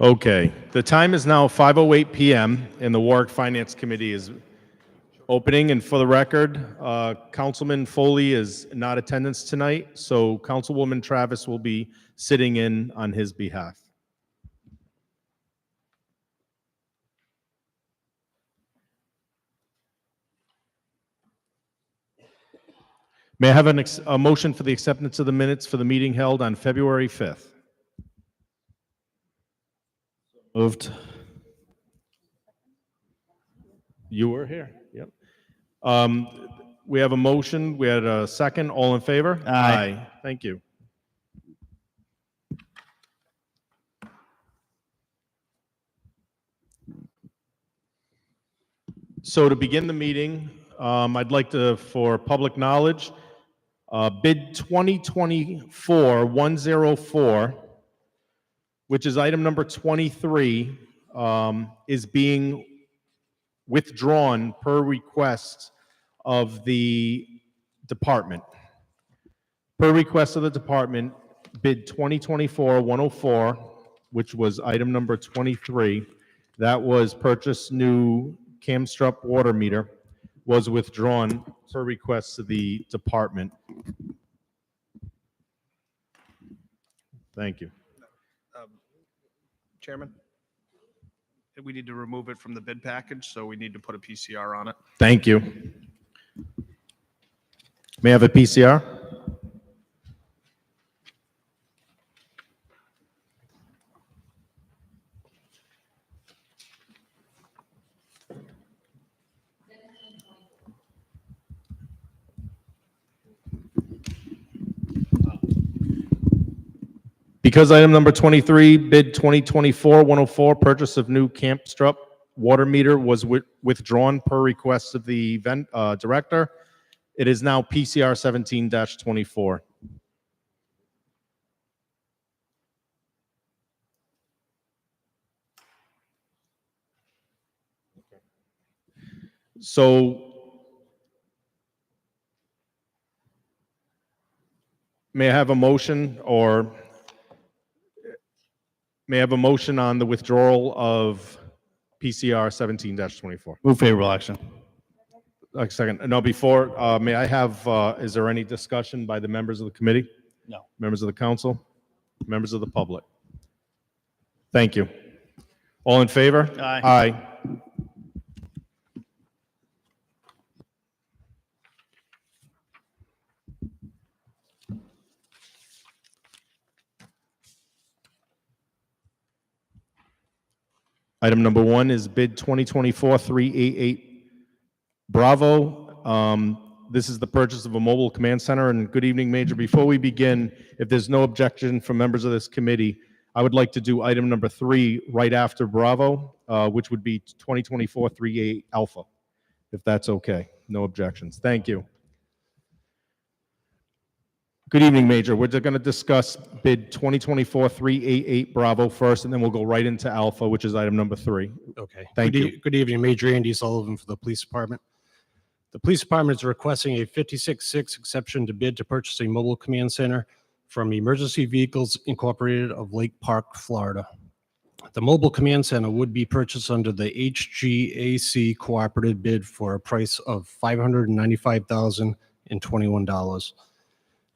Okay, the time is now 5:08 p.m. and the Warwick Finance Committee is opening. And for the record, Councilman Foley is not attendance tonight, so Councilwoman Travis will be sitting in on his behalf. May I have a motion for the acceptance of the minutes for the meeting held on February 5th? Moved. You were here. Yep. We have a motion. We had a second. All in favor? Aye. Thank you. So to begin the meeting, I'd like to, for public knowledge, bid 2024-104, which is item number 23, is being withdrawn per request of the department. Per request of the department, bid 2024-104, which was item number 23, that was purchase new Camstrup water meter, was withdrawn per request of the department. Thank you. Chairman, we need to remove it from the bid package, so we need to put a PCR on it. Thank you. May I have a PCR? Because item number 23, bid 2024-104, purchase of new Camstrup water meter was withdrawn per request of the event director, it is now PCR 17-24. So may I have a motion, or may I have a motion on the withdrawal of PCR 17-24? Move favorable action. A second. No, before, may I have, is there any discussion by the members of the committee? No. Members of the council? Members of the public? Thank you. All in favor? Aye. Aye. Item number 1 is bid 2024-388 Bravo. This is the purchase of a mobile command center. And good evening, Major. Before we begin, if there's no objection from members of this committee, I would like to do item number 3 right after Bravo, which would be 2024-388 Alpha, if that's okay. No objections. Thank you. Good evening, Major. We're going to discuss bid 2024-388 Bravo first, and then we'll go right into Alpha, which is item number 3. Okay. Thank you. Good evening, Major Andy Sullivan for the Police Department. The Police Department is requesting a 56-6 exception to bid to purchase a mobile command center from Emergency Vehicles Incorporated of Lake Park, Florida. The mobile command center would be purchased under the HGAC cooperative bid for a price of $595,021.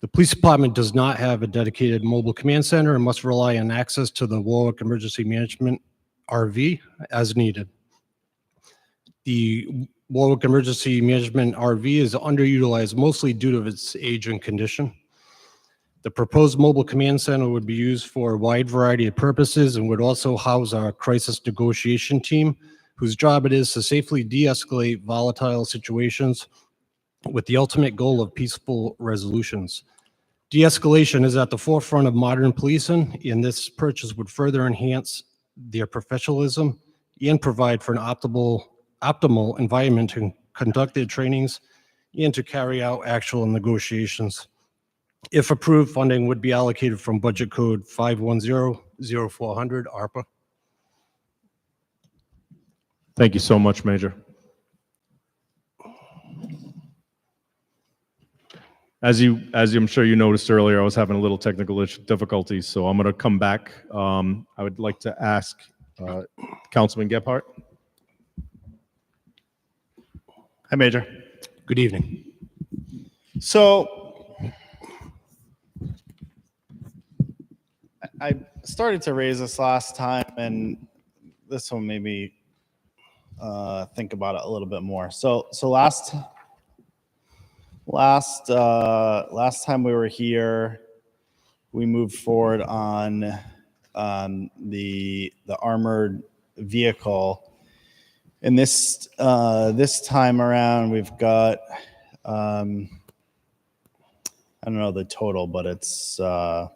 The Police Department does not have a dedicated mobile command center and must rely on access to the Warwick Emergency Management RV as needed. The Warwick Emergency Management RV is underutilized mostly due to its age and condition. The proposed mobile command center would be used for a wide variety of purposes and would also house our crisis negotiation team, whose job it is to safely de-escalate volatile situations with the ultimate goal of peaceful resolutions. De-escalation is at the forefront of modern policing, and this purchase would further enhance their professionalism and provide for an optimal environment to conduct their trainings and to carry out actual negotiations. If approved, funding would be allocated from budget code 510-0400 ARPA. Thank you so much, Major. As I'm sure you noticed earlier, I was having a little technical difficulties, so I'm going to come back. I would like to ask Councilman Gephardt. Hi, Major. Good evening. So I started to raise this last time, and this one made me think about it a little bit more. So last time we were here, we moved forward on the armored vehicle. And this time around, we've got I don't know the total, but it's I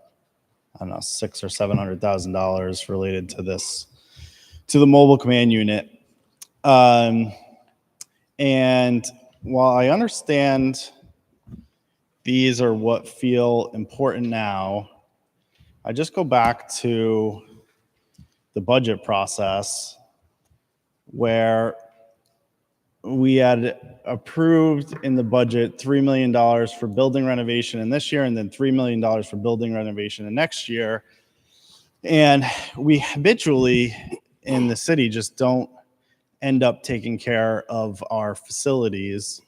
don't know, $600,000 or $700,000 related to the mobile command unit. And while I understand these are what feel important now, I just go back to the budget process where we had approved in the budget $3 million for building renovation in this year, and then $3 million for building renovation in next year. And we habitually in the city just don't end up taking care of our facilities.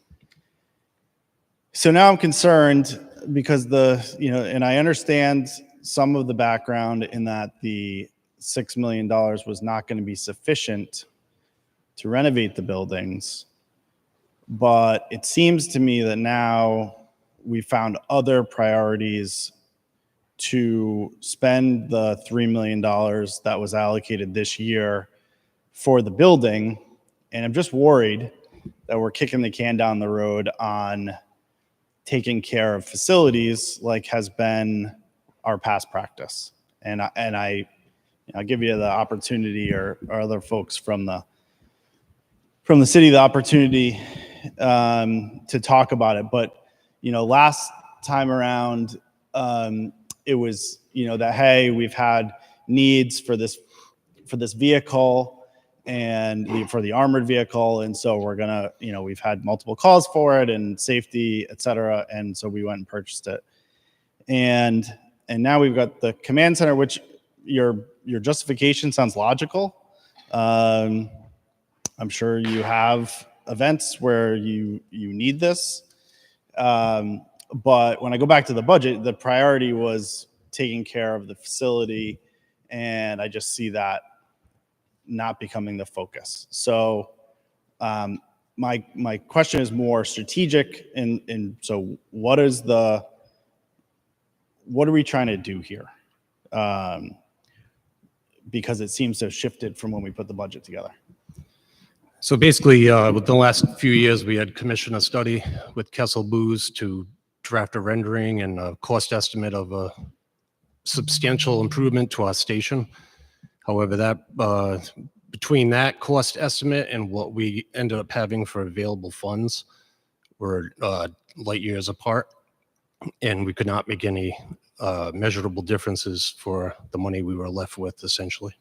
So now I'm concerned because and I understand some of the background in that the $6 million was not going to be sufficient to renovate the buildings. But it seems to me that now we found other priorities to spend the $3 million that was allocated this year for the building. And I'm just worried that we're kicking the can down the road on taking care of facilities like has been our past practice. And I'll give you the opportunity or other folks from the city the opportunity to talk about it. But last time around, it was that, hey, we've had needs for this vehicle and for the armored vehicle, and so we're gonna we've had multiple calls for it and safety, et cetera, and so we went and purchased it. And now we've got the command center, which your justification sounds logical. I'm sure you have events where you need this. But when I go back to the budget, the priority was taking care of the facility, and I just see that not becoming the focus. So my question is more strategic, and so what are we trying to do here? Because it seems to have shifted from when we put the budget together. So basically, within the last few years, we had commissioned a study with Kessel Booz to draft a rendering and a cost estimate of a substantial improvement to our station. However, that between that cost estimate and what we ended up having for available funds were light years apart, and we could not make any measurable differences for the money we were left with, essentially.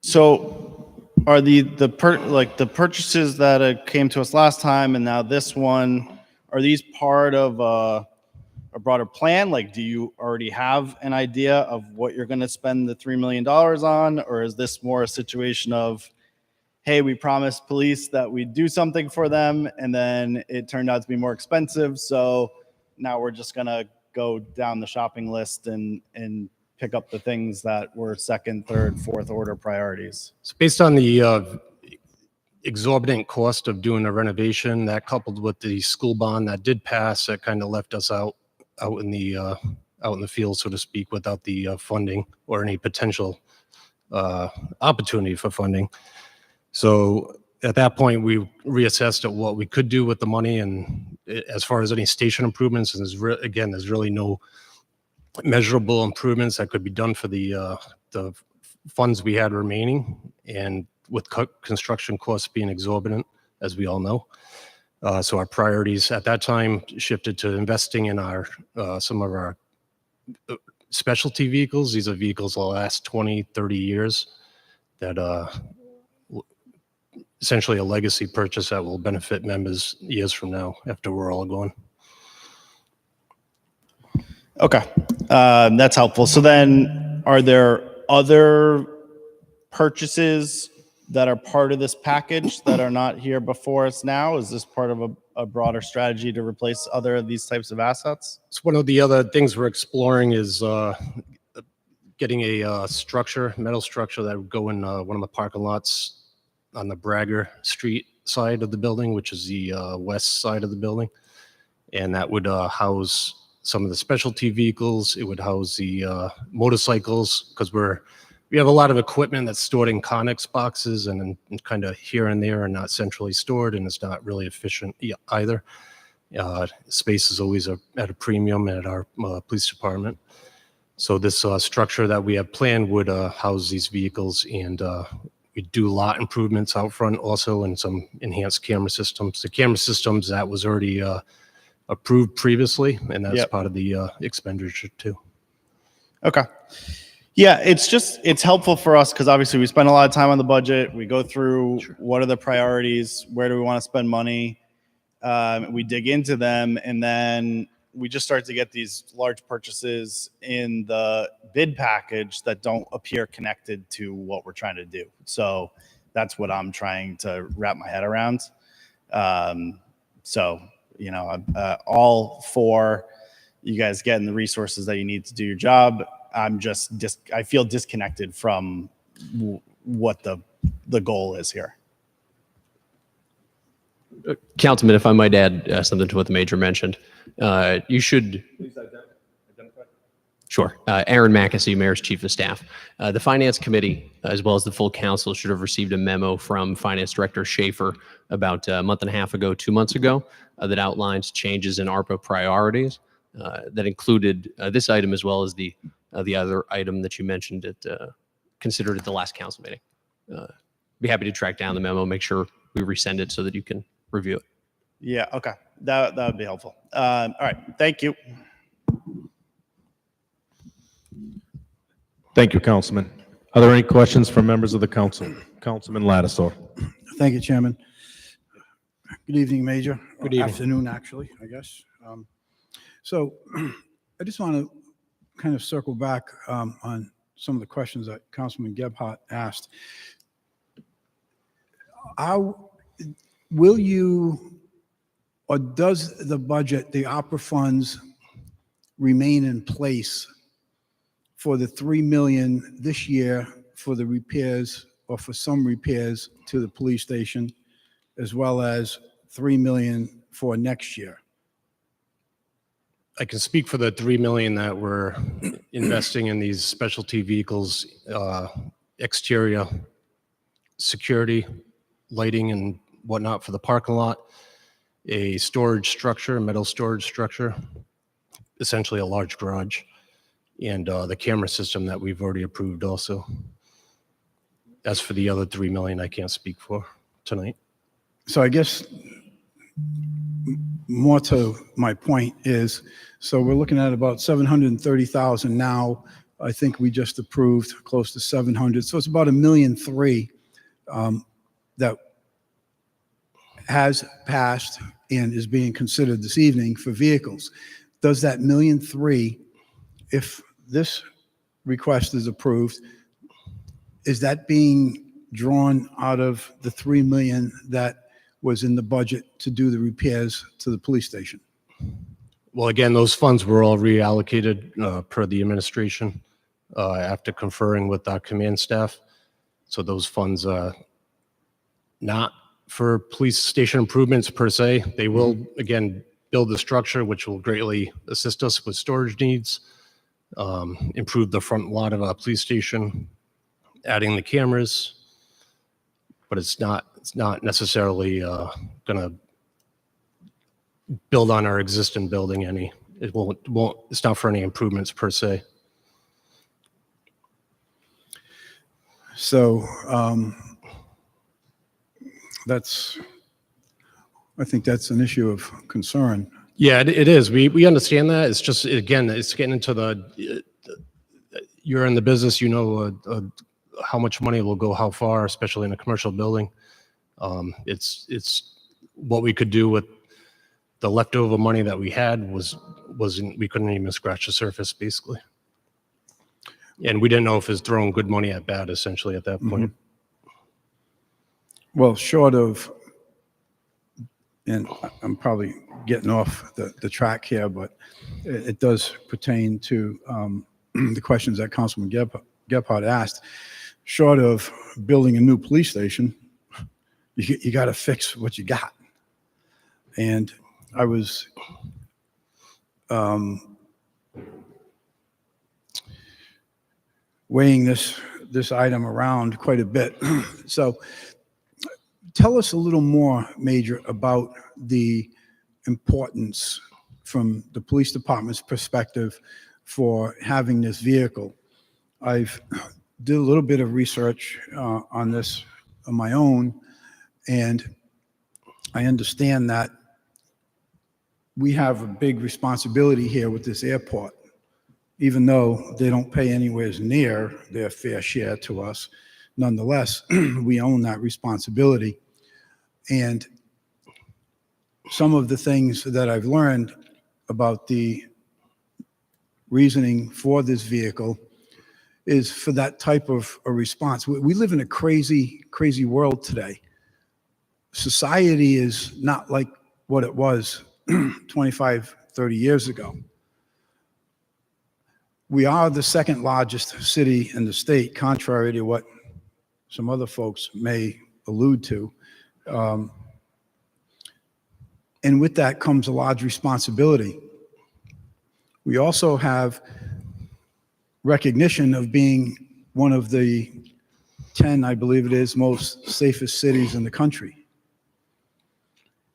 So are the purchases that came to us last time and now this one, are these part of a broader plan? Like, do you already have an idea of what you're going to spend the $3 million on? Or is this more a situation of, hey, we promised police that we'd do something for them, and then it turned out to be more expensive, so now we're just going to go down the shopping list and pick up the things that were second, third, fourth order priorities? So based on the exorbitant cost of doing a renovation, that coupled with the school bond that did pass, that kind of left us out in the field, so to speak, without the funding or any potential opportunity for funding. So at that point, we reassessed at what we could do with the money, and as far as any station improvements, and there's really no measurable improvements that could be done for the funds we had remaining, and with construction costs being exorbitant, as we all know. So our priorities at that time shifted to investing in some of our specialty vehicles. These are vehicles that last 20, 30 years that essentially a legacy purchase that will benefit members years from now after we're all gone. Okay, that's helpful. So then, are there other purchases that are part of this package that are not here before us now? Is this part of a broader strategy to replace other of these types of assets? So one of the other things we're exploring is getting a structure, metal structure that would go in one of the parking lots on the Bragger Street side of the building, which is the west side of the building. And that would house some of the specialty vehicles. It would house the motorcycles, because we have a lot of equipment that's stored in Connex boxes and kind of here and there and not centrally stored, and it's not really efficient either. Space is always at a premium at our police department. So this structure that we have planned would house these vehicles, and we do lot improvements out front also, and some enhanced camera systems. The camera systems, that was already approved previously, and that's Yep. part of the expenditure too. Okay. Yeah, it's helpful for us because obviously we spend a lot of time on the budget. We go through what are the priorities, where do we want to spend money? We dig into them, and then we just start to get these large purchases in the bid package that don't appear connected to what we're trying to do. So that's what I'm trying to wrap my head around. So, you know, I'm all for you guys getting the resources that you need to do your job. I'm just I feel disconnected from what the goal is here. Councilman, if I might add something to what the major mentioned, you should. Please identify. Sure. Aaron Mackesy, Mayor's Chief of Staff. The Finance Committee, as well as the full council, should have received a memo from Finance Director Schaefer about a month and a half ago, 2 months ago, that outlines changes in ARPA priorities that included this item as well as the other item that you mentioned considered at the last council meeting. Be happy to track down the memo, make sure we resend it so that you can review it. Yeah, okay. That would be helpful. All right, thank you. Thank you, Councilman. Are there any questions from members of the council? Councilman Lattisaw. Thank you, Chairman. Good evening, Major. Good evening. Afternoon, actually, I guess. So I just want to kind of circle back on some of the questions that Councilman Gebhardt asked. Will you, or does the budget, the opera funds remain in place for the 3 million this year for the repairs, or for some repairs to the police station, as well as 3 million for next year? I can speak for the 3 million that we're investing in these specialty vehicles, exterior security, lighting and whatnot for the parking lot, a storage structure, a metal storage structure, essentially a large garage, and the camera system that we've already approved also. As for the other 3 million, I can't speak for tonight. So I guess more to my point is, so we're looking at about 730,000 now. I think we just approved close to 700. So it's about $1.3 million that has passed and is being considered this evening for vehicles. Does that $1.3 million, if this request is approved, is that being drawn out of the 3 million that was in the budget to do the repairs to the police station? Well, again, those funds were all reallocated per the administration after conferring with our command staff. So those funds are not for police station improvements per se. They will, again, build the structure, which will greatly assist us with storage needs, improve the front lot of our police station, adding the cameras, but it's not necessarily going to build on our existing building any. It won't, it's not for any improvements per se. So I think that's an issue of concern. Yeah, it is. We understand that. It's just, again, it's getting into you're in the business, you know, how much money will go how far, especially in a commercial building. It's what we could do with the leftover money that we had wasn't, we couldn't even scratch the surface, basically. And we didn't know if it was throwing good money at bad, essentially, at that point. Well, short of, and I'm probably getting off the track here, but it does pertain to the questions that Councilman Gephardt asked. Short of building a new police station, you got to fix what you got. And I was weighing this item around quite a bit. So tell us a little more, Major, about the importance from the police department's perspective for having this vehicle. I've did a little bit of research on this on my own, and I understand that we have a big responsibility here with this airport. Even though they don't pay anywhere near their fair share to us, nonetheless, we own that responsibility. And some of the things that I've learned about the reasoning for this vehicle is for that type of a response. We live in a crazy, crazy world today. Society is not like what it was 25, 30 years ago. We are the second largest city in the state, contrary to what some other folks may allude to. And with that comes a large responsibility. We also have recognition of being one of the 10, I believe it is, most safest cities in the country.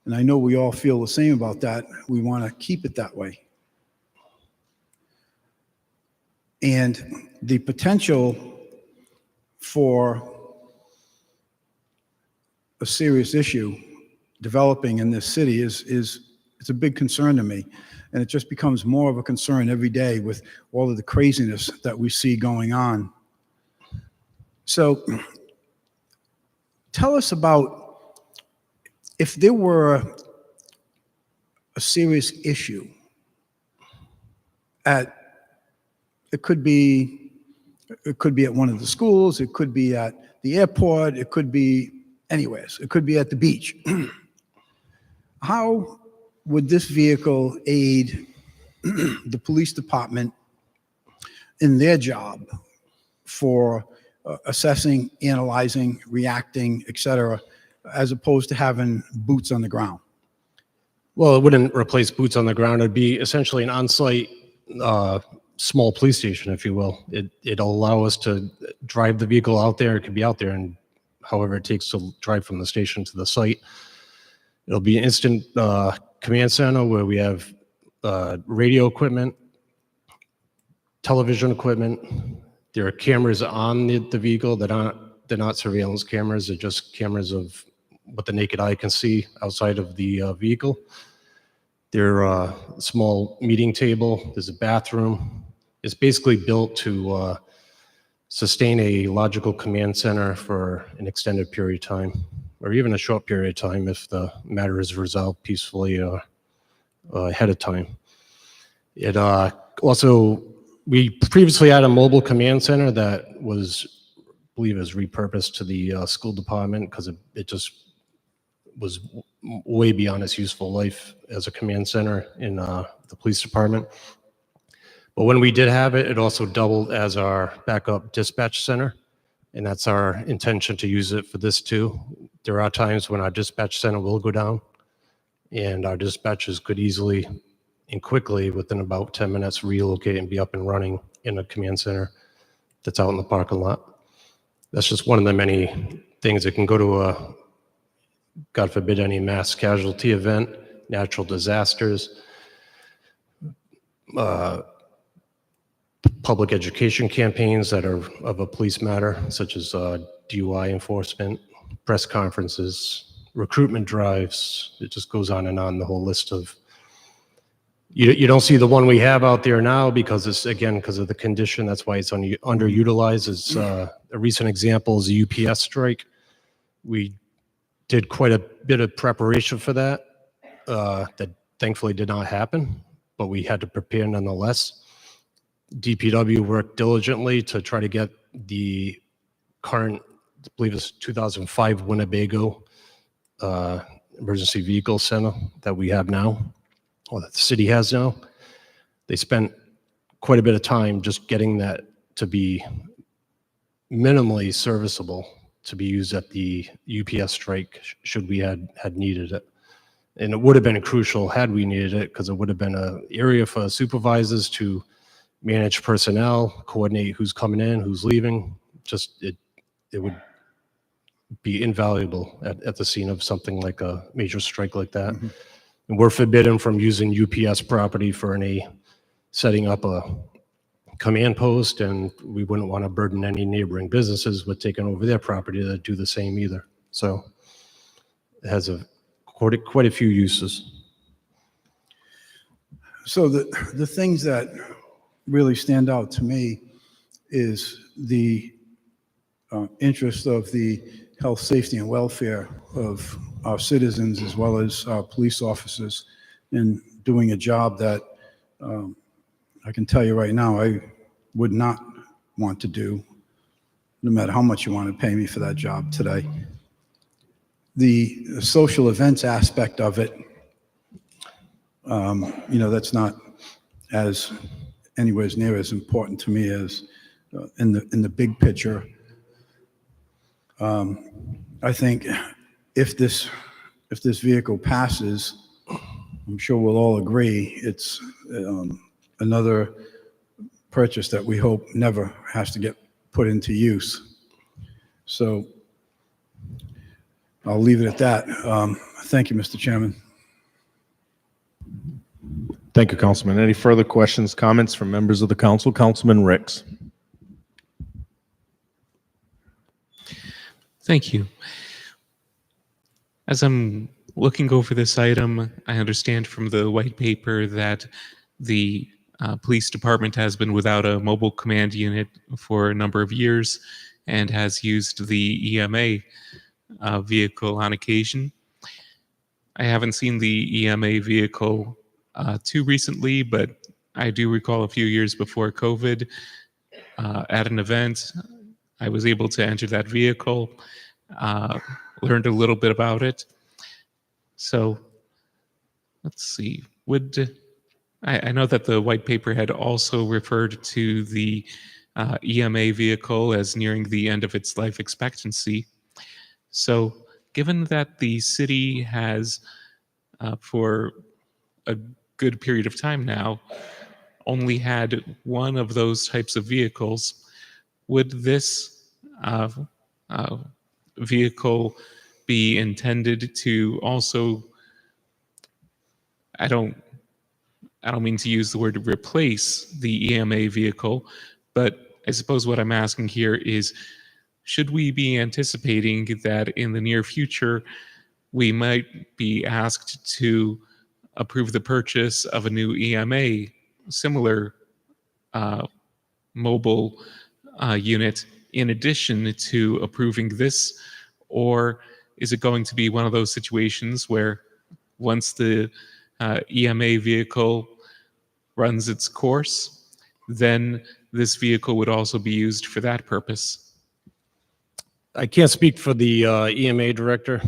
And I know we all feel the same about that. We want to keep it that way. And the potential for a serious issue developing in this city is it's a big concern to me. And it just becomes more of a concern every day with all of the craziness that we see going on. So tell us about if there were a serious issue it could be at one of the schools, it could be at the airport, it could be anywhere, it could be at the beach. How would this vehicle aid the police department in their job for assessing, analyzing, reacting, et cetera, as opposed to having boots on the ground? Well, it wouldn't replace boots on the ground. It'd be essentially an on-site small police station, if you will. It'll allow us to drive the vehicle out there. It could be out there and however it takes to drive from the station to the site. It'll be an instant command center where we have radio equipment, television equipment. There are cameras on the vehicle that they're not surveillance cameras. They're just cameras of what the naked eye can see outside of the vehicle. There's a small meeting table. There's a bathroom. It's basically built to sustain a logical command center for an extended period of time, or even a short period of time if the matter is resolved peacefully ahead of time. It also, we previously had a mobile command center that was, I believe, is repurposed to the school department because it just was way beyond its useful life as a command center in the police department. But when we did have it, it also doubled as our backup dispatch center, and that's our intention to use it for this too. There are times when our dispatch center will go down, and our dispatchers could easily and quickly, within about 10 minutes, relocate and be up and running in a command center that's out in the parking lot. That's just one of the many things that can go to a, God forbid, any mass casualty event, natural disasters, public education campaigns that are of a police matter, such as DUI enforcement, press conferences, recruitment drives. It just goes on, the whole list of, you don't see the one we have out there now because it's, again, because of the condition. That's why it's underutilized. It's, a recent example is the UPS strike. We did quite a bit of preparation for that. That thankfully did not happen, but we had to prepare nonetheless. DPW worked diligently to try to get the current, I believe it's 2005 Winnebago emergency vehicle center that we have now, or that the city has now. They spent quite a bit of time just getting that to be minimally serviceable to be used at the UPS strike should we had needed it. And it would have been crucial had we needed it, because it would have been an area for supervisors to manage personnel, coordinate who's coming in, who's leaving. Just it would be invaluable at the scene of something like a major strike like that. Mhm. And we're forbidden from using UPS property for any setting up a command post, and we wouldn't want to burden any neighboring businesses with taking over their property to do the same either. So it has quite a few uses. So the things that really stand out to me is the interest of the health, safety, and welfare of our citizens as well as our police officers in doing a job that I can tell you right now I would not want to do, no matter how much you want to pay me for that job today. The social events aspect of it, that's not as anywhere near as important to me as in the big picture. I think if this vehicle passes, I'm sure we'll all agree it's another purchase that we hope never has to get put into use. So I'll leave it at that. Thank you, Mr. Chairman. Thank you, Councilman. Any further questions, comments from members of the council? Councilman Ricks. Thank you. As I'm looking over this item, I understand from the white paper that the police department has been without a mobile command unit for a number of years and has used the EMA vehicle on occasion. I haven't seen the EMA vehicle too recently, but I do recall a few years before COVID, at an event, I was able to enter that vehicle, learned a little bit about it. So let's see, I know that the white paper had also referred to the EMA vehicle as nearing the end of its life expectancy. So given that the city has, for a good period of time now, only had one of those types of vehicles, would this vehicle be intended to also, I don't mean to use the word replace the EMA vehicle, but I suppose what I'm asking here is, should we be anticipating that in the near future we might be asked to approve the purchase of a new EMA similar mobile unit in addition to approving this? Or is it going to be one of those situations where once the EMA vehicle runs its course, then this vehicle would also be used for that purpose? I can't speak for the EMA director,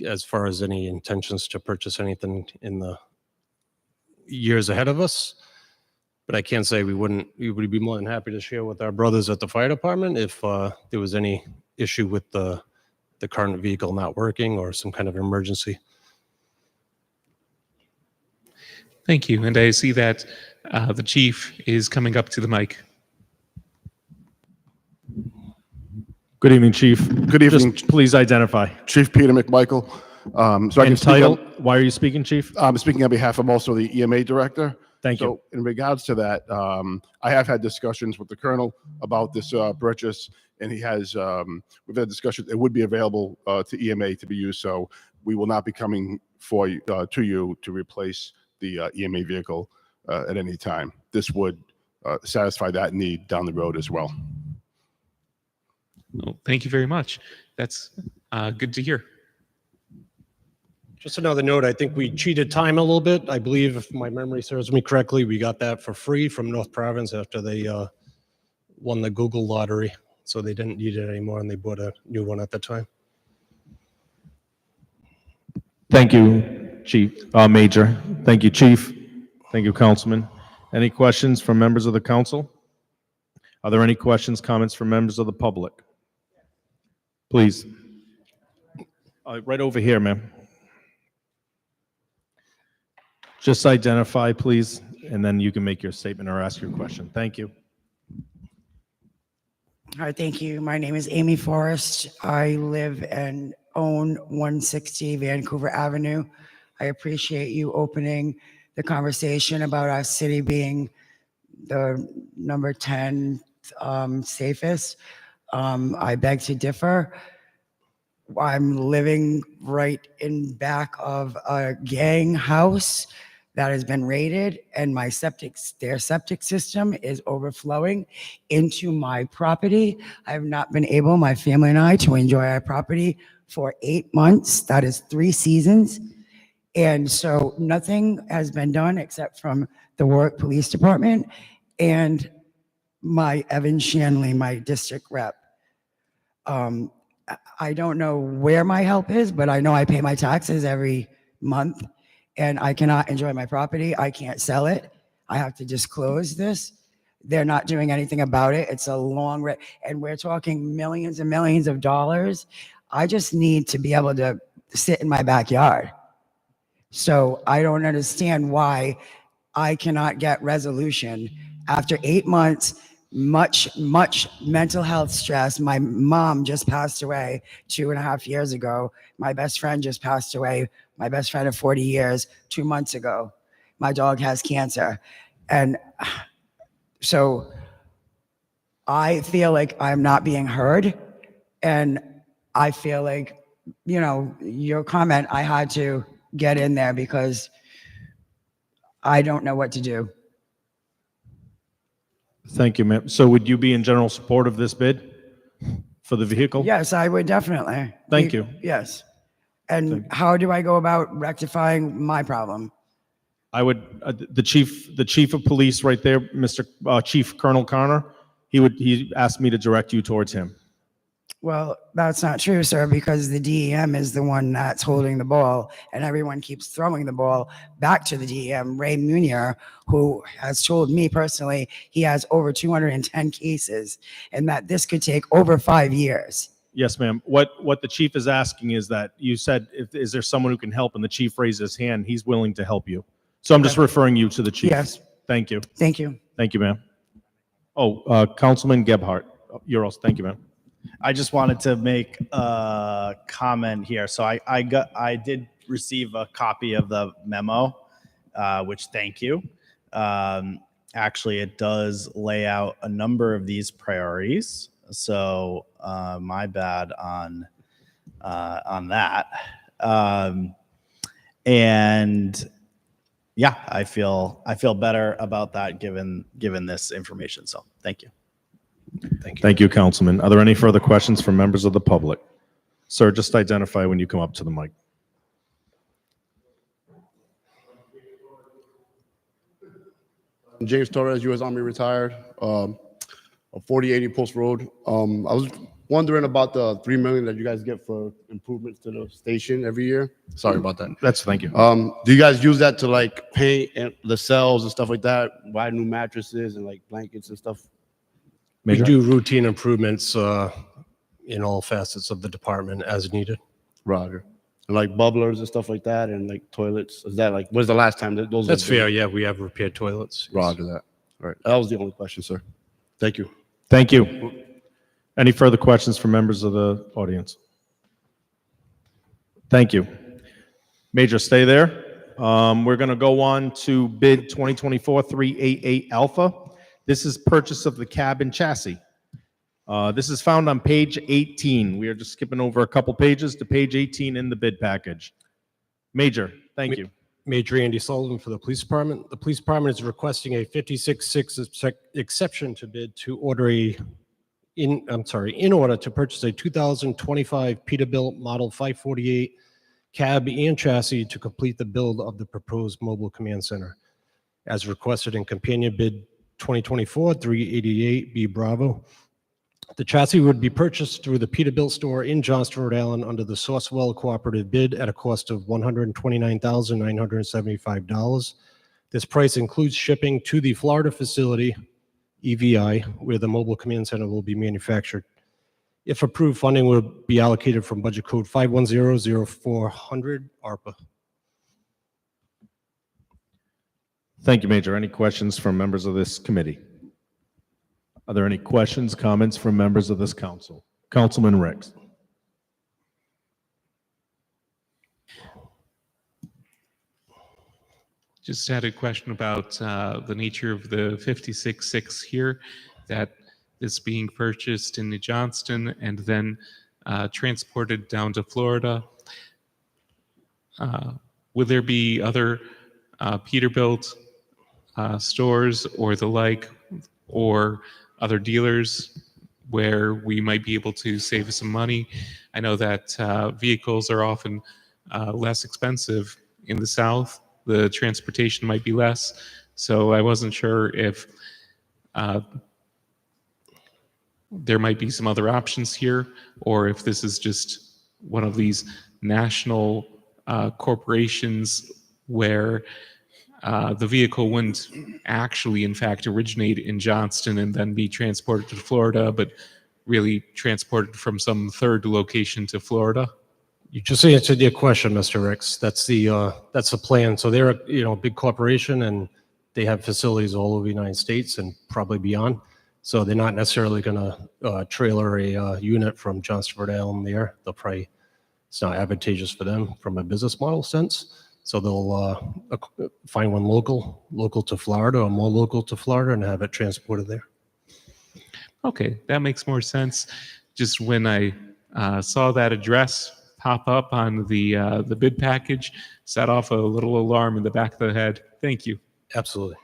as far as any intentions to purchase anything in the years ahead of us. But I can say we would be more than happy to share with our brothers at the fire department if there was any issue with the current vehicle not working or some kind of emergency. Thank you. And I see that the chief is coming up to the mic. Good evening, Chief. Good evening. Just please identify. Chief Peter McMichael. So I can And speak title, on, why are you speaking, Chief? I'm speaking on behalf of also the EMA director. Thank you. So in regards to that, I have had discussions with the colonel about this purchase, and he has, we've had discussions, it would be available to EMA to be used, so we will not be coming for to you to replace the EMA vehicle at any time. This would satisfy that need down the road as well. Oh, thank you very much. That's Good to hear. Just another note, I think we cheated time a little bit. I believe, if my memory serves me correctly, we got that for free from North Province after they won the Google lottery. So they didn't need it anymore, and they bought a new one at the time. Thank you, Chief, Major. Thank you, Chief. Thank you, Councilman. Any questions from members of the council? Are there any questions, comments from members of the public? Please. Right over here, ma'am. Just identify, please, and then you can make your statement or ask your question. Thank you. Hi, thank you. My name is Amy Forrest. I live and own 160 Vancouver Avenue. I appreciate you opening the conversation about our city being the number 10 safest. I beg to differ. I'm living right in back of a gang house that has been raided, and their septic system is overflowing into my property. I have not been able, my family and I, to enjoy our property for 8 months. That is 3 seasons. And so nothing has been done except from the Warwick Police Department and my Evan Shanley, my district rep. I don't know where my help is, but I know I pay my taxes every month, and I cannot enjoy my property. I can't sell it. I have to disclose this. They're not doing anything about it. It's a long, and we're talking millions and millions of dollars. I just need to be able to sit in my backyard. So I don't understand why I cannot get resolution after 8 months. Much mental health stress. My mom just passed away 2.5 years ago. My best friend just passed away. My best friend of 40 years, 2 months ago. My dog has cancer. And so I feel like I'm not being heard. And I feel like, you know, your comment, I had to get in there because I don't know what to do. Thank you, ma'am. So would you be in general support of this bid for the vehicle? Yes, I would definitely. Thank you. Yes. And how do I go about rectifying my problem? I would, the chief of police right there, Mr. Chief Colonel Connor, he asked me to direct you towards him. Well, that's not true, sir, because the DEM is the one that's holding the ball, and everyone keeps throwing the ball back to the DEM. Ray Munier, who has told me personally he has over 210 cases, and that this could take over 5 years. Yes, ma'am. What the chief is asking is that you said, is there someone who can help? And the chief raised his hand. He's willing to help you. So I'm just referring you to the chief. Yes. Thank you. Thank you. Thank you, ma'am. Oh, Councilman Gebhardt, you're also, thank you, ma'am. I just wanted to make a comment here. So I did receive a copy of the memo, which thank you. Actually, it does lay out a number of these priorities. So my bad on that. And yeah, I feel better about that given this information. So thank you. Thank you, Councilman. Are there any further questions from members of the public? Sir, just identify when you come up to the mic. James Torres, U.S. Army retired, 4080 Post Road. I was wondering about the $3 million that you guys get for improvements to the station every year. Sorry about that. Thank you. Do you guys use that to like paint the cells and stuff like that, buy new mattresses and like blankets and stuff? Major? We do routine improvements in all facets of the department as needed. Roger. And like bubblers and stuff like that, and like toilets. Is that like, when's the last time that those? That's were done? fair. Yeah, we have repaired toilets. Roger that. All right. That was the only question, sir. Thank you. Thank you. Any further questions from members of the audience? Thank you. Major, stay there. We're going to go on to bid 2024-388 Alpha. This is purchase of the cab and chassis. This is found on page 18. We are just skipping over a couple pages to page 18 in the bid package. Major, thank you. Major Andy Sullivan for the police department. The police department is requesting a 56.6 exception to bid to order a in order to purchase a 2025 Peterbilt Model 548 cab and chassis to complete the build of the proposed mobile command center, as requested in companion bid 2024-388B Bravo. The chassis would be purchased through the Peterbilt store in Johnston, Rhode Island, under the Sourcewell cooperative bid at a cost of $129,975. This price includes shipping to the Florida facility, EVI, where the mobile command center will be manufactured. If approved, funding will be allocated from budget code 5100400 ARPA. Thank you, Major. Any questions from members of this committee? Are there any questions, comments from members of this council? Councilman Ricks. Just had a question about the nature of the 56.6 here, that is being purchased in Johnston and then transported down to Florida. Would there be other Peterbilt stores or the like, or other dealers where we might be able to save some money? I know that vehicles are often less expensive in the South. The transportation might be less. So I wasn't sure if there might be some other options here, or if this is just one of these national corporations where the vehicle wouldn't actually, in fact, originate in Johnston and then be transported to Florida, but really transported from some third location to Florida. You just answered your question, Mr. Ricks. That's the plan. So they're a big corporation, and they have facilities all over the United States and probably beyond. So they're not necessarily going to trailer a unit from Johnston, Rhode Island there. It's not advantageous for them from a business model sense. So they'll find one local to Florida, or more local to Florida, and have it transported there. Okay, that makes more sense. Just when I saw that address pop up on the bid package, set off a little alarm in the back of the head. Thank you. Absolutely.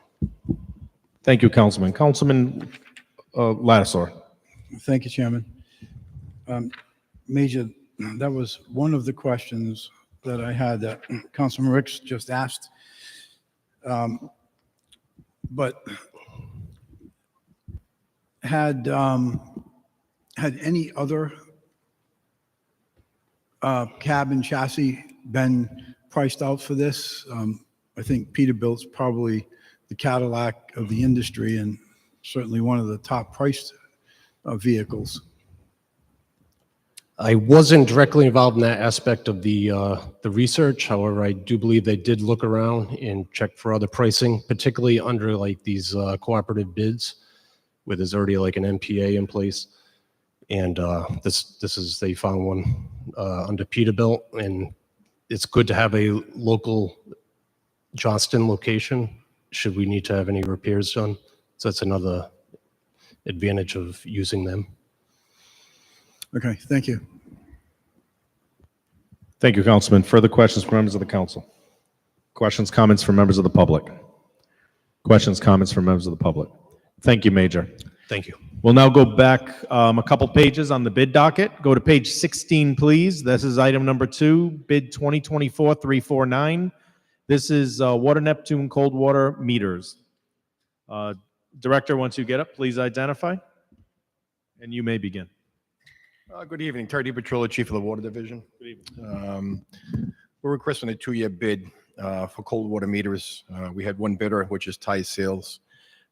Thank you, Councilman. Councilman Lattisaur. Thank you, Chairman. Major, that was one of the questions that I had that Councilman Ricks just asked. But had any other cab and chassis been priced out for this? I think Peterbilt's probably the Cadillac of the industry and certainly one of the top priced vehicles. I wasn't directly involved in that aspect of the research. However, I do believe they did look around and check for other pricing, particularly under like these cooperative bids, where there's already like an MPA in place. And they found one under Peterbilt, and it's good to have a local Johnston location should we need to have any repairs done. So that's another advantage of using them. Okay, thank you. Thank you, Councilman. Further questions from members of the council? Questions, comments from members of the public? Questions, comments from members of the public? Thank you, Major. Thank you. We'll now go back a couple pages on the bid docket. Go to page 16, please. This is item number 2, bid 2024-349. This is Water Neptune cold water meters. Director, once you get up, please identify, and you may begin. Good evening, Terry DiPetrillo, Chief of the Water Division. Good evening. We're requesting a 2-year bid for cold water meters. We had one bidder, which is Thai Sales.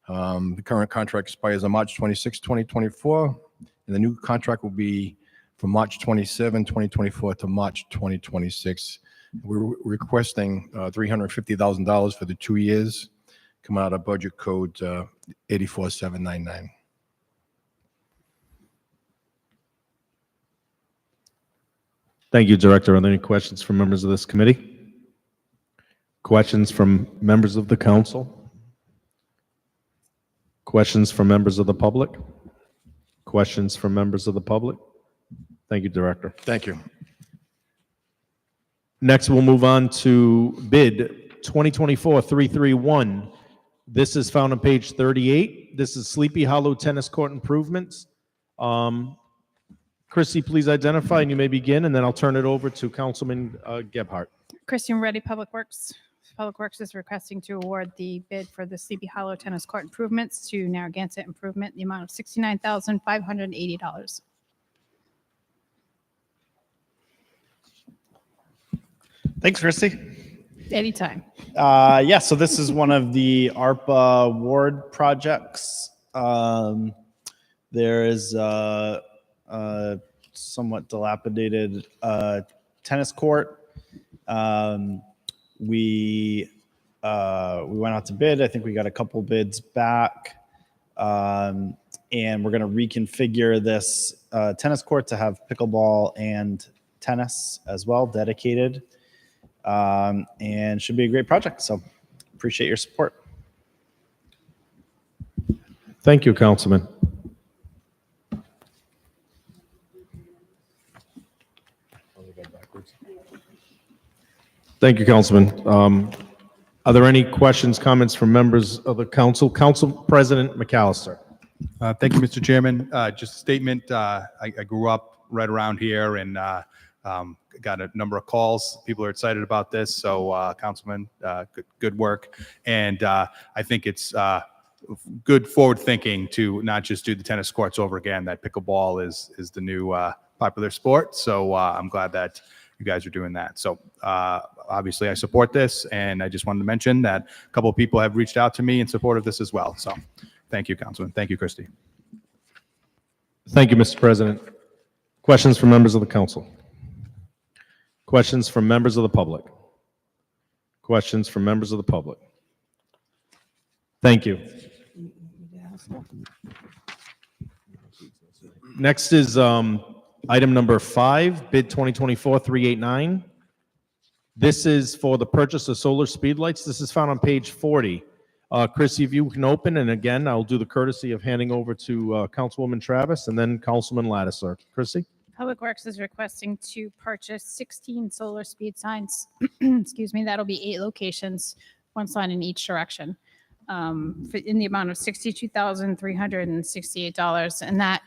The current contract expires on March 26, 2024, and the new contract will be from March 27, 2024 to March 2026. We're requesting $350,000 for the 2 years, coming out of budget code 84799. Thank you, Director. Are there any questions from members of this committee? Questions from members of the council? Questions from members of the public? Questions from members of the public? Thank you, Director. Thank you. Next, we'll move on to bid 2024-331. This is found on page 38. This is Sleepy Hollow Tennis Court improvements. Chrissy, please identify and you may begin, and then I'll turn it over to Councilman Gebhardt. Christian Reddy, Public Works. Public Works is requesting to award the bid for the Sleepy Hollow Tennis Court improvements to Narragansett Improvement, in the amount of $69,580. Thanks, Christy. Anytime. Yeah, so this is one of the ARPA ward projects. There is a somewhat dilapidated tennis court. We went out to bid. I think we got a couple bids back, and we're going to reconfigure this tennis court to have pickleball and tennis as well, dedicated, and should be a great project. So appreciate your support. Thank you, Councilman. Thank you, Councilman. Are there any questions, comments from members of the council? Council President McAllister. Thank you, Mr. Chairman. Just a statement. I grew up right around here and got a number of calls. People are excited about this. So, Councilman, good work. And I think it's good forward thinking to not just do the tennis courts over again. That pickleball is the new popular sport. So I'm glad that you guys are doing that. So obviously I support this, and I just wanted to mention that a couple of people have reached out to me in support of this as well. So thank you, Councilman. Thank you, Christy. Thank you, Mr. President. Questions from members of the council? Questions from members of the public? Questions from members of the public? Thank you. Next is item number 5, bid 2024-389. This is for the purchase of solar speedlights. This is found on page 40. Chrissy, if you can open, and again, I'll do the courtesy of handing over to Councilwoman Travis and then Councilman Lattiser. Chrissy? Public Works is requesting to purchase 16 solar speed signs. Excuse me, that'll be 8 locations, 1 sign in each direction, in the amount of $62,368. And that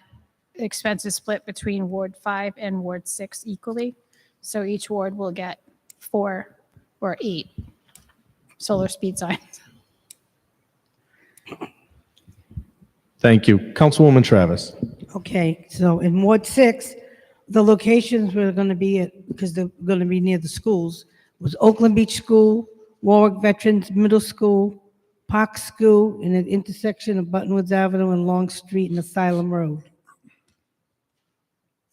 expense is split between Ward 5 and Ward 6 equally. So each ward will get 4 or 8 solar speed signs. Thank you. Councilwoman Travis. Okay, so in Ward 6, the locations we're going to be at, because they're going to be near the schools, was Oakland Beach School, Warwick Veterans Middle School, Park School, and an intersection of Buttonwoods Avenue and Long Street and Asylum Road.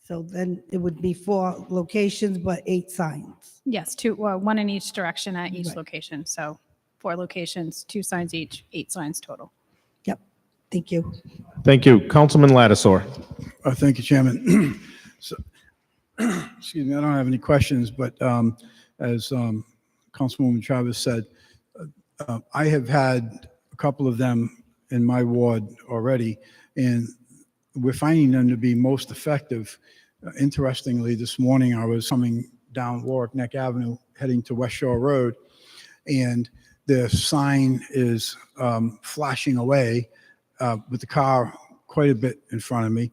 So then it would be 4 locations, but 8 signs. Yes, 2, well, 1 in each direction at each Right. location. So 4 locations, 2 signs each, 8 signs total. Yep, thank you. Thank you. Councilman Lattiser. Thank you, Chairman. So, excuse me, I don't have any questions, but as Councilwoman Travis said, I have had a couple of them in my ward already, and we're finding them to be most effective. Interestingly, this morning I was coming down Warwick Neck Avenue, heading to West Shore Road, and the sign is flashing away with the car quite a bit in front of me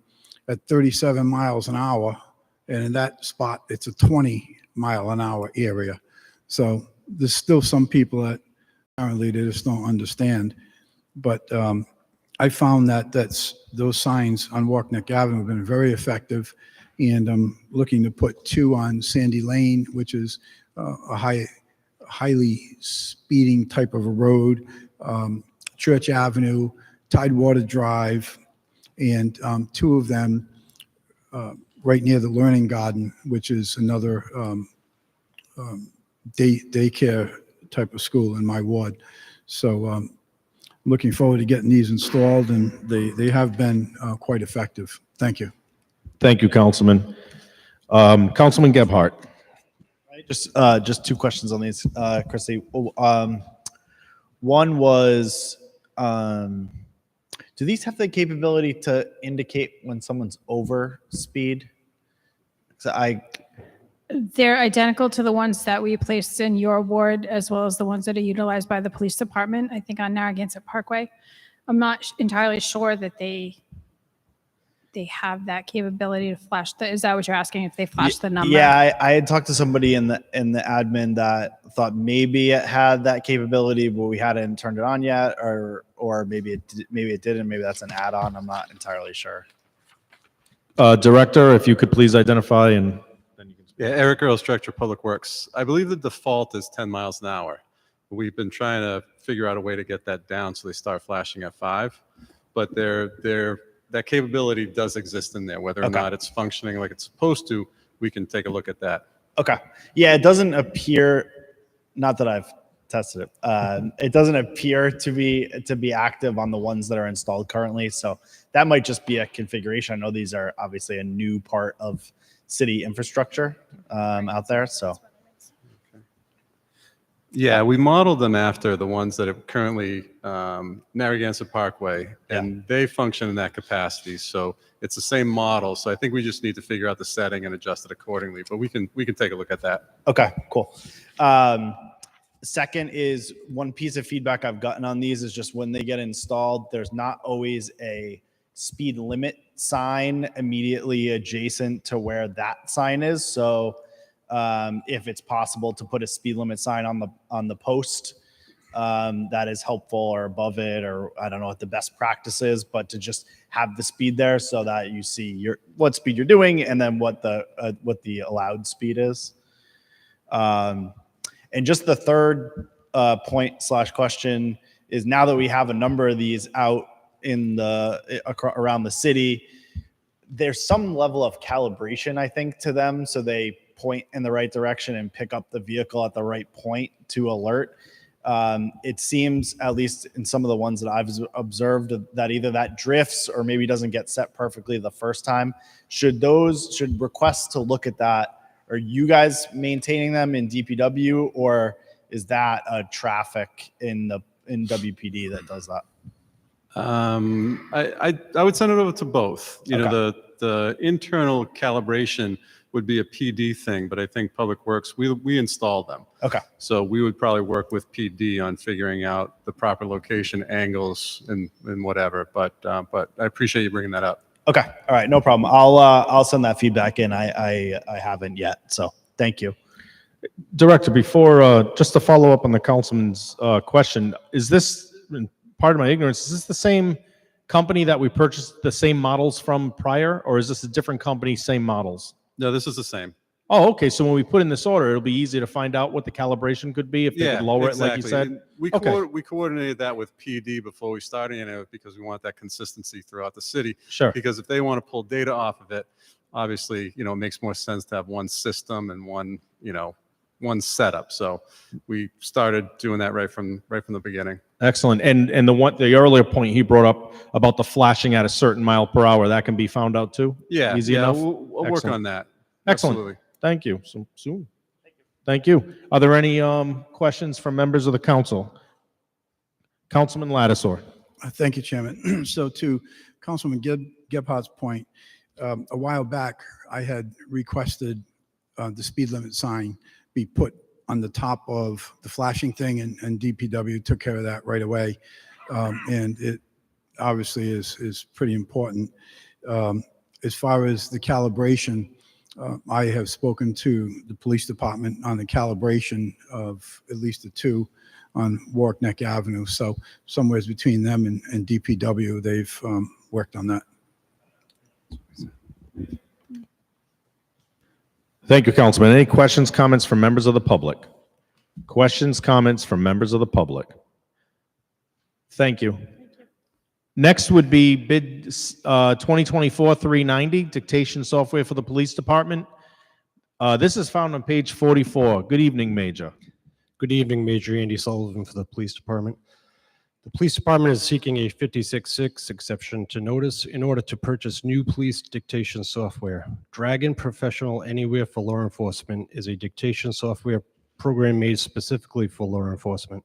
at 37 miles an hour. And in that spot, it's a 20-mile-an-hour area. So there's still some people that apparently they just don't understand. But I found that those signs on Warwick Neck Avenue have been very effective. And I'm looking to put 2 on Sandy Lane, which is a highly speeding type of a road, Church Avenue, Tidewater Drive, and 2 of them right near the Learning Garden, which is another daycare type of school in my ward. So I'm looking forward to getting these installed, and they have been quite effective. Thank you. Thank you, Councilman. Councilman Gebhardt. Just 2 questions on these, Chrissy. One was, do these have the capability to indicate when someone's over speed? They're identical to the ones that we placed in your ward, as well as the ones that are utilized by the police department, I think on Narragansett Parkway. I'm not entirely sure that they they have that capability to flash is that what you're asking, if they flash the number? Yeah, I had talked to somebody in the admin that thought maybe it had that capability, but we hadn't turned it on yet, or maybe it didn't. Maybe that's an add-on. I'm not entirely sure. Director, if you could please identify and then you can speak. Yeah, Eric Earls, Director of Public Works. I believe the default is 10 miles an hour. We've been trying to figure out a way to get that down so they start flashing at 5. But that capability does exist in there. Whether or not it's functioning like it's supposed to, we can take a look at that. Okay. Yeah, it doesn't appear, not that I've tested it. It doesn't appear to be active on the ones that are installed currently. So that might just be a configuration. I know these are obviously a new part of city infrastructure out there. So. Yeah, we modeled them after the ones that are currently Narragansett Parkway, and they function in that capacity. So it's the same model. So I think we just need to figure out the setting and adjust it accordingly. But we can take a look at that. Okay, cool. Second is, one piece of feedback I've gotten on these is just when they get installed, there's not always a speed limit sign immediately adjacent to where that sign is. So if it's possible to put a speed limit sign on the post, that is helpful, or above it, or I don't know what the best practice is, but to just have the speed there so that you see what speed you're doing and then what the allowed speed is. And just the third point / question is, now that we have a number of these out around the city, there's some level of calibration, I think, to them, so they point in the right direction and pick up the vehicle at the right point to alert. It seems, at least in some of the ones that I've observed, that either that drifts or maybe doesn't get set perfectly the first time. Should requests to look at that, are you guys maintaining them in DPW, or is that a traffic in WPD that does that? I would send it over to both. You know, the internal calibration would be a PD thing, but I think Public Works, we install them. Okay. So we would probably work with PD on figuring out the proper location, angles, and whatever. But I appreciate you bringing that up. Okay. All right. No problem. I'll send that feedback in. I haven't yet. So thank you. Director, before, just to follow up on the councilman's question, is this, part of my ignorance, is this the same company that we purchased the same models from prior, or is this a different company, same models? No, this is the same. Oh, okay. So when we put in this order, it'll be easy to find out what the calibration could be if they could lower it, like you said? And we coordinated that with PD before we started, because we want that consistency throughout the city. Sure. Because if they want to pull data off of it, obviously, it makes more sense to have one system and one setup. So we started doing that right from the beginning. Excellent. And the earlier point he brought up about the flashing at a certain mile per hour, that can be found out too? Yeah. Easy enough? We'll work on that. Excellent. Absolutely. Thank you. So soon. Thank you. Are there any questions from members of the council? Councilman Lattisaw. Thank you, Chairman. So to Councilman Gebhardt's point, a while back, I had requested the speed limit sign be put on the top of the flashing thing, and DPW took care of that right away. And it obviously is pretty important. As far as the calibration, I have spoken to the police department on the calibration of at least the 2 on Warwick Neck Avenue. So somewhere between them and DPW, they've worked on that. Thank you, Councilman. Any questions, comments from members of the public? Questions, comments from members of the public? Thank you. Next would be bid 2024-390, dictation software for the police department. This is found on page 44. Good evening, Major. Good evening, Major Andy Sullivan for the Police Department. The Police Department is seeking a 56.6 exception to notice in order to purchase new police dictation software. Dragon Professional Anywhere for Law Enforcement is a dictation software program made specifically for law enforcement.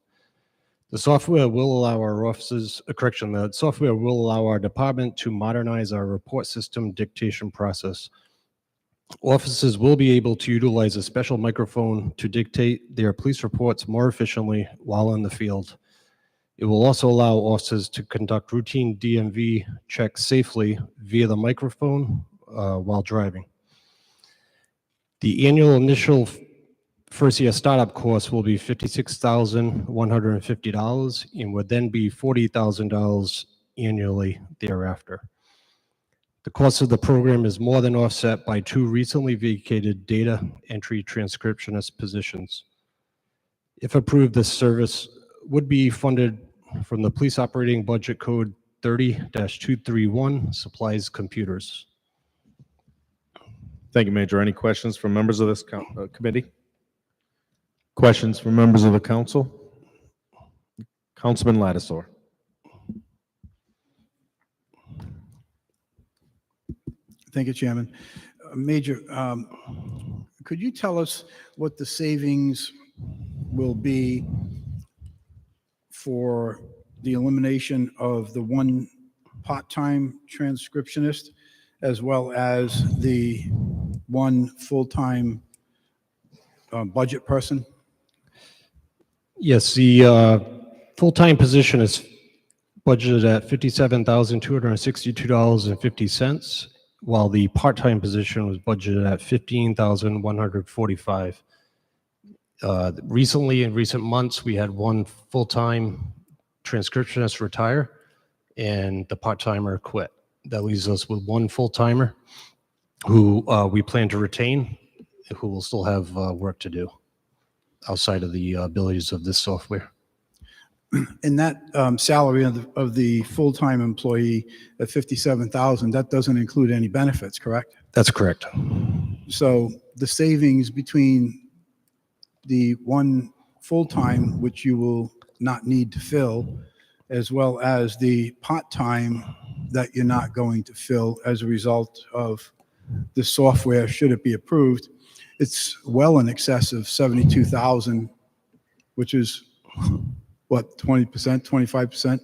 The software will allow our officers, the software will allow our department to modernize our report system dictation process. Officers will be able to utilize a special microphone to dictate their police reports more efficiently while in the field. It will also allow officers to conduct routine DMV checks safely via the microphone while driving. The annual initial first year startup cost will be $56,150 and would then be $40,000 annually thereafter. The cost of the program is more than offset by 2 recently vacated data entry transcriptionist positions. If approved, this service would be funded from the Police Operating Budget Code 30-231, supplies computers. Thank you, Major. Any questions from members of this committee? Questions from members of the council? Councilman Lattisaw. Thank you, Chairman. Major, could you tell us what the savings will be for the elimination of the one part-time transcriptionist as well as the one full-time budget person? Yes, the full-time position is budgeted at $57,262.50, while the part-time position was budgeted at $15,145. Recently, in recent months, we had one full-time transcriptionist retire and the part-timer quit. That leaves us with one full-timer who we plan to retain, who will still have work to do outside of the abilities of this software. And that salary of the full-time employee at $57,000, that doesn't include any benefits, correct? That's correct. So the savings between the one full-time, which you will not need to fill, as well as the part-time that you're not going to fill as a result of the software, should it be approved, it's well in excess of $72,000, which is what, 20%,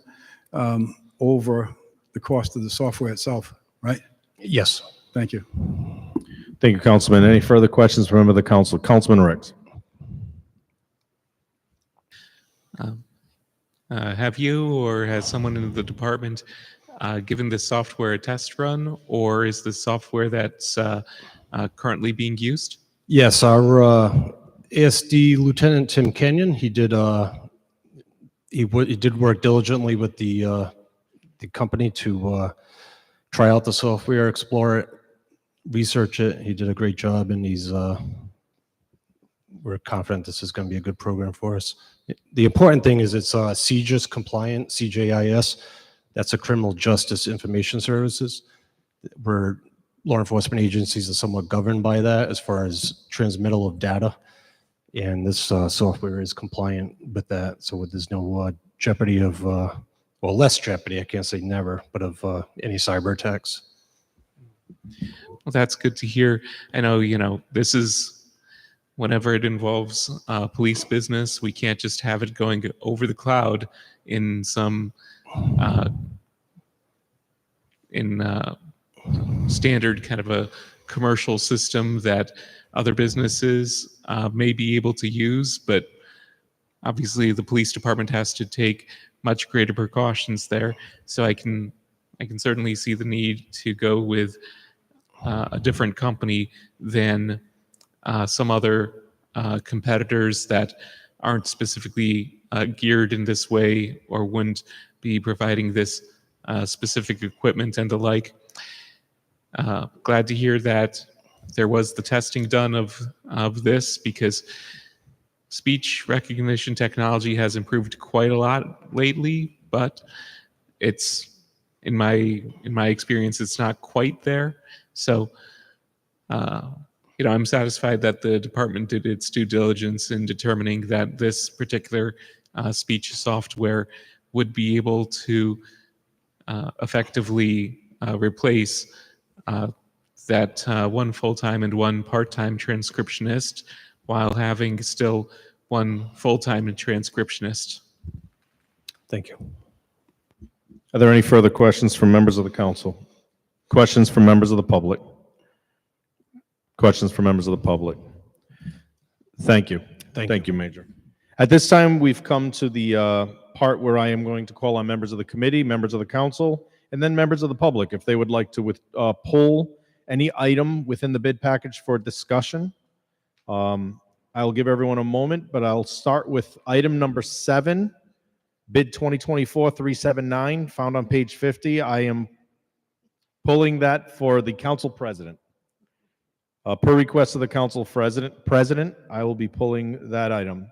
25% over the cost of the software itself, right? Yes. Thank you. Thank you, Councilman. Any further questions from member of the council? Councilman Ricks. Have you or has someone in the department given this software a test run, or is the software that's currently being used? Yes, our ASD Lieutenant Tim Kenyon, he did work diligently with the company to try out the software, explore it, research it. He did a great job, and we're confident this is going to be a good program for us. The important thing is it's CJIS compliant, CJIS. That's a criminal justice information services. Where law enforcement agencies are somewhat governed by that as far as transmittal of data. And this software is compliant with that. So there's no jeopardy of, well, less jeopardy, I can't say never, but of any cyber attacks. Well, that's good to hear. I know, this is, whenever it involves police business, we can't just have it going over the cloud in some standard kind of a commercial system that other businesses may be able to use, but obviously the police department has to take much greater precautions there. So I can certainly see the need to go with a different company than some other competitors that aren't specifically geared in this way or wouldn't be providing this specific equipment and the like. Glad to hear that there was the testing done of this, because speech recognition technology has improved quite a lot lately, but it's in my experience, it's not quite there. So I'm satisfied that the department did its due diligence in determining that this particular speech software would be able to effectively replace that one full-time and one part-time transcriptionist, while having still one full-time transcriptionist. Thank you. Are there any further questions from members of the council? Questions from members of the public? Questions from members of the public? Thank you. Thank you, Major. At this time, we've come to the part where I am going to call on members of the committee, members of the council, and then members of the public if they would like to pull any item within the bid package for discussion. I'll give everyone a moment, but I'll start with item number 7, bid 2024-379, found on page 50. I am pulling that for the council president. Per request of the council president, I will be pulling that item.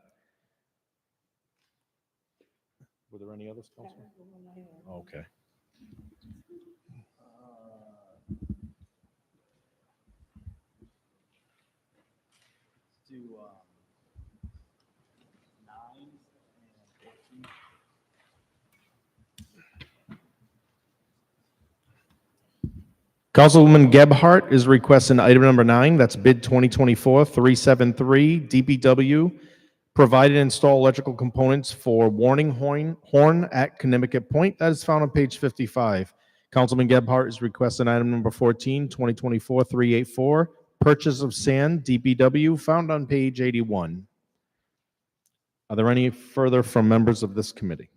Were there any others, Councilman? Okay. Councilwoman Gebhardt is requesting item number 9. That's bid 2024-373, DPW, provide and install electrical components for warning horn at Connecticut Point. That is found on page 55. Councilman Gebhardt is requesting item number 14, 2024-384, purchase of sand, DPW, found on page 81. Are there any further from members of this committee?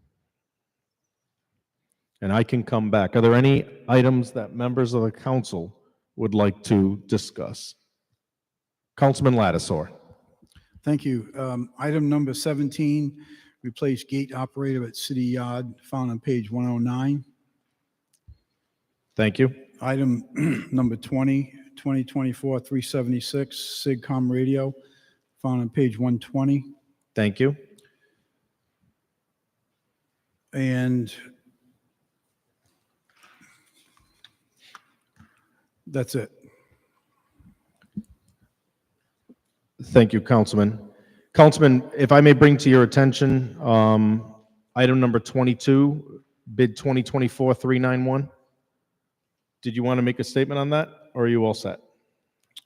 And I can come back. Are there any items that members of the council would like to discuss? Councilman Lattisaur. Thank you. Item number 17, replace gate operator at City Yard, found on page 109. Thank you. Item number 20, 2024-376, SIGCOM radio, found on page 120. Thank you. And that's it. Thank you, Councilman. Councilman, if I may bring to your attention, item number 22, bid 2024-391. Did you want to make a statement on that, or are you all set?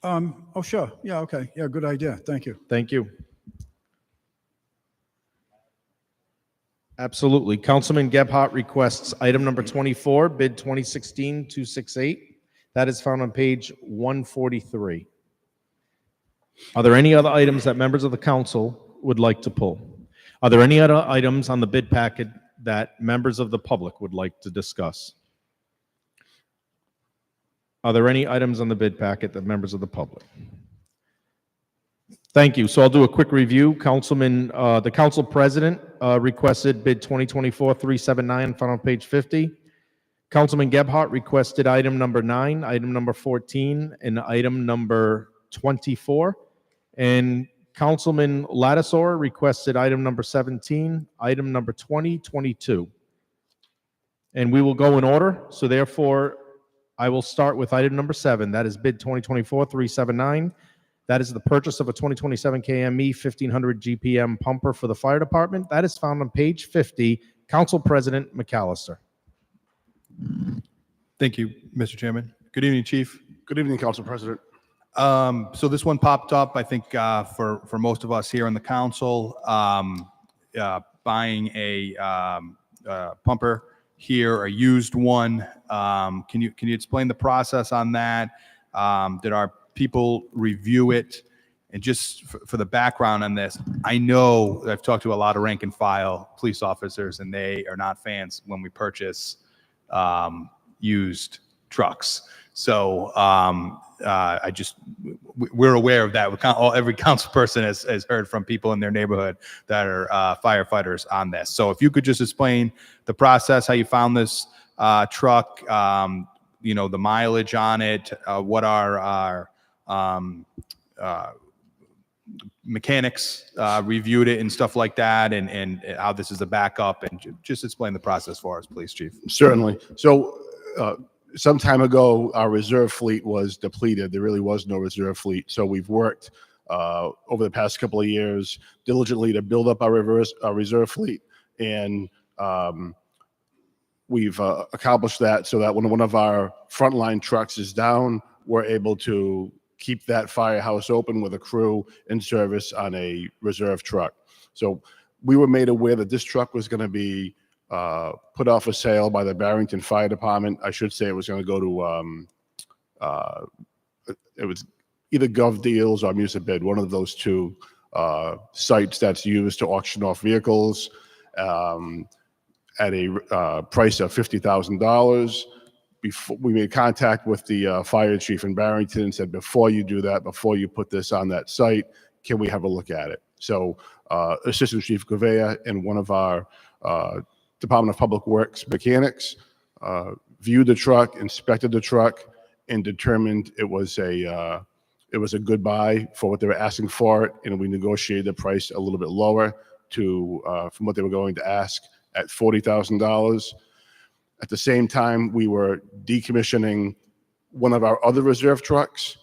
Oh, sure. Yeah, okay. Yeah, good idea. Thank you. Thank you. Absolutely. Councilman Gebhardt requests item number 24, bid 2016-268. That is found on page 143. Are there any other items that members of the council would like to pull? Are there any other items on the bid packet that members of the public would like to discuss? Are there any items on the bid packet that members of the public? Thank you. So I'll do a quick review. The council president requested bid 2024-379, found on page 50. Councilman Gebhardt requested item number 9, item number 14, and item number 24. And Councilman Lattisaur requested item number 17, item number 20, 22. And we will go in order. So therefore, I will start with item number 7. That is bid 2024-379. That is the purchase of a 2027 KME 1500 GPM pumper for the fire department. That is found on page 50. Council President McAllister. Thank you, Mr. Chairman. Good evening, Chief. Good evening, Council President. So this one popped up, I think, for most of us here in the council, buying a pumper here, a used one. Can you explain the process on that? Did our people review it? And just for the background on this, I know I've talked to a lot of rank and file police officers, and they are not fans when we purchase used trucks. So we're aware of that. Every council person has heard from people in their neighborhood that are firefighters on this. So if you could just explain the process, how you found this truck, the mileage on it, what our mechanics reviewed it and stuff like that, and how this is a backup, and just explain the process for us, please, Chief. Certainly. So some time ago, our reserve fleet was depleted. There really was no reserve fleet. So we've worked over the past couple of years diligently to build up our reserve fleet. And we've accomplished that so that when one of our frontline trucks is down, we're able to keep that firehouse open with a crew in service on a reserve truck. So we were made aware that this truck was going to be put off for sale by the Barrington Fire Department. I should say it was going to go to, it was either Gov Deals or Musa Bid, one of those two sites that's used to auction off vehicles at a price of $50,000. Before we made contact with the fire chief in Barrington and said, before you do that, before you put this on that site, can we have a look at it? So Assistant Chief Gouveia and one of our Department of Public Works mechanics viewed the truck, inspected the truck, and determined it was a good buy for what they were asking for it, and we negotiated the price a little bit lower to from what they were going to ask at $40,000. At the same time, we were decommissioning one of our other reserve trucks,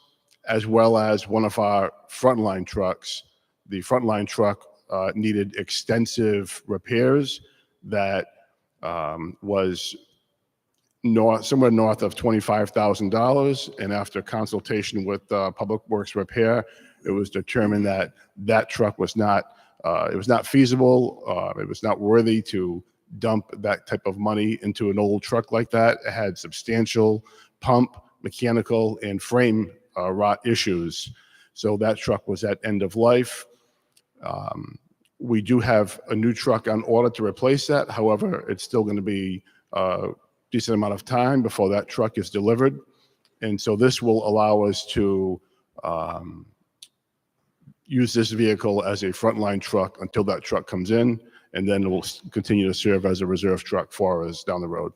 as well as one of our frontline trucks. The frontline truck needed extensive repairs that was somewhere north of $25,000. And after consultation with Public Works Repair, it was determined that that truck was not, it was not feasible. It was not worthy to dump that type of money into an old truck like that. It had substantial pump, mechanical, and frame rot issues. So that truck was at end of life. We do have a new truck on order to replace that. However, it's still going to be a decent amount of time before that truck is delivered. And so this will allow us to use this vehicle as a frontline truck until that truck comes in, and then it will continue to serve as a reserve truck for us down the road.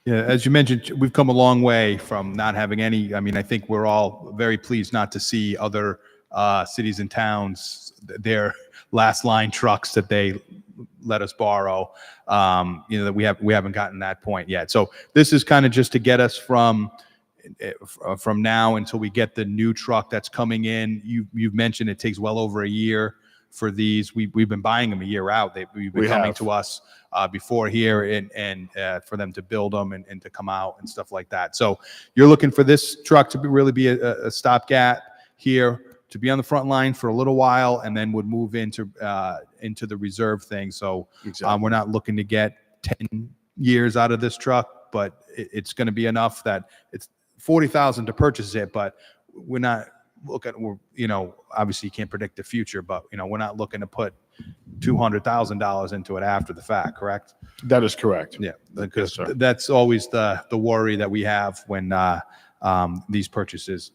Yeah, as you mentioned, we've come a long way from not having any. I mean, I think we're all very pleased not to see other cities and towns, their last line trucks that they let us borrow. That we haven't gotten that point yet. So this is kind of just to get us from now until we get the new truck that's coming in. You've mentioned it takes well over a year for these. We've been buying them a year out. We've been coming to us before here and for them to build them and to come out and stuff like that. So you're looking for this truck to really be a stopgap here, to be on the front line for a little while, and then would move into the reserve thing. So we're not looking to get 10 years out of this truck, but it's going to be enough that it's $40,000 to purchase it, but we're not looking, obviously you can't predict the future, but we're not looking to put $200,000 into it after the fact, correct? That is correct. Yeah, because Yes, sir. that's always the worry that we have when these purchases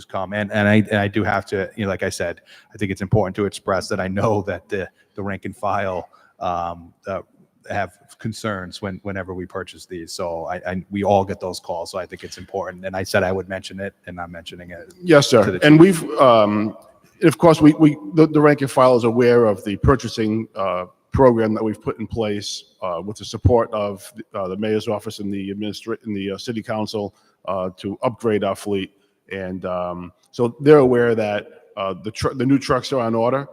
come. And I do have to, like I said, I think it's important to express that I know that the rank and file have concerns whenever we purchase these. So we all get those calls. So I think it's important. And I said I would mention it, and I'm mentioning it. Yes, sir. And we've, of course, the rank and file is aware of the purchasing program that we've put in place with the support of the mayor's office and the city council to upgrade our fleet. And so they're aware that the new trucks are on order,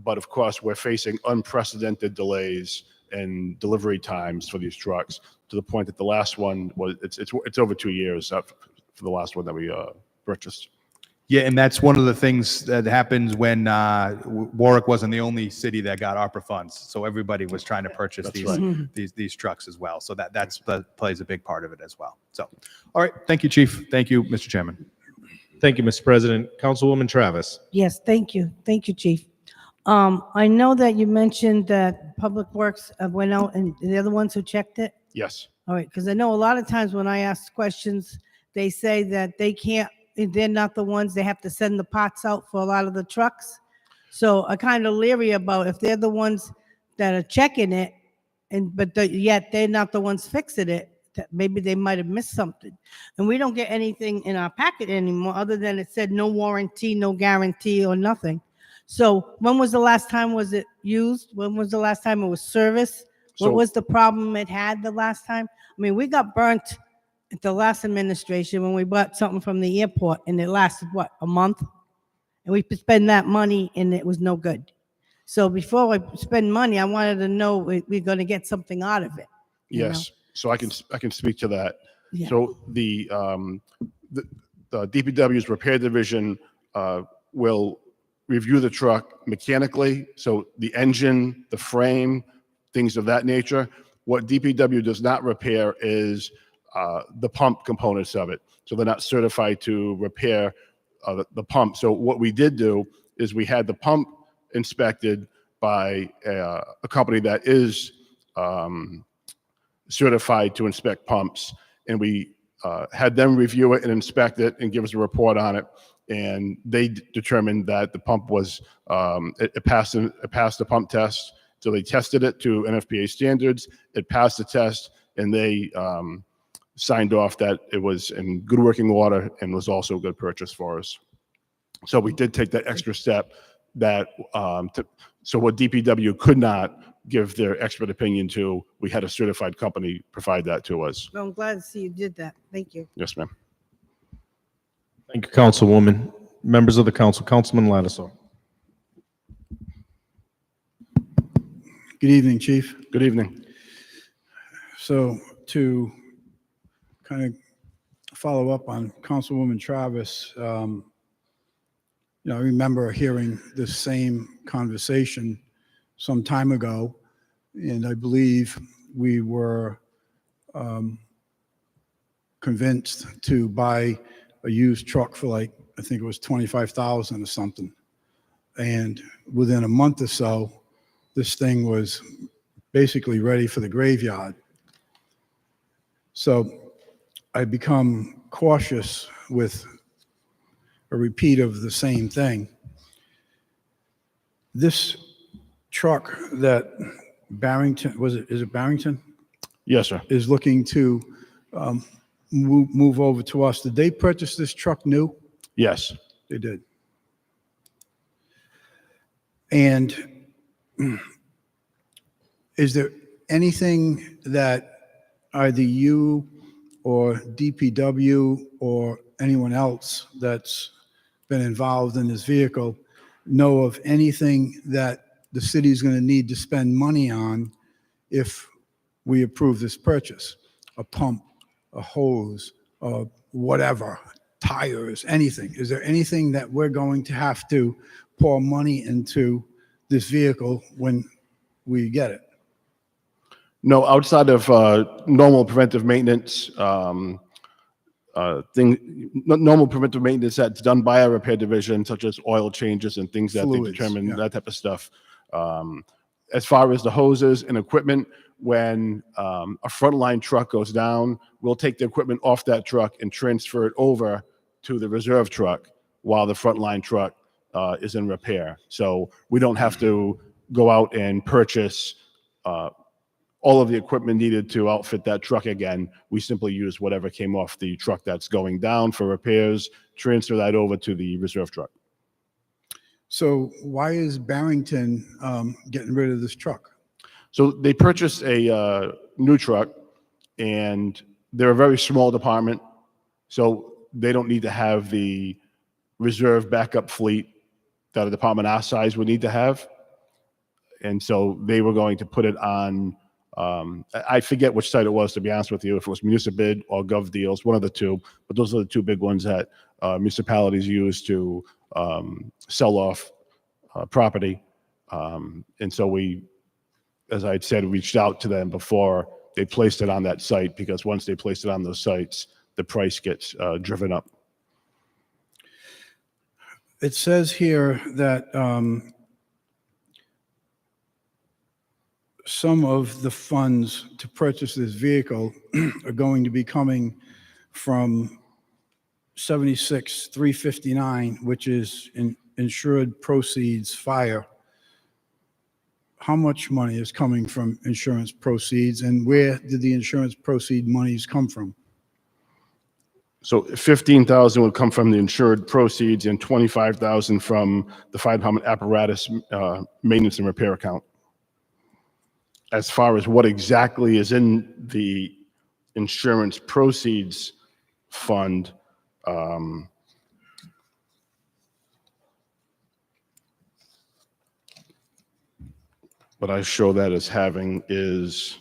but of course we're facing unprecedented delays and delivery times for these trucks, to the point that the last one was it's over 2 years for the last one that we purchased. Yeah, and that's one of the things that happens when Warwick wasn't the only city that got ARPA funds. So everybody was trying to purchase these trucks as well. So that plays a big part of it as well. So, all right, thank you, Chief. Thank you, Mr. Chairman. Thank you, Mr. President. Councilwoman Travis. Yes, thank you. Thank you, Chief. I know that you mentioned that Public Works went out and they're the ones who checked it. Yes. All right, because I know a lot of times when I ask questions, they say that they're not the ones, they have to send the parts out for a lot of the trucks. So I kind of leery about if they're the ones that are checking it, yet they're not the ones fixing it, that maybe they might have missed something. And we don't get anything in our packet anymore other than it said no warranty, no guarantee, or nothing. So when was the last time was it used? When was the last time it was serviced? What was the problem it had the last time? I mean, we got burnt at the last administration when we bought something from the airport and it lasted, a month? And we spend that money and it was no good. So before I spend money, I wanted to know we're going to get something out of it. Yes. So I can speak to that. Yeah. So the DPW's repair division will review the truck mechanically. So the engine, the frame, things of that nature. What DPW does not repair is the pump components of it. So they're not certified to repair the pump. So what we did do is we had the pump inspected by a company that is certified to inspect pumps, and we had them review it and inspect it and give us a report on it. And they determined that the pump was it passed the pump test. So they tested it to NFPA standards. It passed the test, and they signed off that it was in good working order and was also a good purchase for us. So we did take that extra step that so what DPW could not give their expert opinion to, we had a certified company provide that to us. Well, I'm glad to see you did that. Thank you. Yes, ma'am. Thank you, Councilwoman. Members of the council, Councilman Lattisaw. Good evening, Chief. Good evening. So to kind of follow up on Councilwoman Travis, I remember hearing this same conversation some time ago, and I believe we were convinced to buy a used truck for I think it was $25,000 or something. And within a month or so, this thing was basically ready for the graveyard. So I become cautious with a repeat of the same thing. This truck that Barrington, is it Barrington? Yes, sir. Is looking to move over to us. Did they purchase this truck new? Yes. They did. And is there anything that either you or DPW or anyone else that's been involved in this vehicle know of anything that the city is going to need to spend money on if we approve this purchase? A pump, a hose, whatever, tires, anything. Is there anything that we're going to have to pour money into this vehicle when we get it? No, outside of normal preventive maintenance, normal preventive maintenance that's done by our repair division, such as oil changes and things that Fluids, they determine, yeah. that type of stuff. As far as the hoses and equipment, when a frontline truck goes down, we'll take the equipment off that truck and transfer it over to the reserve truck while the frontline truck is in repair. So we don't have to go out and purchase all of the equipment needed to outfit that truck again. We simply use whatever came off the truck that's going down for repairs, transfer that over to the reserve truck. So why is Barrington getting rid of this truck? So they purchased a new truck, and they're a very small department, so they don't need to have the reserve backup fleet that a department our size would need to have. And so they were going to put it on, I forget which site it was, to be honest with you, if it was municipal bid or gov deals, one of the two, but those are the two big ones that municipalities use to sell off property. And so we, as I had said, reached out to them before they placed it on that site, because once they placed it on those sites, the price gets driven up. It says here that some of the funds to purchase this vehicle are going to be coming from 76,359, which is insured proceeds fire. How much money is coming from insurance proceeds, and where did the insurance proceed monies come from? So 15,000 would come from the insured proceeds and 25,000 from the fire department apparatus maintenance and repair account. As far as what exactly is in the insurance proceeds fund, what I show that as having is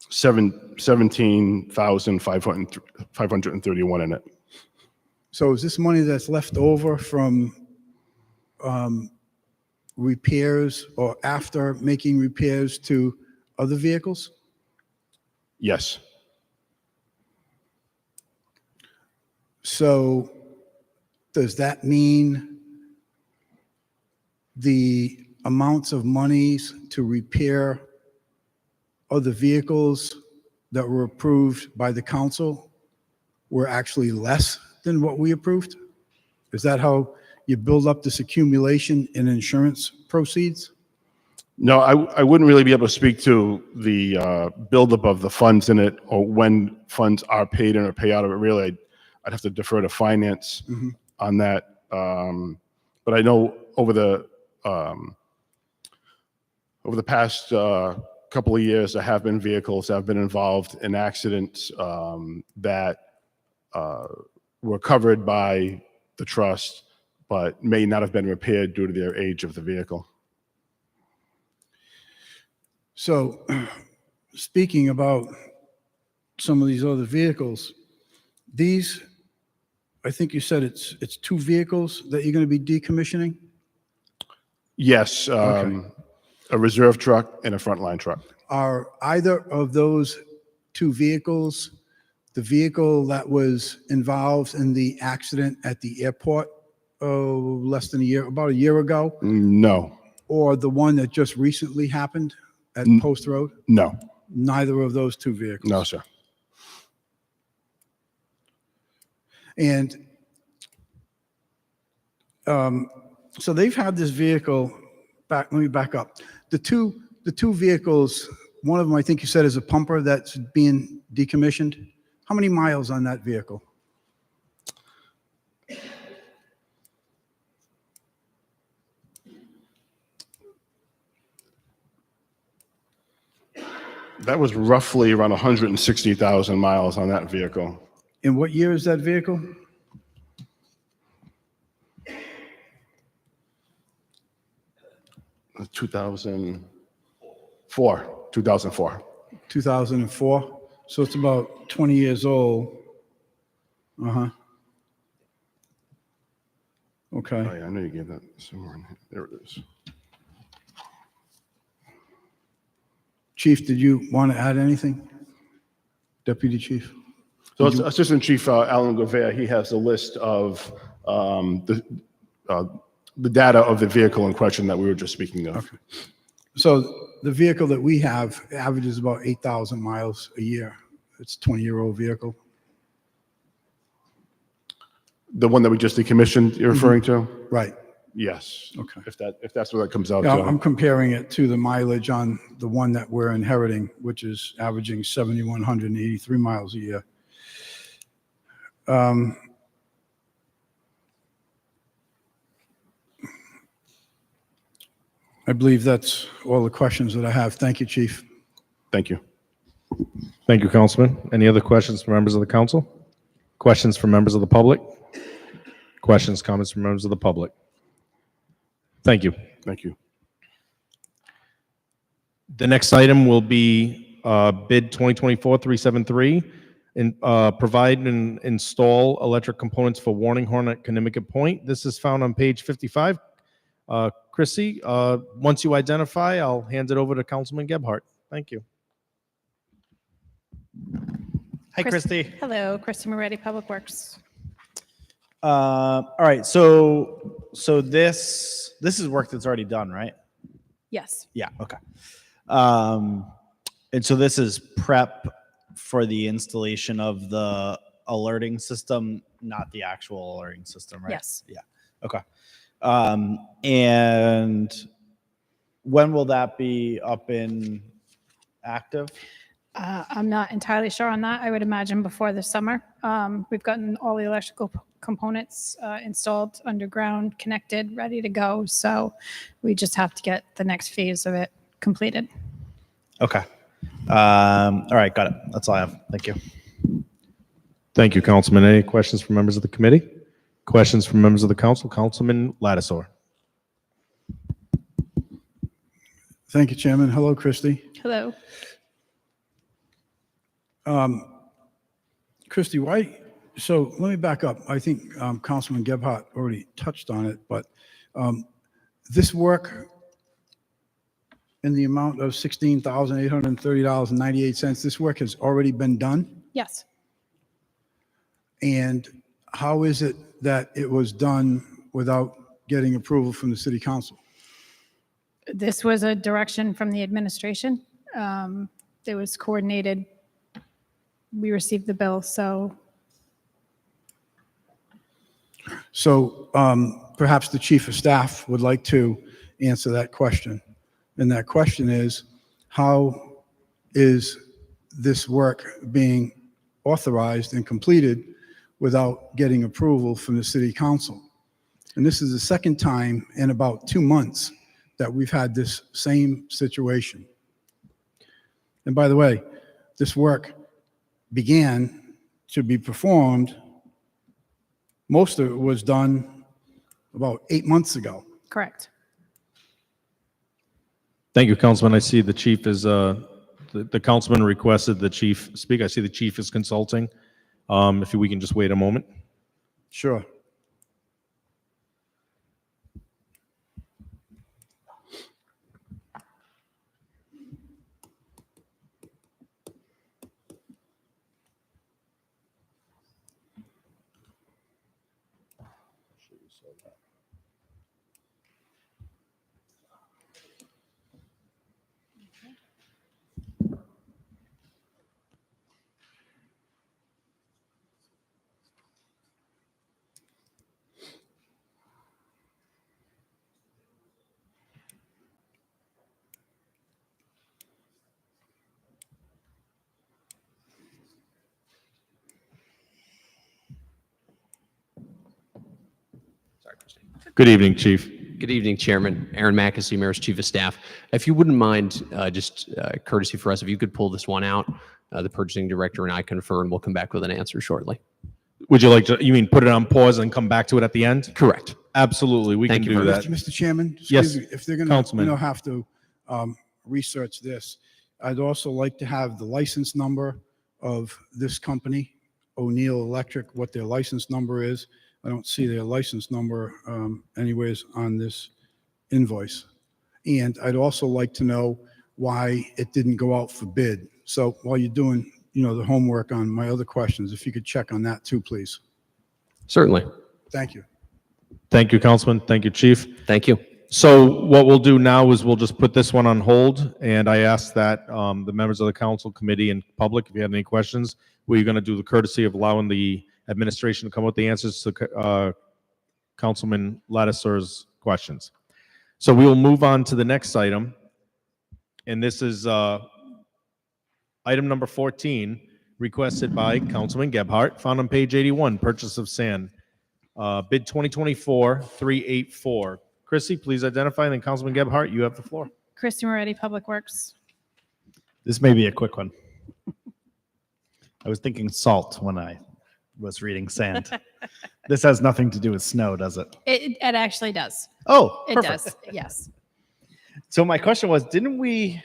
17,531 in it. So is this money that's left over from repairs or after making repairs to other vehicles? Yes. So does that mean the amounts of monies to repair other vehicles that were approved by the council were actually less than what we approved? Is that how you build up this accumulation in insurance proceeds? No, I wouldn't really be able to speak to the buildup of the funds in it or when funds are paid in or pay out of it. Really, I'd have to defer to finance on that. But I know over the past couple of years, there have been vehicles that have been involved in accidents that were covered by the trust, but may not have been repaired due to their age of the vehicle. So, speaking about some of these other vehicles, these, I think you said it's 2 vehicles that you're going to be decommissioning? Yes, Okay. a reserve truck and a frontline truck. Are either of those 2 vehicles the vehicle that was involved in the accident at the airport less than about a year ago? No, Or the one that just recently happened at Post Road? no, Neither of those 2 vehicles? no, sir. And so they've had this vehicle back. Let me back up. The two vehicles, one of them I think you said is a pumper that's being decommissioned. How many miles on that vehicle? That was roughly around 160,000 miles on that vehicle. And what year is that vehicle? Uh, 2004. 2004. So it's about 20 years old. Uh-huh. Okay. Oh, yeah, I know you gave that somewhere in here. There it is. Chief, did you want to add anything? Deputy Chief? So Assistant Chief Alan Govea, he has a list of the data of the vehicle in question that we were just speaking of. Okay. So the vehicle that we have averages about 8,000 miles a year. It's a 20-year-old vehicle. The one that we just decommissioned, you're referring to? Right. Yes. Okay. If that's what that comes out Yeah, to. I'm comparing it to the mileage on the one that we're inheriting, which is averaging 7,183 miles a year. I believe that's all the questions that I have. Thank you, Chief. Thank you. Thank you, Councilman. Any other questions from members of the council? Questions from members of the public? Questions, comments from members of the public? Thank you. Thank you. The next item will be bid 2024-373, provide and install electric components for Warning Horn at Connecticut Point. This is found on page 55. Chrissy, once you identify, I'll hand it over to Councilman Gebhardt. Thank you. Hi, Christy. Hello, Christy Moretti, Public Works. All right, so this is work that's already done, right? Yes. Yeah, okay. And so this is prep for the installation of the alerting system, not the actual alerting system, right? Yes. Yeah, okay. And when will that be up in active? I'm not entirely sure on that. I would imagine before the summer. We've gotten all the electrical components installed underground, connected, ready to go. So we just have to get the next phase of it completed. Okay. All right, got it. That's all I have. Thank you. Thank you, Councilman. Any questions from members of the committee? Questions from members of the council? Councilman Lattisaur. Thank you, Chairman. Hello, Christy. Hello. Christy, why? So let me back up. I think Councilman Gebhardt already touched on it, but this work in the amount of $16,830.98, this work has already been done? Yes. And how is it that it was done without getting approval from the city council? This was a direction from the administration. It was coordinated. We received the bill, so Perhaps the chief of staff would like to answer that question. And that question is, how is this work being authorized and completed without getting approval from the city council? And this is the second time in about 2 months that we've had this same situation. And by the way, this work began to be performed, most of it was done about 8 months ago. correct. Thank you, Councilman. I see the chief is, the councilman requested the chief speak. I see the chief is consulting. If we can just wait a moment. Sure. Good evening, Chief. Good evening, Chairman. Aaron Mackesy, Mayor's Chief of Staff. If you wouldn't mind, just courtesy for us, if you could pull this one out, the purchasing director and I confer, and we'll come back with an answer shortly. Would you like to, you mean put it on pause and come back to it at the end? Correct. Absolutely, we can Thank you do very that. Mr. Chairman? Yes, Excuse me, if they're going Councilman. to, have to research this, I'd also like to have the license number of this company, O'Neill Electric, what their license number is. I don't see their license number anyways on this invoice. And I'd also like to know why it didn't go out for bid. So while you're doing, the homework on my other questions, if you could check on that too, please. Certainly. Thank you. Thank you, Councilman. Thank you, Chief. Thank you. So what we'll do now is we'll just put this one on hold, and I ask that the members of the council committee and public, if you have any questions, we're going to do the courtesy of allowing the administration to come up with the answers to Councilman Lattiser's questions. So we will move on to the next item, and this is item number 14, requested by Councilman Gebhardt, found on page 81, purchase of sand, bid 2024-384. Chrissy, please identify, and then Councilman Gebhardt, you have the floor. Christy Moretti, Public Works. This may be a quick one. I was thinking salt when I was reading sand. This has nothing to do with snow, does it? It actually does. Oh, It perfect. does, yes. So my question was, didn't we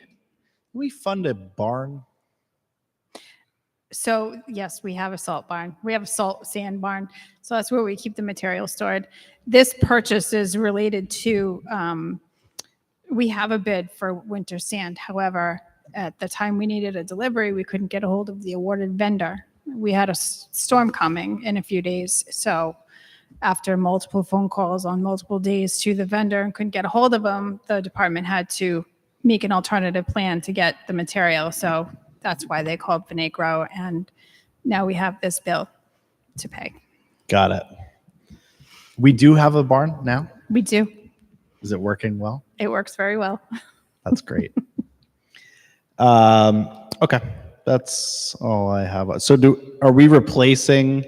fund a barn? So yes, we have a salt barn. We have a sand barn. So that's where we keep the material stored. This purchase is related to, we have a bid for winter sand. However, at the time we needed a delivery, we couldn't get a hold of the awarded vendor. We had a storm coming in a few days. So after multiple phone calls on multiple days to the vendor and couldn't get a hold of them, the department had to make an alternative plan to get the material. So that's why they called Vinagro, and now we have this bill to pay. Got it. We do have a barn now. We do. Is it working well? It works very well. That's great. Okay, that's all I have. So are we replacing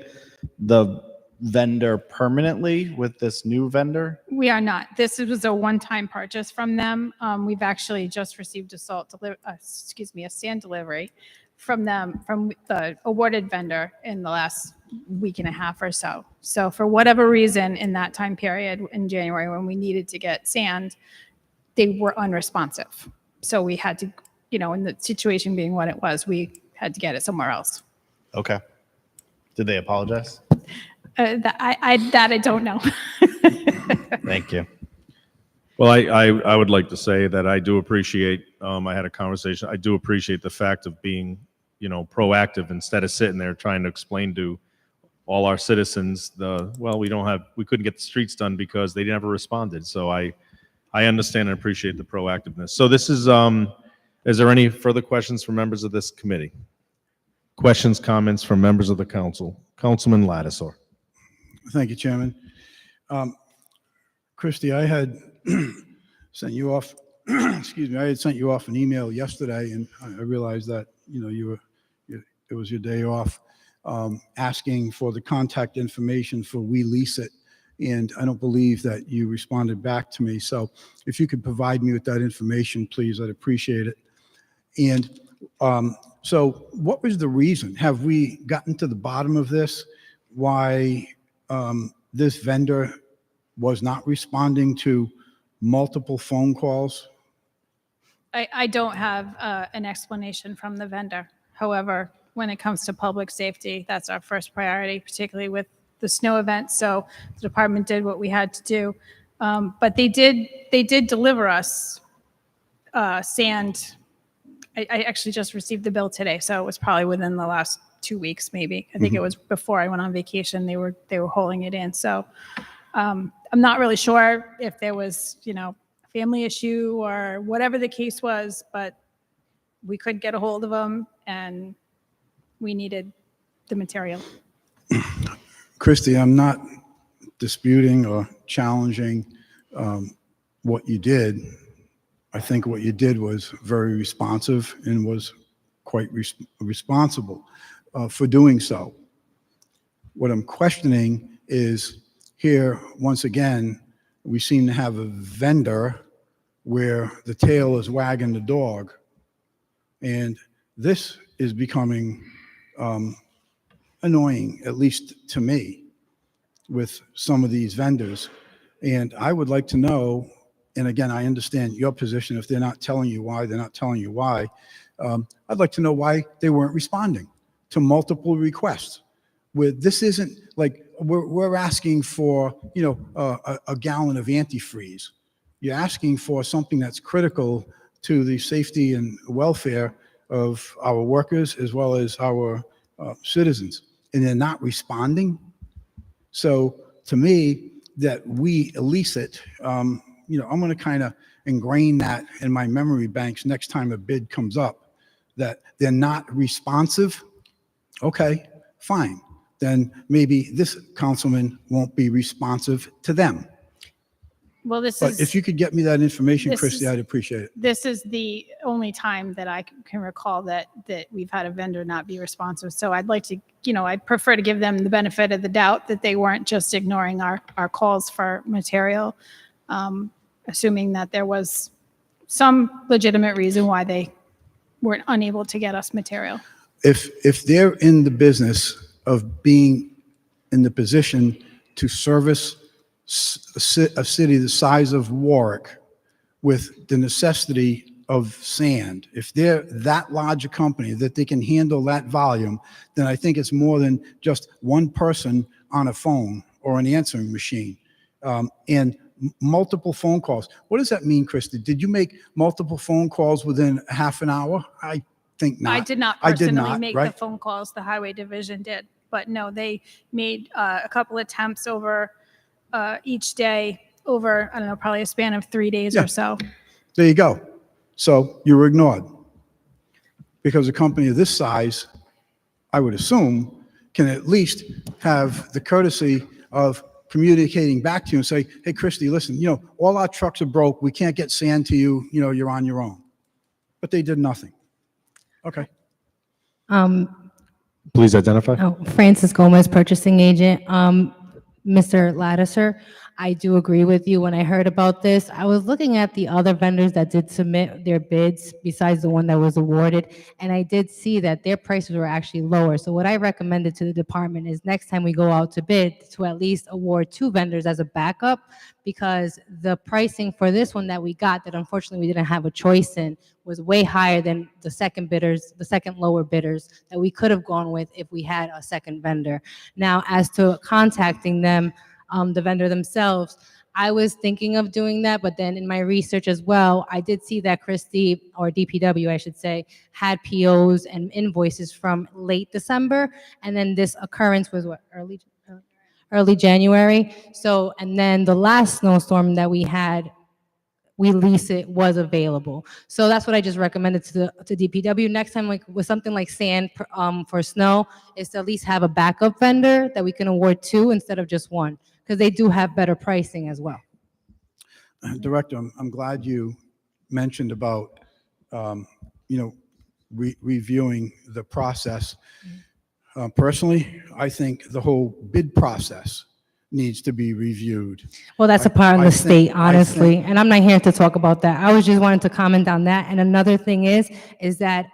the vendor permanently with this new vendor? We are not. This was a one-time purchase from them. We've actually just received a sand delivery from them, from the awarded vendor in the last week and a half or so. So for whatever reason, in that time period in January when we needed to get sand, they were unresponsive. So we had to, in the situation being what it was, we had to get it somewhere else. Okay. Did they apologize? That I don't know. Thank you. Well, I would like to say that I do appreciate, I had a conversation, I do appreciate the fact of being, proactive instead of sitting there trying to explain to all our citizens we couldn't get the streets done because they never responded. So I I understand and appreciate the proactiveness. So this is there any further questions from members of this committee? Questions, comments from members of the council? Councilman Lattiser. Thank you, Chairman. Christie, I had sent you off, excuse me, I had sent you off an email yesterday, and I realized that, it was your day off, asking for the contact information for We Lease It. And I don't believe that you responded back to me. So if you could provide me with that information, please, I'd appreciate it. And so what was the reason? Have we gotten to the bottom of this? Why this vendor was not responding to multiple phone calls? I don't have an explanation from the vendor. However, when it comes to public safety, that's our first priority, particularly with the snow event. So the department did what we had to do. But they did deliver us sand. I actually just received the bill today, so it was probably within the last 2 weeks, maybe. I think it was before I went on vacation. They were hauling it in. So I'm not really sure if there was, a family issue or whatever the case was, but we couldn't get a hold of them, and we needed the material. Christie, I'm not disputing or challenging what you did. I think what you did was very responsive and was quite responsible for doing so. What I'm questioning is here, once again, we seem to have a vendor where the tail is wagging the dog. And this is becoming annoying, at least to me, with some of these vendors. And I would like to know, and again, I understand your position. If they're not telling you why, they're not telling you why. I'd like to know why they weren't responding to multiple requests. Where this isn't like we're asking for, a gallon of antifreeze. You're asking for something that's critical to the safety and welfare of our workers as well as our citizens, and they're not responding. So to me, that We Lease It, I'm going to kind of ingrain that in my memory banks next time a bid comes up, that they're not responsive. Okay, fine. Then maybe this councilman won't be responsive to them. Well, But if you could get me that information, this Christie, is- I'd appreciate it. This is the only time that I can recall that we've had a vendor not be responsive. So I'd like to, I'd prefer to give them the benefit of the doubt that they weren't just ignoring our calls for material, assuming that there was some legitimate reason why they weren't unable to get us material. If they're in the business of being in the position to service a city the size of Warwick with the necessity of sand, if they're that large a company that they can handle that volume, then I think it's more than just one person on a phone or an answering machine. And multiple phone calls. What does that mean, Christie? Did you make multiple phone calls within half an hour? I think not. I did not I did personally not, make right? the phone calls. The highway division did. But no, they made a couple attempts over each day over, I don't know, probably a span of 3 days Yeah. or so. There you go. So you were ignored. Because a company of this size, I would assume, can at least have the courtesy of communicating back to you and say, hey, Christie, listen, all our trucks are broke. We can't get sand to you. You're on your own. But they did nothing. Okay. Please identify. Francis Gomez, purchasing agent. Mr. Lattiser, I do agree with you. When I heard about this, I was looking at the other vendors that did submit their bids besides the one that was awarded, and I did see that their prices were actually lower. So what I recommended to the department is next time we go out to bid, to at least award 2 vendors as a backup, because the pricing for this one that we got, that unfortunately we didn't have a choice in, was way higher than the second lower bidders that we could have gone with if we had a second vendor. Now, as to contacting them, the vendor themselves, I was thinking of doing that, but then in my research as well, I did see that Christie, or DPW, I should say, had POs and invoices from late December, and then this occurrence was what, early January. So, and then the last snowstorm that we had, we lease it was available. So that's what I just recommended to DPW. Next time, like with something like sand for snow, is to at least have a backup vendor that we can award two instead of just one, because they do have better pricing as well. Director, I'm glad you mentioned about, reviewing the process. Personally, I think the whole bid process needs to be reviewed. Well, that's a part of I the think- state, I honestly, think- and I'm not here to talk about that. I was just wanting to comment on that. And another thing is that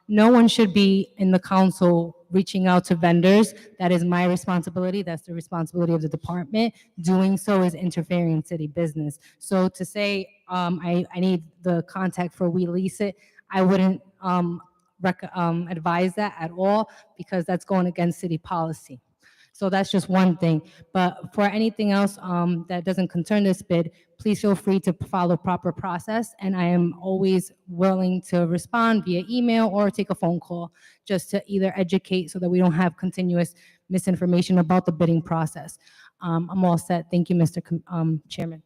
no one should be in the council reaching out to vendors. That is my responsibility. That's the responsibility of the department. Doing so is interfering in city business. So to say I need the contact for We Lease It, I wouldn't advise that at all, because that's going against city policy. So that's just one thing. But for anything else that doesn't concern this bid, please feel free to follow proper process. And I am always willing to respond via email or take a phone call, just to either educate so that we don't have continuous misinformation about the bidding process. I'm all set. Thank you, Mr. Chairman.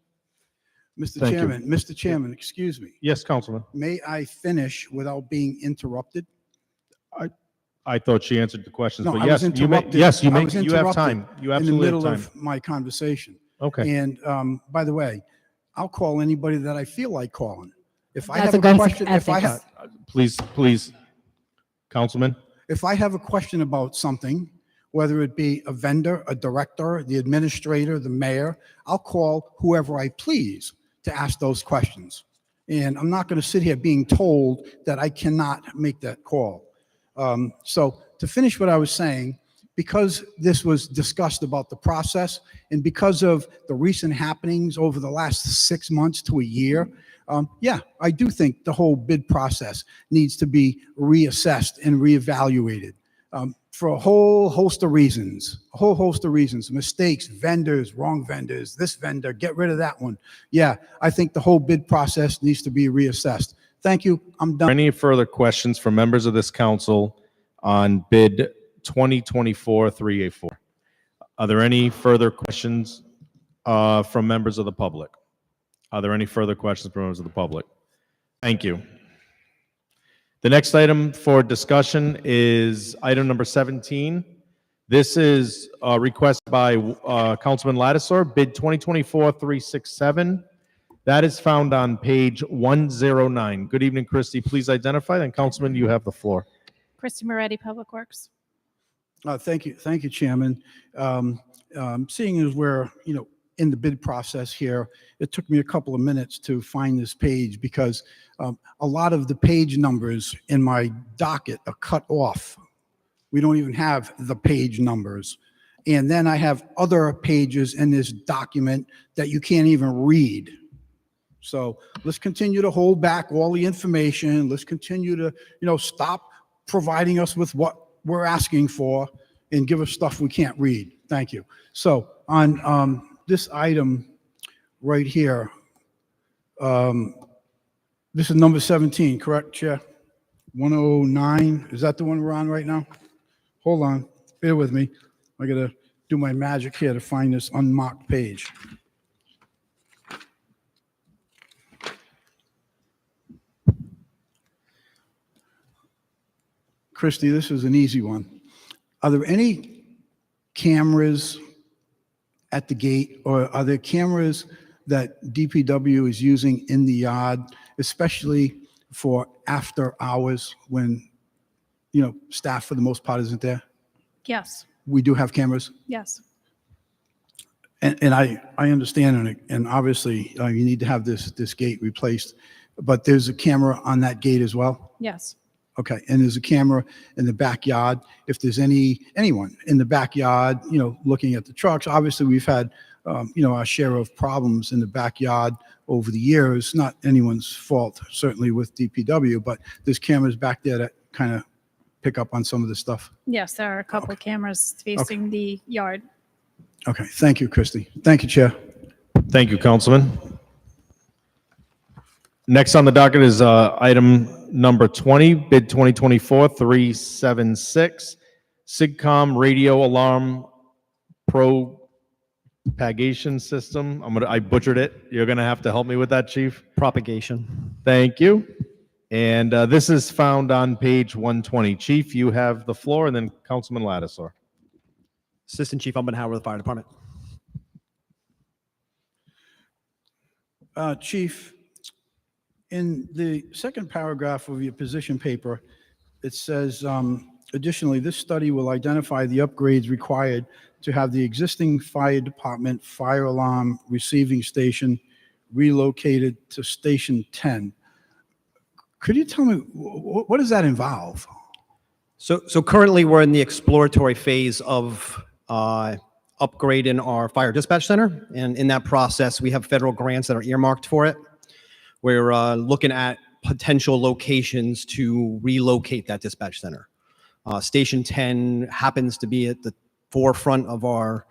Mr. Chairman, excuse me. Yes, Councilman. May I finish without being interrupted? I thought she answered the questions, No, but I yes, was you may, interrupted. yes, you I may, was you have interrupted time. You in the absolutely have middle time. of my conversation. Okay. And by the way, I'll call anybody that I feel like calling. If I That's have a against question, if I ethics. have, Please, Councilman. if I have a question about something, whether it be a vendor, a director, the administrator, the mayor, I'll call whoever I please to ask those questions. And I'm not going to sit here being told that I cannot make that call. So to finish what I was saying, because this was discussed about the process and because of the recent happenings over the last 6 months to a year, yeah, I do think the whole bid process needs to be reassessed and reevaluated for a whole host of reasons, mistakes, vendors, wrong vendors, this vendor, get rid of that one. Yeah, I think the whole bid process needs to be reassessed. Thank you. I'm done. Any further questions from members of this council on bid 2024-384? Are there any further questions from members of the public? Are there any further questions from members of the public? Thank you. The next item for discussion is item number 17. This is a request by Councilman Lattiser, bid 2024-367. That is found on page 109. Good evening, Christy. Please identify. Then, Councilman, you have the floor. Christy Moretti, Public Works. Thank you, Chairman. Seeing as we're, in the bid process here, it took me a couple of minutes to find this page because a lot of the page numbers in my docket are cut off. We don't even have the page numbers. And then I have other pages in this document that you can't even read. So let's continue to hold back all the information. Let's continue to, stop providing us with what we're asking for and give us stuff we can't read. Thank you. So on this item right here, this is number 17, correct, Chair? 109, is that the one we're on right now? Hold on, bear with me. I gotta do my magic here to find this unmarked page. Christy, this is an easy one. Are there any cameras at the gate, or are there cameras that DPW is using in the yard, especially for after hours when, staff for the most part isn't there? Yes, We do have cameras. yes. And I understand, and obviously you need to have this gate replaced, but there's a camera on that gate as well? Yes. Okay, and there's a camera in the backyard. If there's anyone in the backyard, looking at the trucks, obviously we've had, our share of problems in the backyard over the years. Not anyone's fault, certainly with DPW, but there's cameras back there that kind of pick up on some of the stuff. Yes, there are a couple of cameras facing the yard. Okay, thank you, Christy. Thank you, Chair. Thank you, Councilman. Next on the docket is item number 20, bid 2024-376, SIGCOM Radio Alarm propagation system. I butchered it. You're gonna have to help me with that, Chief. Propagation. Thank you. And this is found on page 120. Chief, you have the floor, and then Councilman Lattiser. Assistant Chief Umbenhauer with the Fire Department. Chief, in the second paragraph of your position paper, it says, additionally, this study will identify the upgrades required to have the existing fire department fire alarm receiving station relocated to Station 10. Could you tell me, what does that involve? So currently, we're in the exploratory phase of upgrading our fire dispatch center. And in that process, we have federal grants that are earmarked for it. We're looking at potential locations to relocate that dispatch center. Station 10 happens to be at the forefront of our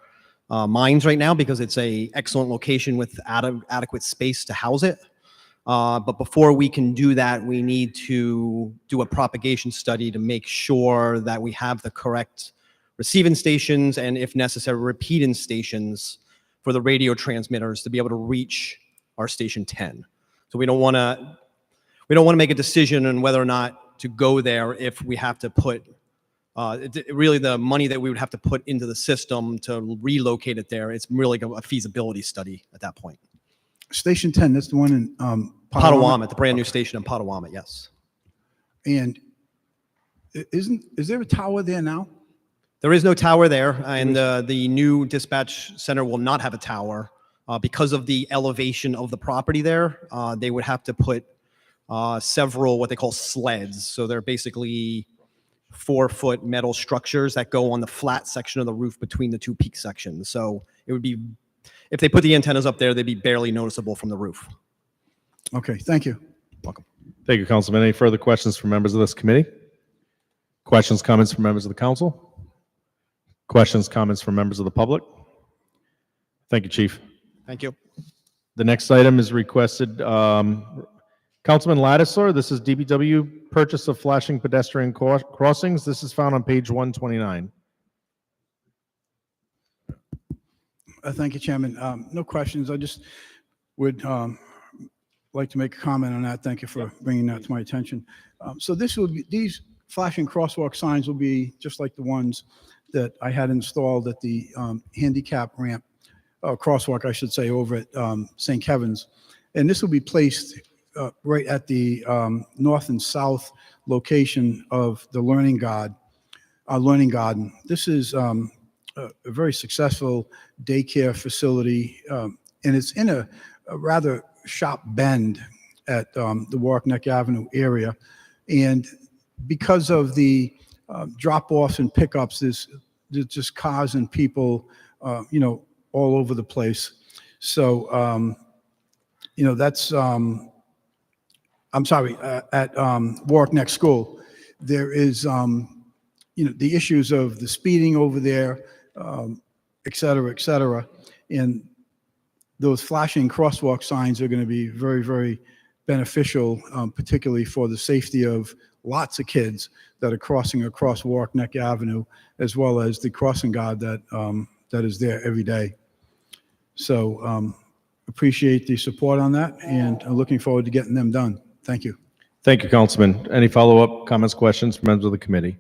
minds right now because it's an excellent location with adequate space to house it. But before we can do that, we need to do a propagation study to make sure that we have the correct receiving stations and, if necessary, repeating stations for the radio transmitters to be able to reach our Station 10. So we don't want to make a decision on whether or not to go there if we have to put really the money that we would have to put into the system to relocate it there. It's really a feasibility study at that point. Station 10, that's the one in Potawatomi, the brand new station in Potawatomi, yes. And is there a tower there now? There is no tower there, and the new dispatch center will not have a tower. Because of the elevation of the property there, they would have to put several what they call sleds. So they're basically 4-foot metal structures that go on the flat section of the roof between the two peak sections. So it would be, if they put the antennas up there, they'd be barely noticeable from the roof. Okay, thank you. Welcome. Thank you, Councilman. Any further questions from members of this committee? Questions, comments from members of the council? Questions, comments from members of the public? Thank you, Chief. Thank you. The next item is requested, Councilman Lattiser, this is DPW purchase of flashing pedestrian crossings. This is found on page 129. Thank you, Chairman. No questions. I just would like to make a comment on that. Thank you for bringing that to my attention. So these flashing crosswalk signs will be just like the ones that I had installed at the handicap ramp, crosswalk, I should say, over at St. Kevin's. And this will be placed right at the north and south location of the Learning Garden. This is a very successful daycare facility, and it's in a rather sharp bend at the Warwick Neck Avenue area. And because of the drop-offs and pickups, there's just cars and people, all over the place. So, that's, I'm sorry, at Warwick Neck School, there is, the issues of the speeding over there, et cetera, and those flashing crosswalk signs are going to be very, very beneficial, particularly for the safety of lots of kids that are crossing across Warwick Neck Avenue, as well as the crossing guard that is there every day. So appreciate the support on that, and I'm looking forward to getting them done. Thank you. Thank you, Councilman. Any follow-up comments, questions from members of the committee?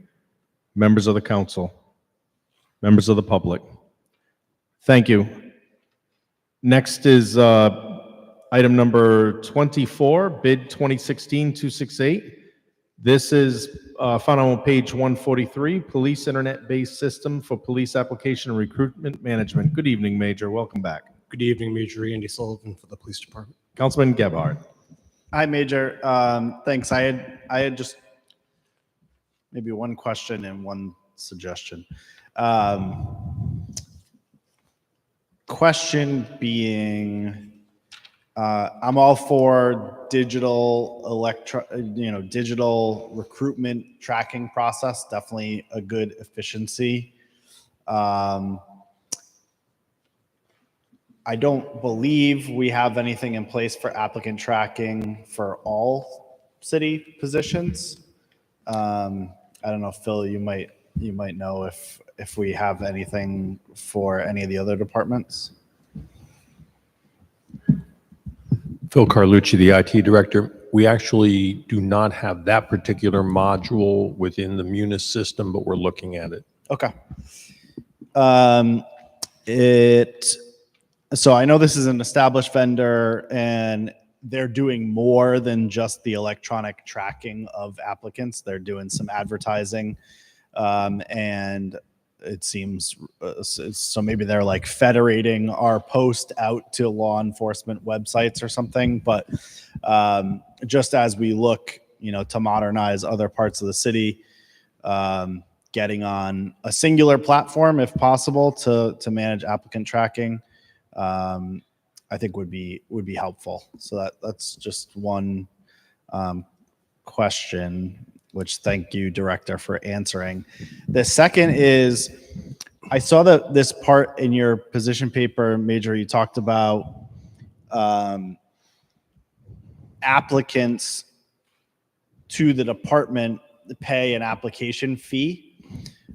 Members of the council? Members of the public? Thank you. Next is item number 24, bid 2016-268. This is found on page 143, Police Internet-Based System for Police Application and Recruitment Management. Good evening, Major. Welcome back. Good evening, Major Andy Sullivan for the Police Department. Councilman Gebhardt. Hi, Major. Thanks. I had just maybe one question and one suggestion. Question being, I'm all for digital recruitment tracking process. Definitely a good efficiency. I don't believe we have anything in place for applicant tracking for all city positions. I don't know, Phil, you might know if we have anything for any of the other departments. Phil Carlucci, the IT director. We actually do not have that particular module within the Munis system, but we're looking at it. Okay. So I know this is an established vendor and they're doing more than just the electronic tracking of applicants. They're doing some advertising, and it seems so maybe they're like federating our post out to law enforcement websites or something. But just as we look, to modernize other parts of the city, getting on a singular platform, if possible, to manage applicant tracking, I think would be helpful. So that's just one question, which thank you, Director, for answering. The second is, I saw that this part in your position paper, Major, you talked about applicants to the department pay an application fee.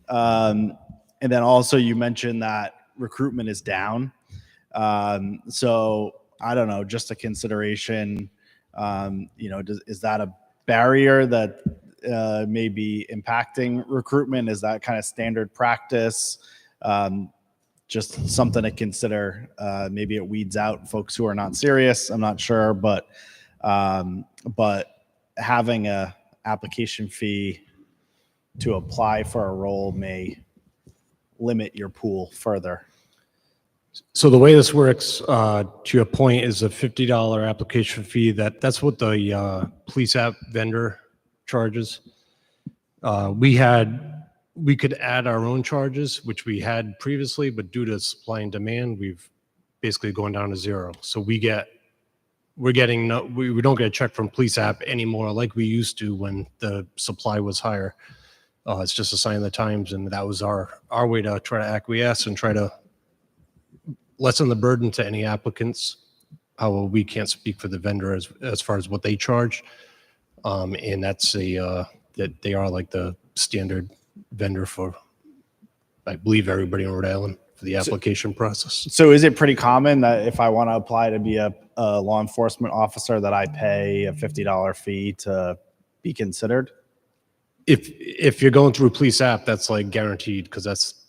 And then also you mentioned that recruitment is down. So I don't know, just a consideration, is that a barrier that may be impacting recruitment? Is that kind of standard practice? Just something to consider. Maybe it weeds out folks who are not serious. I'm not sure, but having a application fee to apply for a role may limit your pool further. So the way this works, to your point, is a $50 application fee. That's what the police app vendor charges. We could add our own charges, which we had previously, but due to supply and demand, we've basically gone down to zero. So we don't get a check from police app anymore like we used to when the supply was higher. It's just a sign of the times, and that was our way to try to acquiesce and try to lessen the burden to any applicants. However, we can't speak for the vendor as far as what they charge, and that's that they are like the standard vendor for, I believe, everybody in Rhode Island for the application process. So is it pretty common that if I want to apply to be a law enforcement officer that I pay a $50 fee to be considered? If you're going through police app, that's like guaranteed, because that's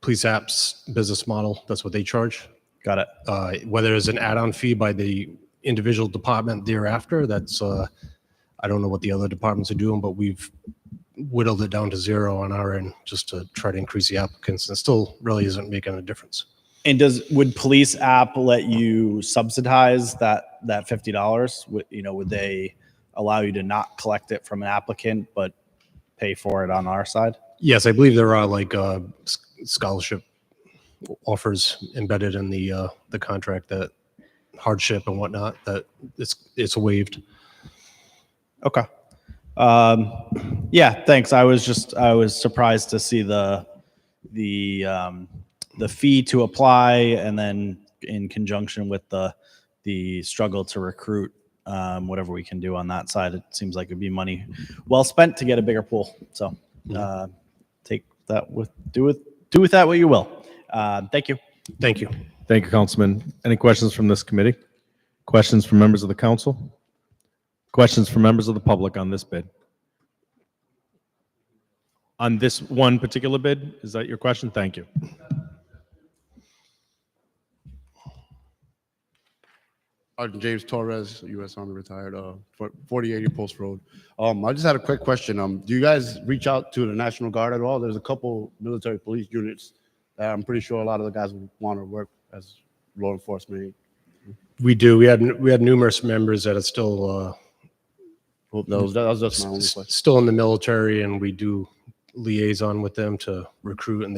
police app's business model. That's what they charge. Got it. Whether it's an add-on fee by the individual department thereafter, that's I don't know what the other departments are doing, but we've whittled it down to zero on our end just to try to increase the applicants, and still really isn't making a difference. And would police app let you subsidize that $50? Would they allow you to not collect it from an applicant but pay for it on our side? Yes, I believe there are like scholarship offers embedded in the contract, that hardship and whatnot, that it's waived. Okay. Yeah, thanks. I was surprised to see the fee to apply, and then in conjunction with the struggle to recruit, whatever we can do on that side. It seems like it'd be money well spent to get a bigger pool. So take that do with that what you will. Thank you. Thank you. Thank you, Councilman. Any questions from this committee? Questions from members of the council? Questions from members of the public on this bid? On this one particular bid? Is that your question? Thank you. James Torres, U.S. Army retired, 4080 Post Road. I just had a quick question. Do you guys reach out to the National Guard at all? There's a couple military police units that I'm pretty sure a lot of the guys would want to work as law enforcement. We do. We had numerous members that are still that was just my only question. Still in the military, and we do liaison with them to recruit, and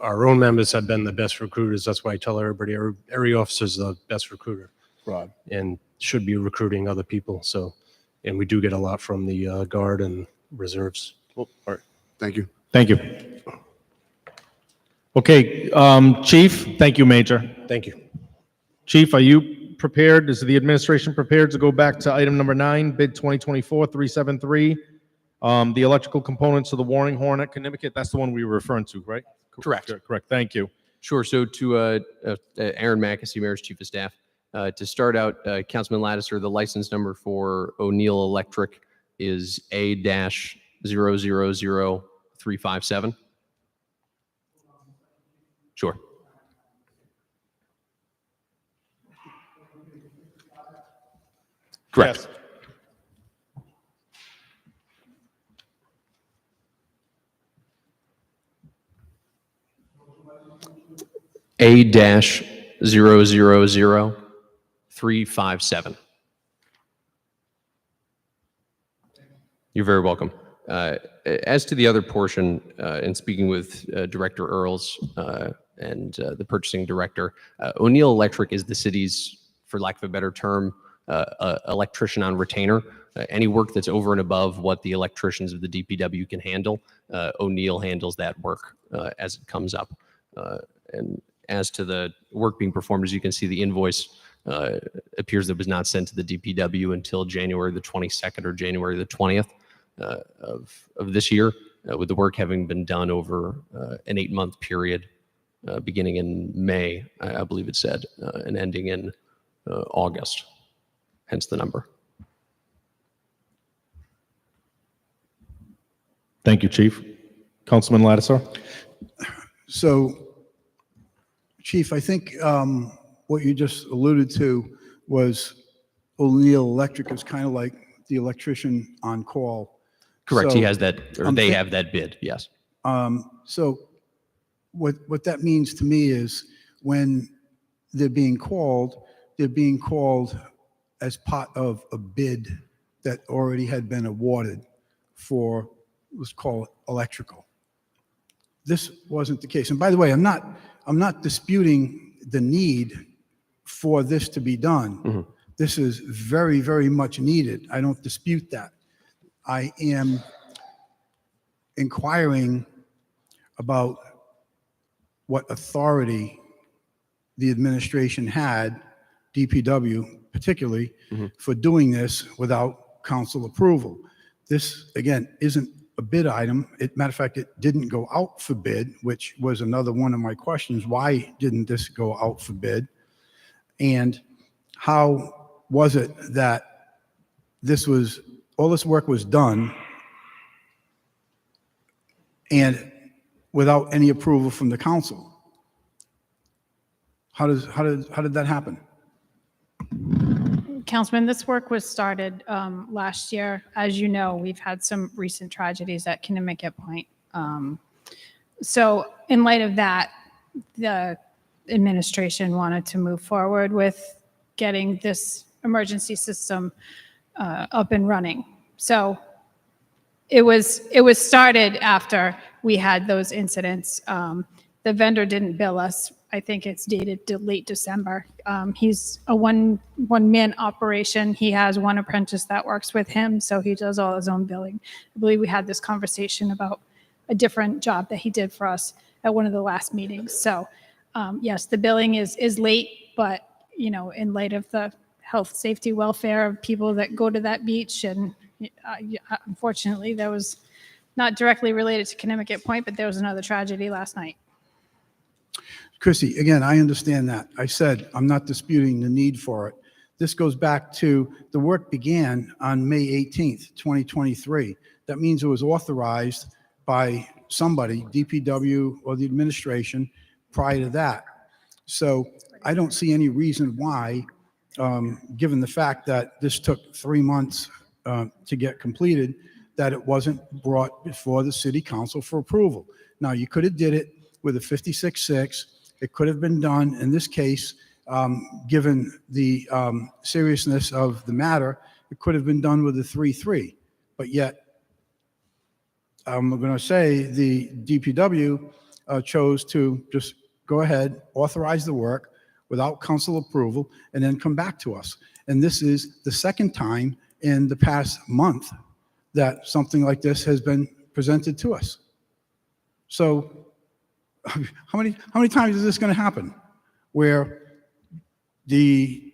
our own members have been the best recruiters. That's why I tell everybody every officer is the best recruiter. Right. And should be recruiting other people. So, and we do get a lot from the Guard and reserves. All right. Thank you. Thank you. Okay, Chief. Thank you, Major. Thank you. Chief, are you prepared? Is the administration prepared to go back to item number 9, bid 2024-373, the electrical components of the Warring Hornet Connecticut? That's the one we were referring to, right? Correct. Correct. Thank you. Sure. So to Aaron Mackesy, Mayor's Chief of Staff, To start out, Councilman Lattiser, the license number for O'Neill Electric is A-000357. Sure. Correct. A-000357. You're very welcome. As to the other portion, in speaking with Director Earls and the purchasing director, O'Neill Electric is the city's, for lack of a better term, electrician on retainer. Any work that's over and above what the electricians of the DPW can handle, O'Neill handles that work as it comes up. And as to the work being performed, as you can see, the invoice appears that it was not sent to the DPW until January the 22nd or January the 20th of this year, with the work having been done over an 8-month period, beginning in May, I believe it said, and ending in August, hence the number. Thank you, Chief. Councilman Lattiser? So, Chief, I think what you just alluded to was O'Neill Electric is kind of like the electrician on call. Correct. So, He has that, or they have that bid. Yes. So what that means to me is when they're being called as part of a bid that already had been awarded for, let's call it electrical. This wasn't the case. And by the way, I'm not disputing the need for this to be done. Mm-hmm. This is very, very much needed. I don't dispute that. I am inquiring about what authority the administration had, DPW particularly, for doing this without council approval. This, again, isn't a bid item. Matter of fact, it didn't go out for bid, which was another one of my questions. Why didn't this go out for bid? And how was it that all this work was done and without any approval from the council? How did that happen? Councilman, this work was started last year. As you know, we've had some recent tragedies at Kinnimaket Point. So in light of that, the administration wanted to move forward with getting this emergency system up and running. So it was started after we had those incidents. The vendor didn't bill us. I think it's dated to late December. He's a one-man operation. He has one apprentice that works with him, so he does all his own billing. I believe we had this conversation about a different job that he did for us at one of the last meetings. So yes, the billing is late, but in light of the health, safety, welfare of people that go to that beach, and unfortunately, that was not directly related to Kinnimaket Point, but there was another tragedy last night. Chrissy, again, I understand that. I said I'm not disputing the need for it. This goes back to the work began on May 18th, 2023. That means it was authorized by somebody, DPW or the administration, prior to that. So I don't see any reason why, given the fact that this took 3 months to get completed, that it wasn't brought before the city council for approval. Now, you could have did it with a 56-6. It could have been done in this case, given the seriousness of the matter, it could have been done with a 3-3. But yet, I'm going to say the DPW chose to just go ahead, authorize the work without council approval, and then come back to us. And this is the second time in the past month that something like this has been presented to us. So how many times is this going to happen where the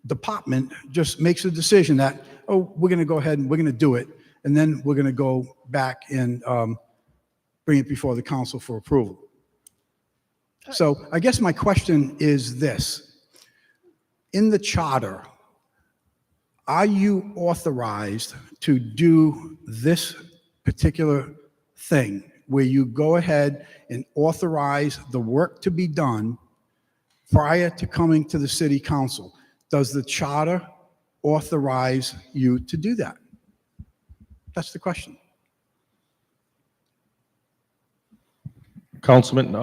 department just makes a decision that, oh, we're going to go ahead and we're going to do it, and then we're going to go back and bring it before the council for approval? So I guess my question is this. in the charter, are you authorized to do this particular thing where you go ahead and authorize the work to be done prior to coming to the city council? Does the charter authorize you to do that? That's the question. Councilman,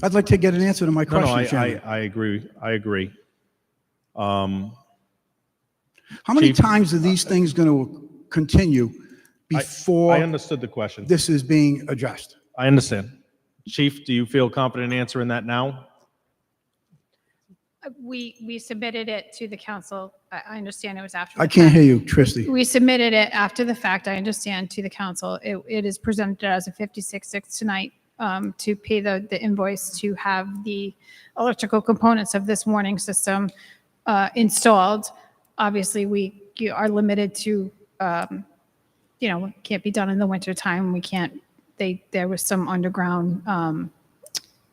I'd like to get an answer to my no, question, Chairman. I agree. I agree. How many Chief- times are these things going to continue before I understood the question. this is being addressed? I understand. Chief, do you feel confident answering that now? We submitted it to the council. I understand it was after. I the can't fact. hear you, Tristy. We submitted it after the fact, I understand, to the council. It is presented as a 56-6 tonight to pay the invoice to have the electrical components of this warning system installed. Obviously, we are limited to, can't be done in the winter time. We can't, there was some underground,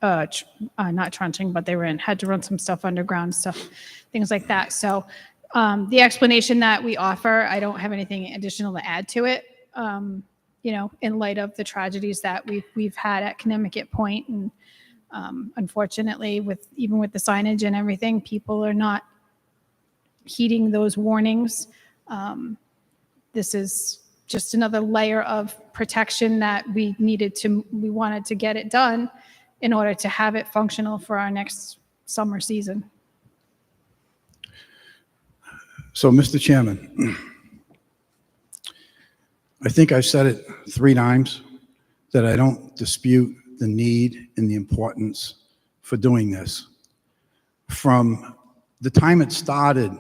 not trenching, but they had to run some stuff underground, stuff, things like that. So the explanation that we offer, I don't have anything additional to add to it. In light of the tragedies that we've had at Connecticut Point, and unfortunately, even with the signage and everything, people are not heeding those warnings. This is just another layer of protection that we wanted to get it done in order to have it functional for our next summer season. So, Mr. Chairman, I think I've said it 3 times that I don't dispute the need and the importance for doing this. From the time it started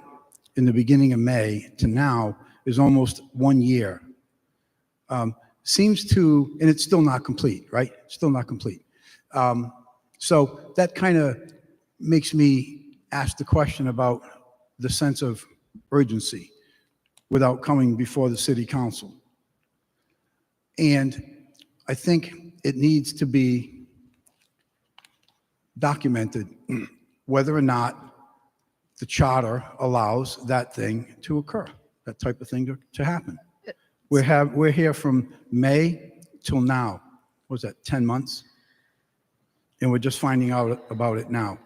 in the beginning of May to now is almost 1 year. Seems to, and it's still not complete, right? Still not complete. So that kind of makes me ask the question about the sense of urgency without coming before the city council. And I think it needs to be documented whether or not the charter allows that thing to occur, that type of thing to happen. We're here from May till now. What was that, 10 months? And we're just finding out about it now.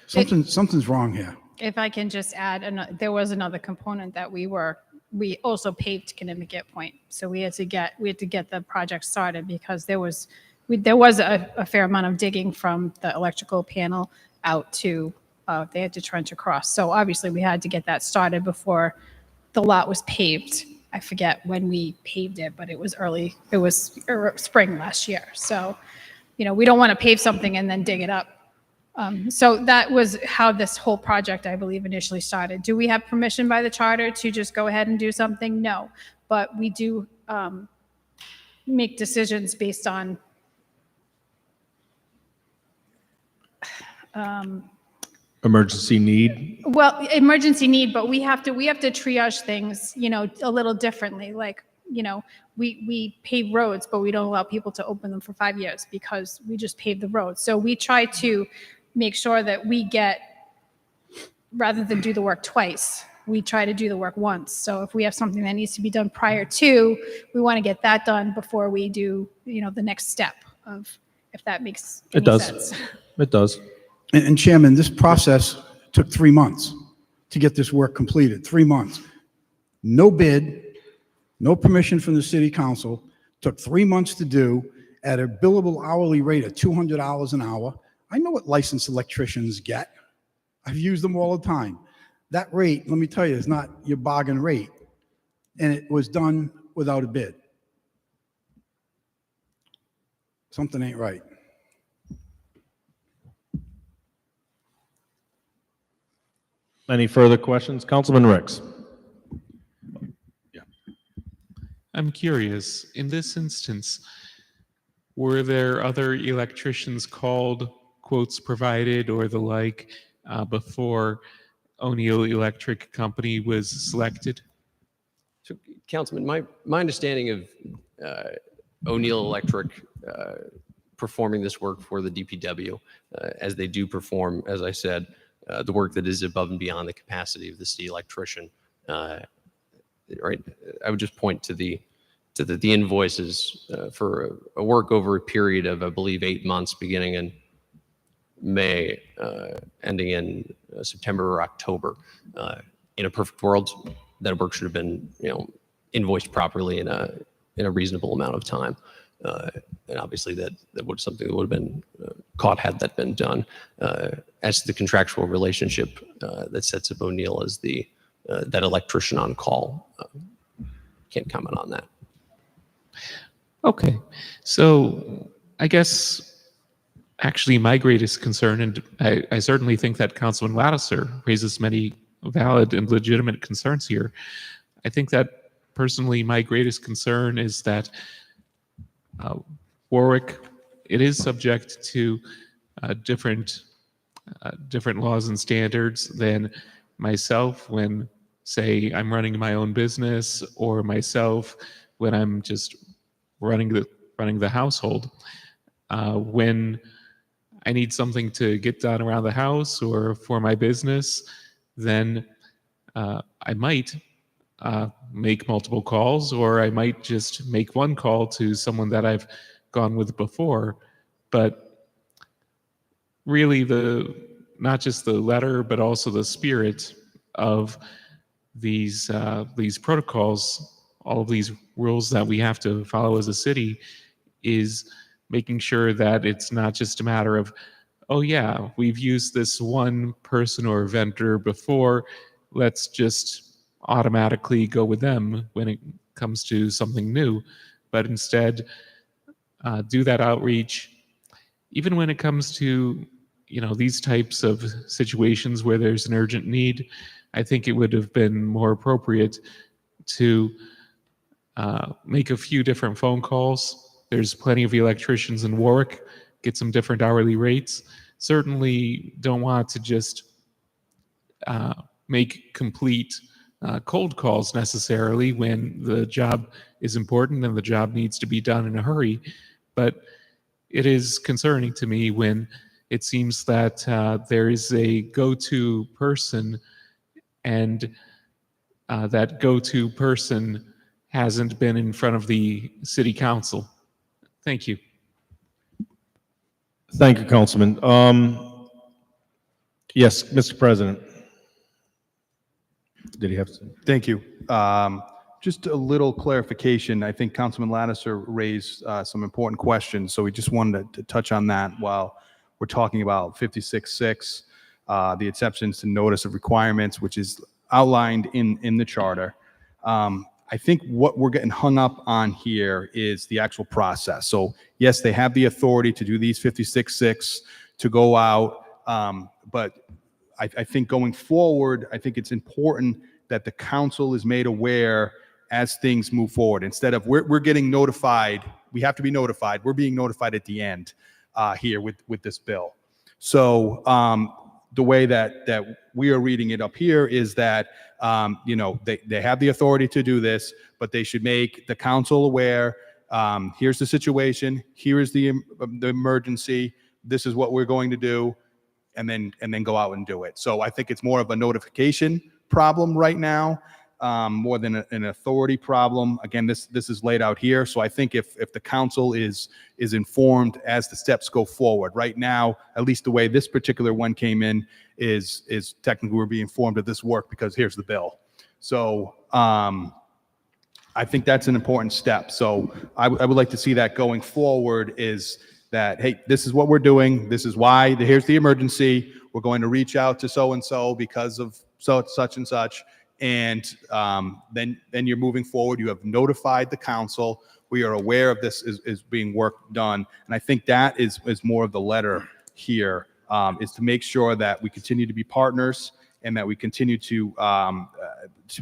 Something's wrong here. If I can just add, there was another component that we also paved Connecticut Point. So we had to get the project started because there was a fair amount of digging from the electrical panel out to, they had to trench across. So obviously we had to get that started before the lot was paved. I forget when we paved it, but it was spring last year. So, we don't want to pave something and then dig it up. So that was how this whole project, I believe, initially started. Do we have permission by the charter to just go ahead and do something? No, but we do make decisions based on Emergency need? well, emergency need, but we have to triage things, a little differently. Like, we pave roads, but we don't allow people to open them for 5 years because we just paved the road. So we try to make sure that rather than do the work twice, we try to do the work once. So if we have something that needs to be done prior to, we want to get that done before we do, the next step of, if that makes any sense. It does. And Chairman, this process took 3 months to get this work completed, 3 months. No bid, no permission from the city council, took 3 months to do at a billable hourly rate of $200 an hour. I know what licensed electricians get. I've used them all the time. That rate, let me tell you, is not your bargain rate. And it was done without a bid. Something ain't right. Any further questions? Councilman Ricks. I'm curious, in this instance, were there other electricians called, quotes provided, or the like before O'Neill Electric Company was selected? So, Councilman, my understanding of O'Neill Electric performing this work for the DPW, as they do perform, as I said, the work that is above and beyond the capacity of the city electrician. Right, I would just point to the invoices for a work over a period of, I believe, 8 months, beginning in May, ending in September or October. In a perfect world, that work should have been, invoiced properly in a reasonable amount of time. And obviously that would something that would have been caught had that been done. As to the contractual relationship that sets up O'Neill as that electrician on call, can't comment on that. Okay, so I guess actually my greatest concern, and I certainly think that Councilman Lattiser raises many valid and legitimate concerns here. I think that personally my greatest concern is that Warwick, it is subject to different laws and standards than myself when, say, I'm running my own business, or myself when I'm just running the household. When I need something to get done around the house or for my business, then I might make multiple calls, or I might just make one call to someone that I've gone with before. But really, not just the letter, but also the spirit of these protocols, all of these rules that we have to follow as a city, is making sure that it's not just a matter of, oh yeah, we've used this one person or vendor before, let's just automatically go with them when it comes to something new, but instead do that outreach. Even when it comes to these types of situations where there's an urgent need, I think it would have been more appropriate to make a few different phone calls. There's plenty of electricians in Warwick, get some different hourly rates. Certainly don't want to just make complete cold calls necessarily when the job is important and the job needs to be done in a hurry. But it is concerning to me when it seems that there is a go-to person, and that go-to person hasn't been in front of the city council. Thank you. Thank you, Councilman. Yes, Mr. President. Did he have to? Thank you. Just a little clarification. I think Councilman Lattiser raised some important questions, so we just wanted to touch on that while we're talking about 56.6, the exceptions to notice of requirements, which is outlined in the charter. I think what we're getting hung up on here is the actual process. So yes, they have the authority to do these 56.6 to go out, but I think going forward, I think it's important that the council is made aware as things move forward. Instead of we're getting notified, we have to be notified. We're being notified at the end here with this bill. So the way that we are reading it up here is that they have the authority to do this, but they should make the council aware. Here's the situation. Here is the emergency. This is what we're going to do. And then go out and do it. So I think it's more of a notification problem right now, more than an authority problem. Again, this is laid out here. So I think if the council is informed as the steps go forward, right now, at least the way this particular one came in is technically we're being informed of this work because here's the bill. So I think that's an important step. So I would like to see that going forward is that, hey, this is what we're doing. This is why. Here's the emergency. We're going to reach out to so-and-so because of such and such. And then you're moving forward. You have notified the council. We are aware of this is being work done. And I think that is more of the letter here, is to make sure that we continue to be partners and that we continue to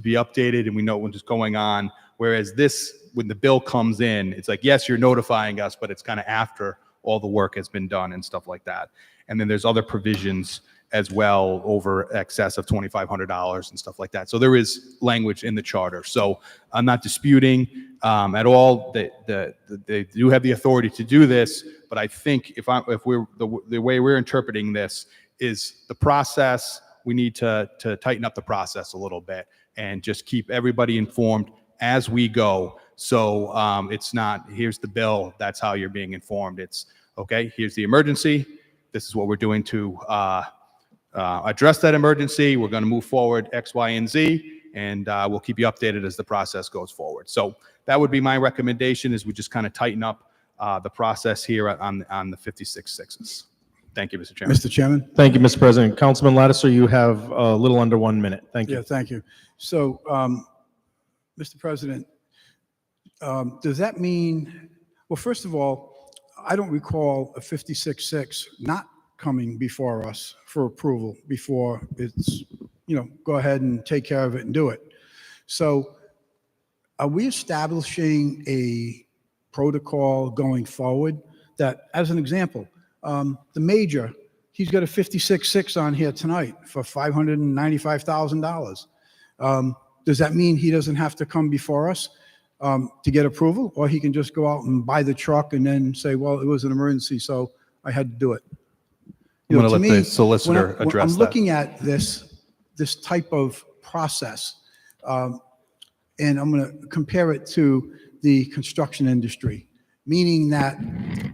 be updated and we know what's going on. Whereas this, when the bill comes in, it's like, yes, you're notifying us, but it's kind of after all the work has been done and stuff like that. And then there's other provisions as well over excess of $2,500 and stuff like that. So there is language in the charter. So I'm not disputing at all. They do have the authority to do this, but I think if we're the way we're interpreting this is the process. We need to tighten up the process a little bit and just keep everybody informed as we go. So it's not, here's the bill, that's how you're being informed. It's, okay, here's the emergency. This is what we're doing to address that emergency. We're going to move forward X, Y, and Z, and we'll keep you updated as the process goes forward. So that would be my recommendation, is we just kind of tighten up the process here on the 56-6s. Thank you, Mr. Chairman. Mr. Chairman? Thank you, Mr. President. Councilman Lattiser, you have a little under 1 minute. Thank you. Yeah, thank you. So, Mr. President, does that mean, well, first of all, I don't recall a 56-6 not coming before us for approval before it's, go ahead and take care of it and do it. So are we establishing a protocol going forward that, as an example, the major, he's got a 56-6 on here tonight for $595,000. Does that mean he doesn't have to come before us to get approval, or he can just go out and buy the truck and then say, well, it was an emergency, so I had to do it? I'm going to let me, the solicitor when address I'm that. looking at this type of process, and I'm going to compare it to the construction industry, meaning that,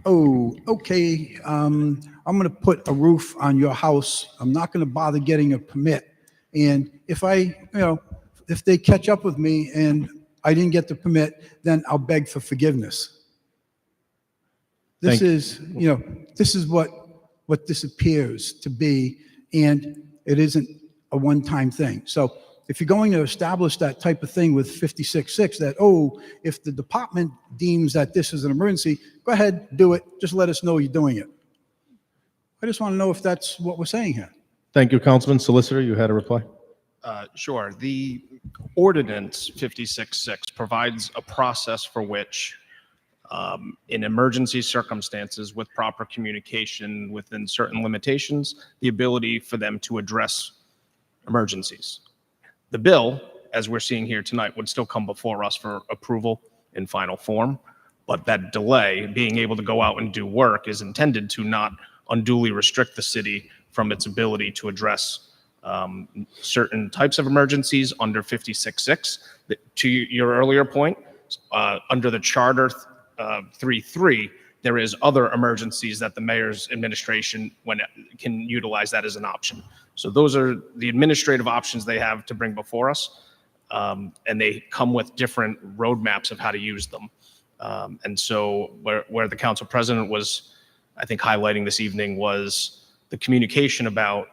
oh, okay, I'm going to put a roof on your house. I'm not going to bother getting a permit. And if if they catch up with me and I didn't get the permit, then I'll beg for forgiveness. This is what this appears to be, and it isn't a one-time thing. So if you're going to establish that type of thing with 56-6, that, oh, if the department deems that this is an emergency, go ahead, do it. Just let us know you're doing it. I just want to know if that's what we're saying here. Thank you, Councilman. Solicitor, you had a reply? Sure. The ordinance 56-6 provides a process for which, in emergency circumstances with proper communication within certain limitations, the ability for them to address emergencies. The bill, as we're seeing here tonight, would still come before us for approval in final form, but that delay, being able to go out and do work, is intended to not unduly restrict the city from its ability to address certain types of emergencies under 56-6. To your earlier point, under the Charter 3.3, there is other emergencies that the mayor's administration can utilize that as an option. So those are the administrative options they have to bring before us, and they come with different roadmaps of how to use them. And so where the council president was, I think, highlighting this evening was the communication about,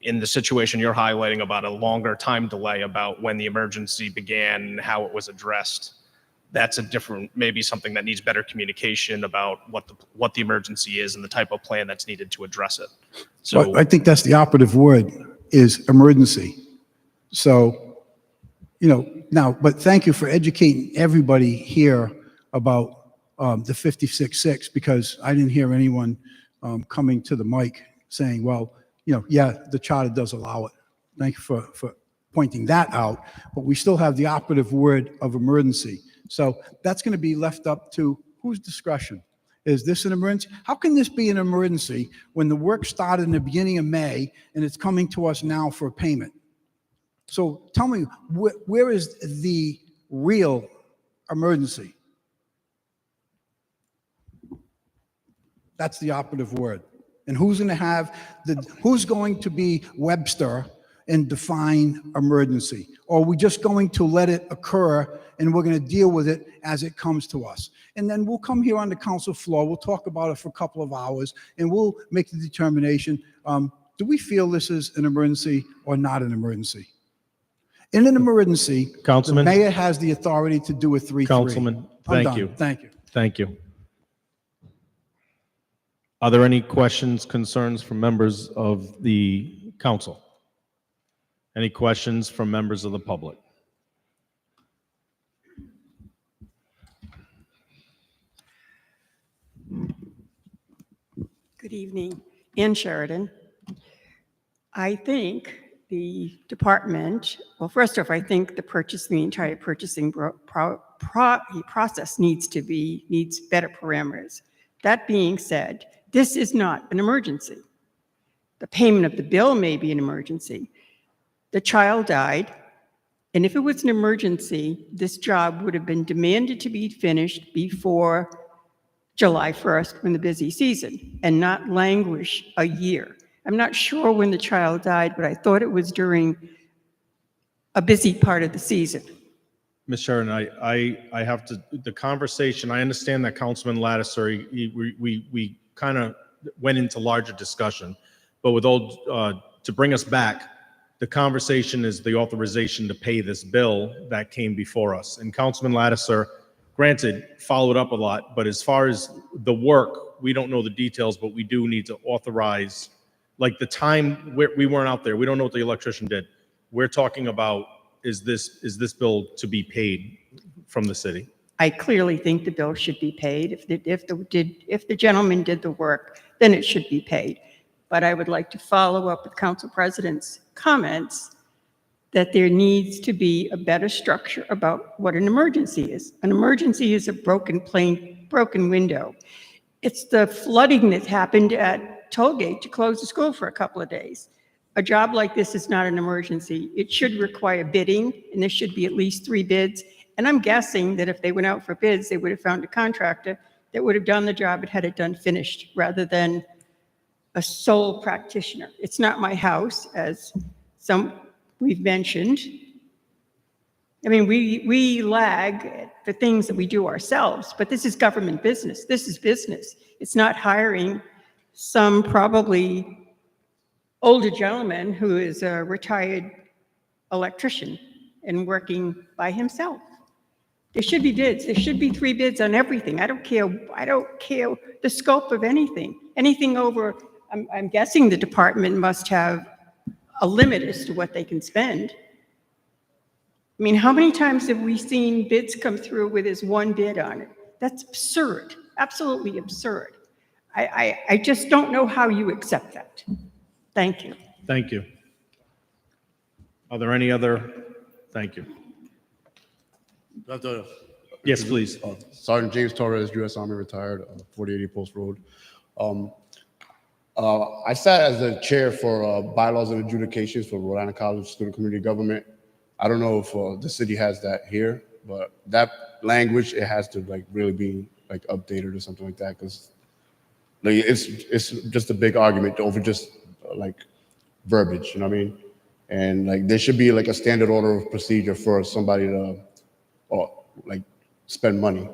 in the situation you're highlighting, about a longer time delay about when the emergency began and how it was addressed. That's a different, maybe something that needs better communication about what the emergency is and the type of plan that's needed to address it. So Well, I think that's the operative word, is emergency. So, now, but thank you for educating everybody here about the 56-6, because I didn't hear anyone coming to the mic saying, well, yeah, the charter does allow it. Thank you for pointing that out, but we still have the operative word of emergency. So that's going to be left up to whose discretion? Is this an emergency? How can this be an emergency when the work started in the beginning of May and it's coming to us now for payment? So tell me, where is the real emergency? That's the operative word. And who's going to be Webster and define emergency? Or are we just going to let it occur and we're going to deal with it as it comes to us? And then we'll come here on the council floor, we'll talk about it for a couple of hours, and we'll make the determination, do we feel this is an emergency or not an emergency? In an emergency, Councilman? the mayor has the authority to do a 3-3. Councilman, I'm thank done. you. Thank you. Thank you. Are there any questions, concerns from members of the council? Any questions from members of the public? Good evening. Ann Sheridan. I think the department, well, first off, I think the entire purchasing process needs better parameters. That being said, this is not an emergency. The payment of the bill may be an emergency. The child died, and if it was an emergency, this job would have been demanded to be finished before July 1st, when the busy season, and not languish a year. I'm not sure when the child died, but I thought it was during a busy part of the season. Ms. Sharon, I have to, the conversation, I understand that Councilman Lattiser, we kind of went into larger discussion, but with all, to bring us back, the conversation is the authorization to pay this bill that came before us. And Councilman Lattiser, granted, followed up a lot, but as far as the work, we don't know the details, but we do need to authorize, like the time we weren't out there, we don't know what the electrician did. We're talking about, is this bill to be paid from the city? I clearly think the bill should be paid. If the gentleman did the work, then it should be paid. But I would like to follow up with Council President's comments that there needs to be a better structure about what an emergency is. An emergency is a broken window. It's the flooding that happened at Tollgate to close the school for a couple of days. A job like this is not an emergency. It should require bidding, and there should be at least 3 bids. And I'm guessing that if they went out for bids, they would have found a contractor that would have done the job and had it done finished, rather than a sole practitioner. It's not my house, as we've mentioned. I mean, we lag the things that we do ourselves, but this is government business. This is business. It's not hiring some probably older gentleman who is a retired electrician and working by himself. There should be bids. There should be 3 bids on everything. I don't care the scope of anything. Anything over, I'm guessing the department must have a limit as to what they can spend. I mean, how many times have we seen bids come through with this 1 bid on it? That's absurd, absolutely absurd. I just don't know how you accept that. Thank you. Thank you. Are there any other? Thank you. Yes, please. Sergeant James Torres, U.S. Army retired, 4080 Post Road. I sat as the chair for bylaws and adjudications for Rhode Island College Student Community Government. I don't know if the city has that here, but that language, it has to like really be like updated or something like that, because like it's just a big argument over just like verbiage, you know what I mean? And like there should be like a standard order of procedure for somebody to like spend money.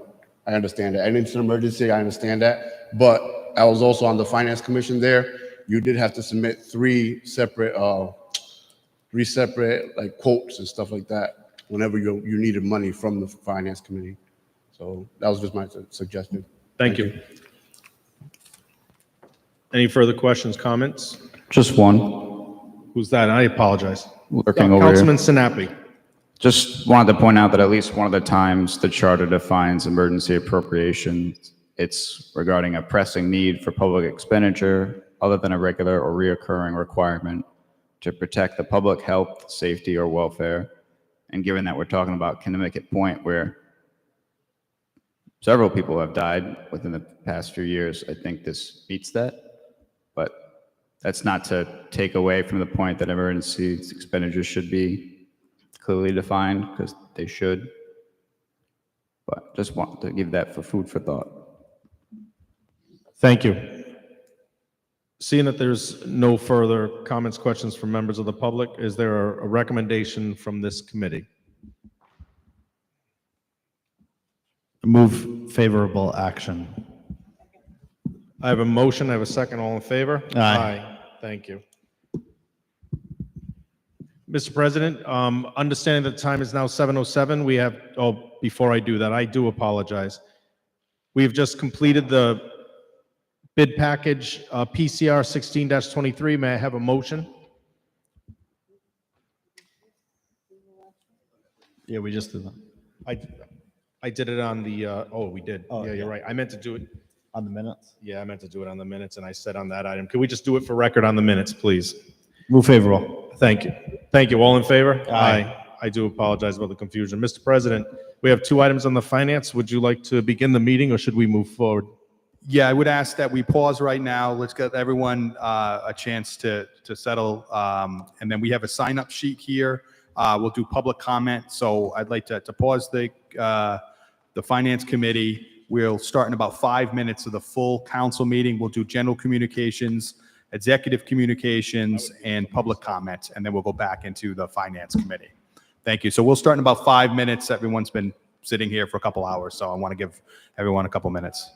I understand that. And it's an emergency, I understand that. But I was also on the Finance Commission there. You did have to submit 3 separate like quotes and stuff like that whenever you needed money from the Finance Committee. So that was just my suggestion. Thank you. Any further questions, comments? Just one. Who's that? I apologize. Lurking over Councilman here. Sinapi. Just wanted to point out that at least one of the times the charter defines emergency appropriations, it's regarding a pressing need for public expenditure other than a regular or reoccurring requirement to protect the public health, safety, or welfare. And given that we're talking about Connecticut Point, where several people have died within the past few years, I think this meets that. But that's not to take away from the point that emergency expenditures should be clearly defined, because they should. But just want to give that for food for thought. Thank you. Seeing that there's no further comments, questions from members of the public, is there a recommendation from this committee? Move favorable action. I have a motion, I have a second, all in favor? Aye. Thank you. Mr. President, understanding that the time is now 7:07, we have, before I do that, I do apologize. We have just completed the bid package, PCR 16-23. May I have a motion? Yeah, we just did that. I did it on the, we did. Oh, Yeah, you're right. I meant to do it. On the minutes? Yeah, I meant to do it on the minutes, and I said on that item. Can we just do it for record on the minutes, please? Move favorable. Thank you. Thank you. All in favor? Aye. I do apologize about the confusion. Mr. President, we have two items on the finance. Would you like to begin the meeting or should we move forward? Yeah, I would ask that we pause right now. Let's get everyone a chance to settle. And then we have a sign-up sheet here. We'll do public comment. So I'd like to pause the Finance Committee. We'll start in about 5 minutes of the full council meeting. We'll do general communications, executive communications, and public comment. And then we'll go back into the Finance Committee. Thank you. So we'll start in about 5 minutes. Everyone's been sitting here for a couple hours, so I want to give everyone a couple minutes.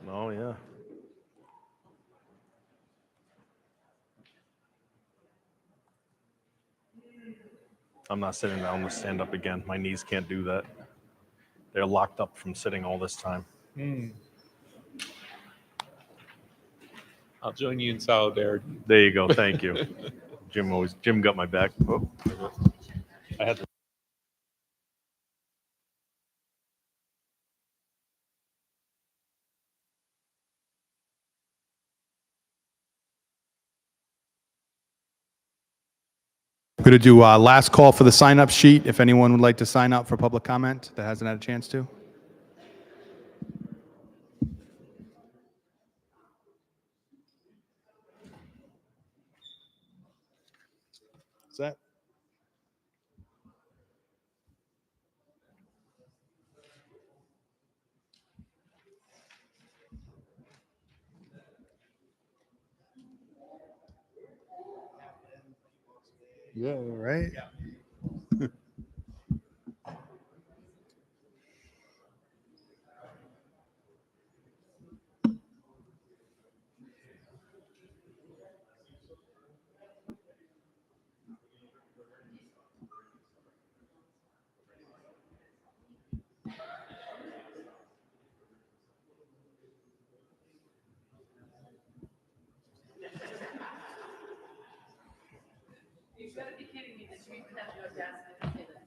Oh, yeah. I'm not sitting down. I'm going to stand up again. My knees can't do that. They're locked up from sitting all this time. I'll join you in solidarity. There you go. Thank you. Jim got my back. Oh, I had to. I'm going to do last call for the sign-up sheet, if anyone would like to sign up for public comment that hasn't had a chance to. Is that? Yeah, right? You've got to be kidding me that you even have the audacity to say that.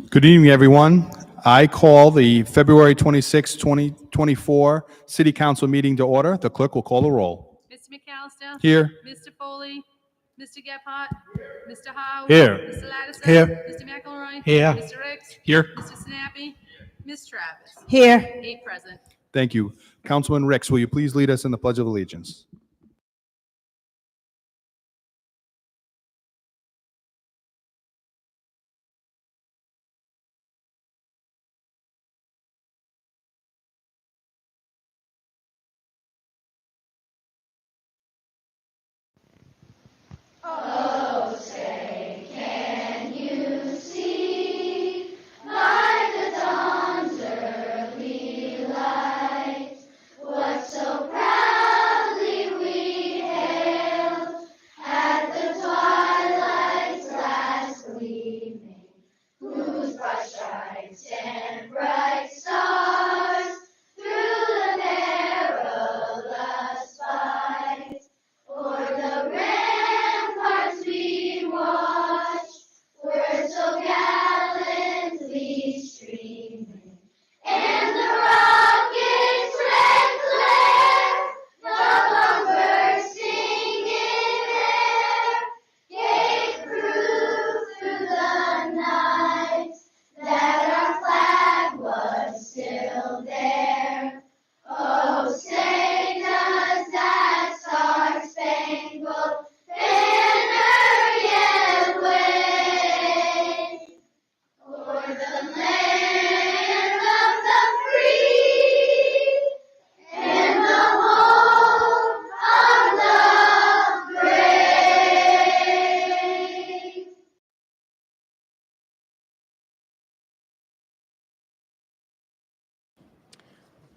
Good evening, everyone. I call the February 26, 2024 City Council meeting to order. The clerk will call the roll. Mr. McAllister? Here. Mr. Foley? Mr. Gephardt? Mr. Howe? Here. Mr. Lattiser? Here. Mr. McElroy? Here. Mr. Ricks? Here. Mr. Sinapi? Ms. Travis? Here. 8 present. Thank you. Councilman Ricks, will you please lead us in the Pledge of Allegiance? Oh, say, can you see by the dawn's early light what so proudly we hailed at the twilight's last gleaming, whose bright stripes and bright stars through the perilous fight o'er the ramparts we watched were so gallantly streaming, and the rocket's red glare of bursting in air gave proof through the night that our flag was still there. Oh, say does that star-spangled banner yet wave o'er the land of the free and the home of the brave?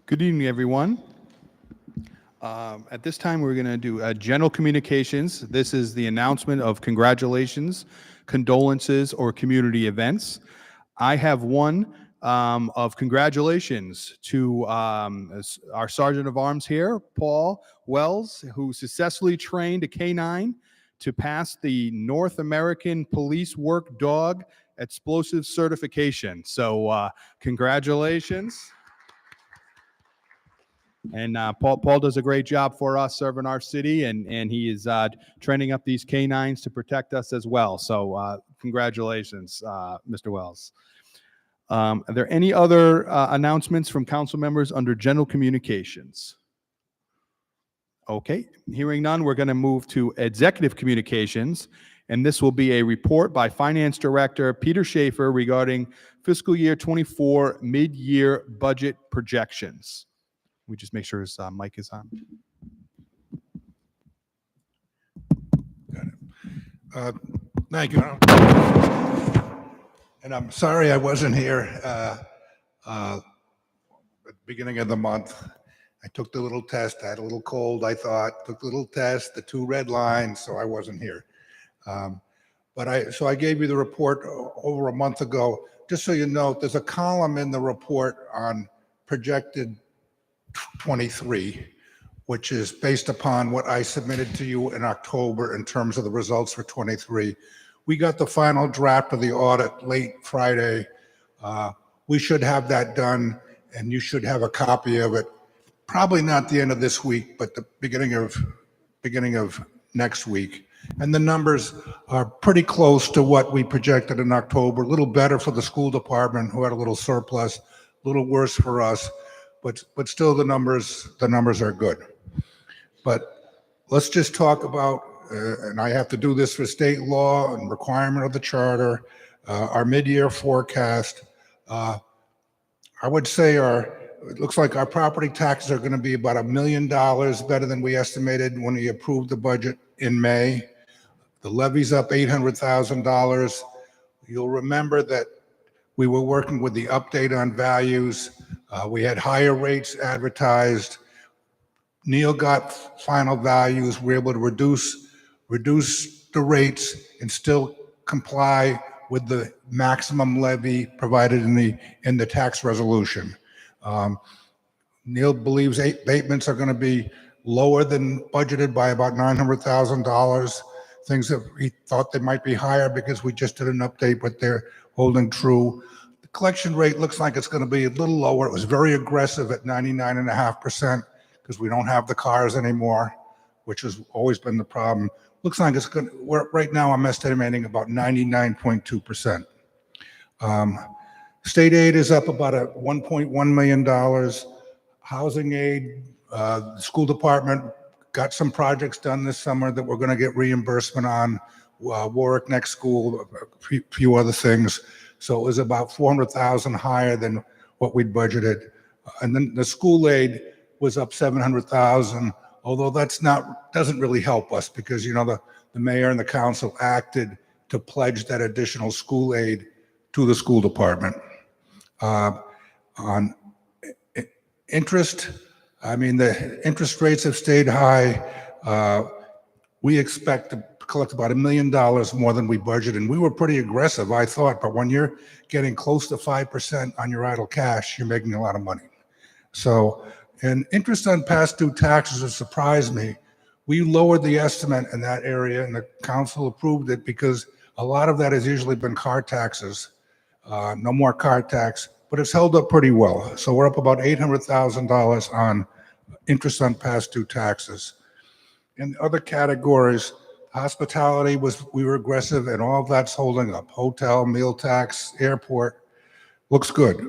Good evening, everyone. At this time, we're going to do general communications. This is the announcement of congratulations, condolences, or community events. I have one of congratulations to our Sergeant of Arms here, Paul Wells, who successfully trained a K-9 to pass the North American Police Work Dog Explosive Certification. So congratulations. And Paul does a great job for us serving our city, and he is training up these canines to protect us as well. So congratulations, Mr. Wells. Are there any other announcements from council members under general communications? Okay, hearing none, we're going to move to executive communications, and this will be a report by Finance Director Peter Schaefer regarding fiscal year 24 mid-year budget projections. We just make sure his mic is on. Thank you. And I'm sorry I wasn't here at the beginning of the month. I took the little test. I had a little cold, I thought. Took the little test, the 2 red lines, so I wasn't here. So I gave you the report over a month ago. Just so you know, there's a column in the report on projected 23, which is based upon what I submitted to you in October in terms of the results for 23. We got the final draft of the audit late Friday. We should have that done, and you should have a copy of it. Probably not the end of this week, but the beginning of next week. And the numbers are pretty close to what we projected in October. A little better for the school department, who had a little surplus. A little worse for us, but still the numbers are good. But let's just talk about, and I have to do this for state law and requirement of the charter, our mid-year forecast. I would say it looks like our property taxes are going to be about $1 million better than we estimated when we approved the budget in May. The levy's up $800,000. You'll remember that we were working with the update on values. We had higher rates advertised. Neil got final values. We were able to reduce the rates and still comply with the maximum levy provided in the tax resolution. Neil believes abatements are going to be lower than budgeted by about $900,000. Things that we thought they might be higher because we just did an update, but they're holding true. The collection rate looks like it's going to be a little lower. It was very aggressive at 99.5% because we don't have the cars anymore, which has always been the problem. Looks like it's going to, right now I'm estimating about 99.2%. State aid is up about $1.1 million. Housing aid, the school department got some projects done this summer that we're going to get reimbursement on. Warwick next school, a few other things. So it was about $400,000 higher than what we'd budgeted. And then the school aid was up $700,000, although doesn't really help us because, you know, the mayor and the council acted to pledge that additional school aid to the school department. On interest, I mean, the interest rates have stayed high. We expect to collect about $1 million more than we budgeted. And we were pretty aggressive, I thought, but when you're getting close to 5% on your idle cash, you're making a lot of money. So, and interest on past due taxes has surprised me. We lowered the estimate in that area and the council approved it because a lot of that has usually been car taxes. No more car tax, but it's held up pretty well. So we're up about $800,000 on interest on past due taxes. In other categories, hospitality we were aggressive and all of that's holding up. Hotel, meal tax, airport, looks good.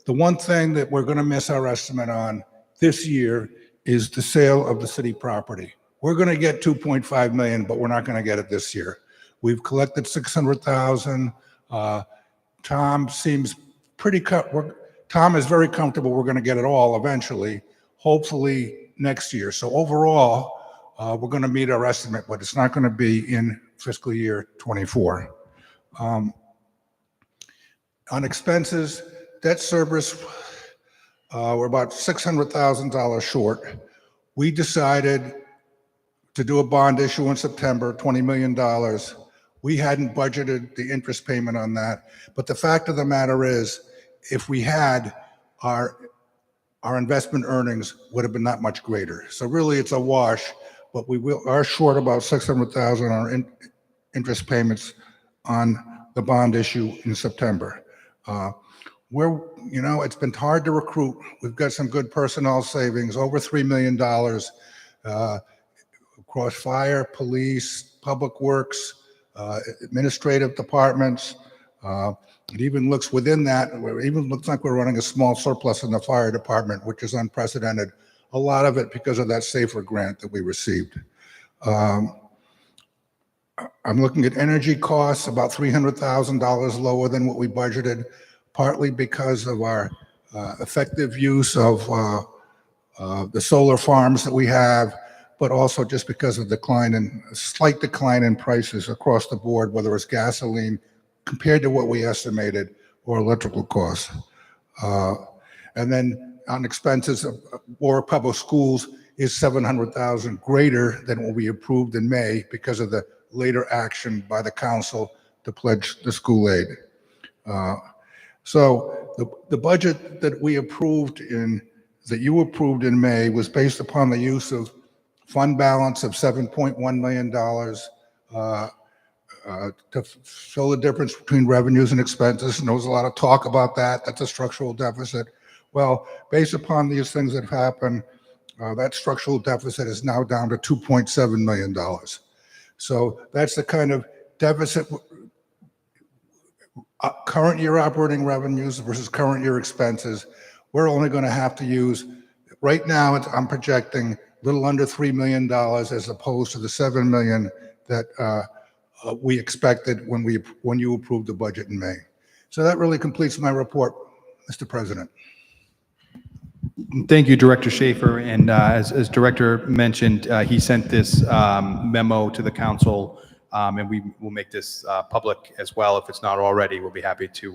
The one thing that we're going to miss our estimate on this year is the sale of the city property. We're going to get 2.5 million, but we're not going to get it this year. We've collected 600,000. Tom seems Tom is very comfortable we're going to get it all eventually, hopefully next year. So overall, we're going to meet our estimate, but it's not going to be in fiscal year 24. On expenses, debt service, we're about $600,000 short. We decided to do a bond issue in September, $20 million. We hadn't budgeted the interest payment on that. But the fact of the matter is, if we had, our investment earnings would have been not much greater. So really it's a wash, but we are short about $600,000 on our interest payments on the bond issue in September. It's been hard to recruit. We've got some good personnel savings, over $3 million across fire, police, public works, administrative departments. It even looks within that, it even looks like we're running a small surplus in the fire department, which is unprecedented. A lot of it because of that SAFER grant that we received. I'm looking at energy costs, about $300,000 lower than what we budgeted, partly because of our effective use of the solar farms that we have, but also just because of a slight decline in prices across the board, whether it's gasoline, compared to what we estimated, or electrical costs. And then on expenses, Warwick Public Schools is 700,000 greater than what we approved in May because of the later action by the council to pledge the school aid. So the budget that we approved that you approved in May was based upon the use of fund balance of $7.1 million to show the difference between revenues and expenses. And there was a lot of talk about that. That's a structural deficit. Well, based upon these things that have happened, that structural deficit is now down to $2.7 million. So that's the kind of deficit, current year operating revenues versus current year expenses. We're only going to have to use, right now, I'm projecting a little under $3 million as opposed to the $7 million that we expected when you approved the budget in May. So that really completes my report, Mr. President. Thank you, Director Schaefer. And as Director mentioned, he sent this memo to the council, and we will make this public as well. If it's not already, we'll be happy to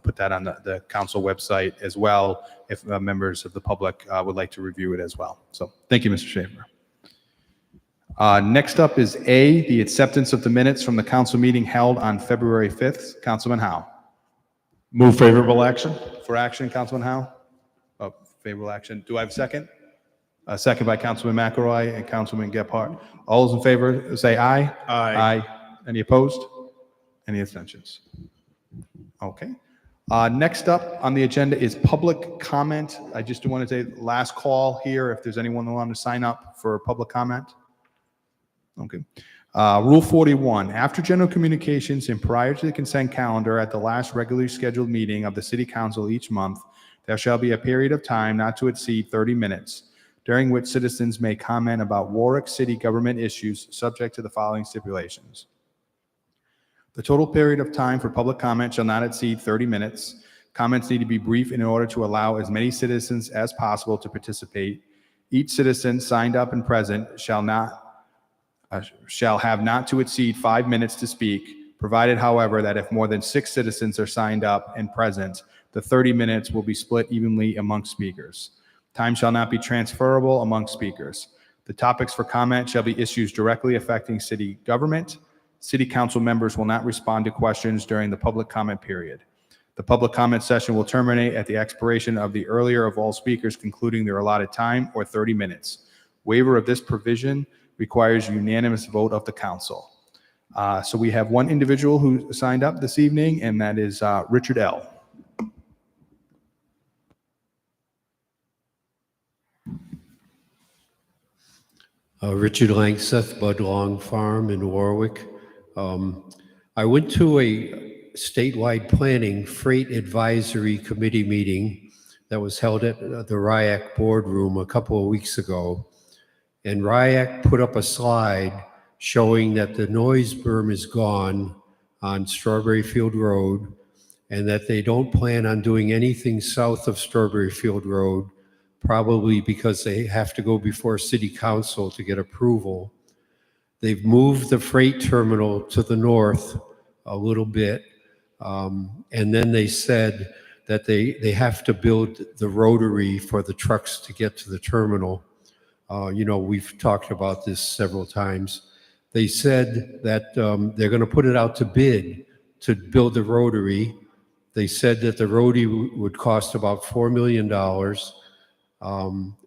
put that on the council website as well, if members of the public would like to review it as well. So thank you, Mr. Schaefer. Next up is A, the acceptance of the minutes from the council meeting held on February 5th. Councilman Howe. Move favorable action. For action, Councilman Howe. Oh, favorable action. Do I have a second? A second by Councilman McElroy and Councilman Gephardt. All those in favor say aye. Aye. Aye. Any opposed? Any abstentions? Okay. Next up on the agenda is public comment. I just want to say last call here if there's anyone who wants to sign up for public comment. Okay. Rule 41, after general communications and prior to the consent calendar at the last regularly scheduled meeting of the City Council each month, there shall be a period of time not to exceed 30 minutes, during which citizens may comment about Warwick City government issues subject to the following stipulations. The total period of time for public comment shall not exceed 30 minutes. Comments need to be brief in order to allow as many citizens as possible to participate. Each citizen signed up and present shall have not to exceed 5 minutes to speak, provided, however, that if more than 6 citizens are signed up and present, the 30 minutes will be split evenly among speakers. Time shall not be transferable among speakers. The topics for comment shall be issues directly affecting city government. City council members will not respond to questions during the public comment period. The public comment session will terminate at the expiration of the earlier of all speakers concluding their allotted time, or 30 minutes. Waiver of this provision requires unanimous vote of the council. So we have one individual who signed up this evening, and that is Richard L. Richard Langseth, Budlong Farm in Warwick. I went to a statewide planning freight advisory committee meeting that was held at the RIAC boardroom a couple of weeks ago. And RIAC put up a slide showing that the noise berm is gone on Strawberry Field Road and that they don't plan on doing anything south of Strawberry Field Road, probably because they have to go before City Council to get approval. They've moved the freight terminal to the north a little bit. And then they said that they have to build the rotary for the trucks to get to the terminal. You know, we've talked about this several times. They said that they're going to put it out to bid to build the rotary. They said that the rotary would cost about $4 million.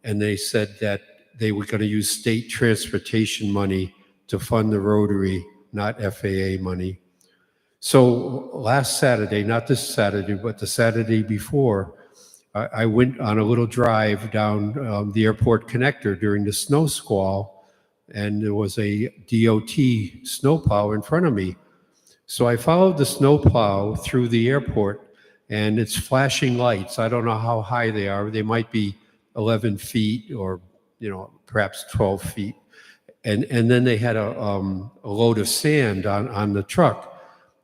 And they said that they were going to use state transportation money to fund the rotary, not FAA money. So last Saturday, not this Saturday, but the Saturday before, I went on a little drive down the airport connector during the snow squall, and there was a DOT snowplow in front of me. So I followed the snowplow through the airport, and it's flashing lights. I don't know how high they are. They might be 11 feet or, you know, perhaps 12 feet. And then they had a load of sand on the truck.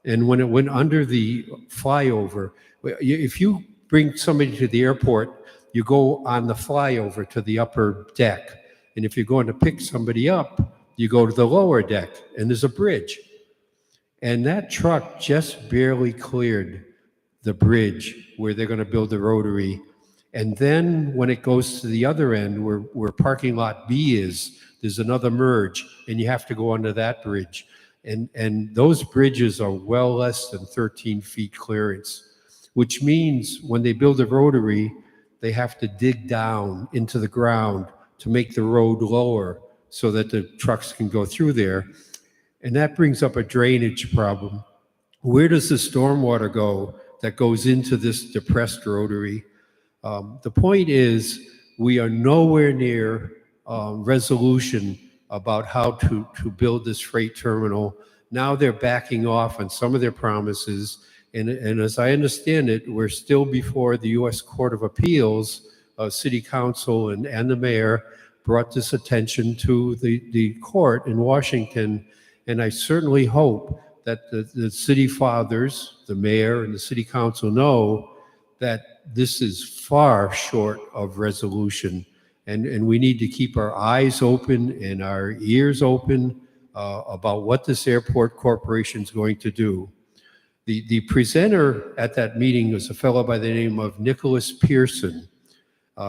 And when it went under the flyover, if you bring somebody to the airport, you go on the flyover to the upper deck. And if you're going to pick somebody up, you go to the lower deck, and there's a bridge. And that truck just barely cleared the bridge where they're going to build the rotary. And then when it goes to the other end where parking lot B is, there's another merge and you have to go under that bridge. And those bridges are well less than 13 feet clearance, which means when they build a rotary, they have to dig down into the ground to make the road lower so that the trucks can go through there. And that brings up a drainage problem. Where does the stormwater go that goes into this depressed rotary? The point is, we are nowhere near resolution about how to build this freight terminal. Now they're backing off on some of their promises. And as I understand it, we're still before the U.S. Court of Appeals. City Council and the mayor brought this attention to the court in Washington. And I certainly hope that the city fathers, the mayor and the city council know that this is far short of resolution. And we need to keep our eyes open and our ears open about what this airport corporation is going to do. The presenter at that meeting was a fellow by the name of Nicholas Pearson.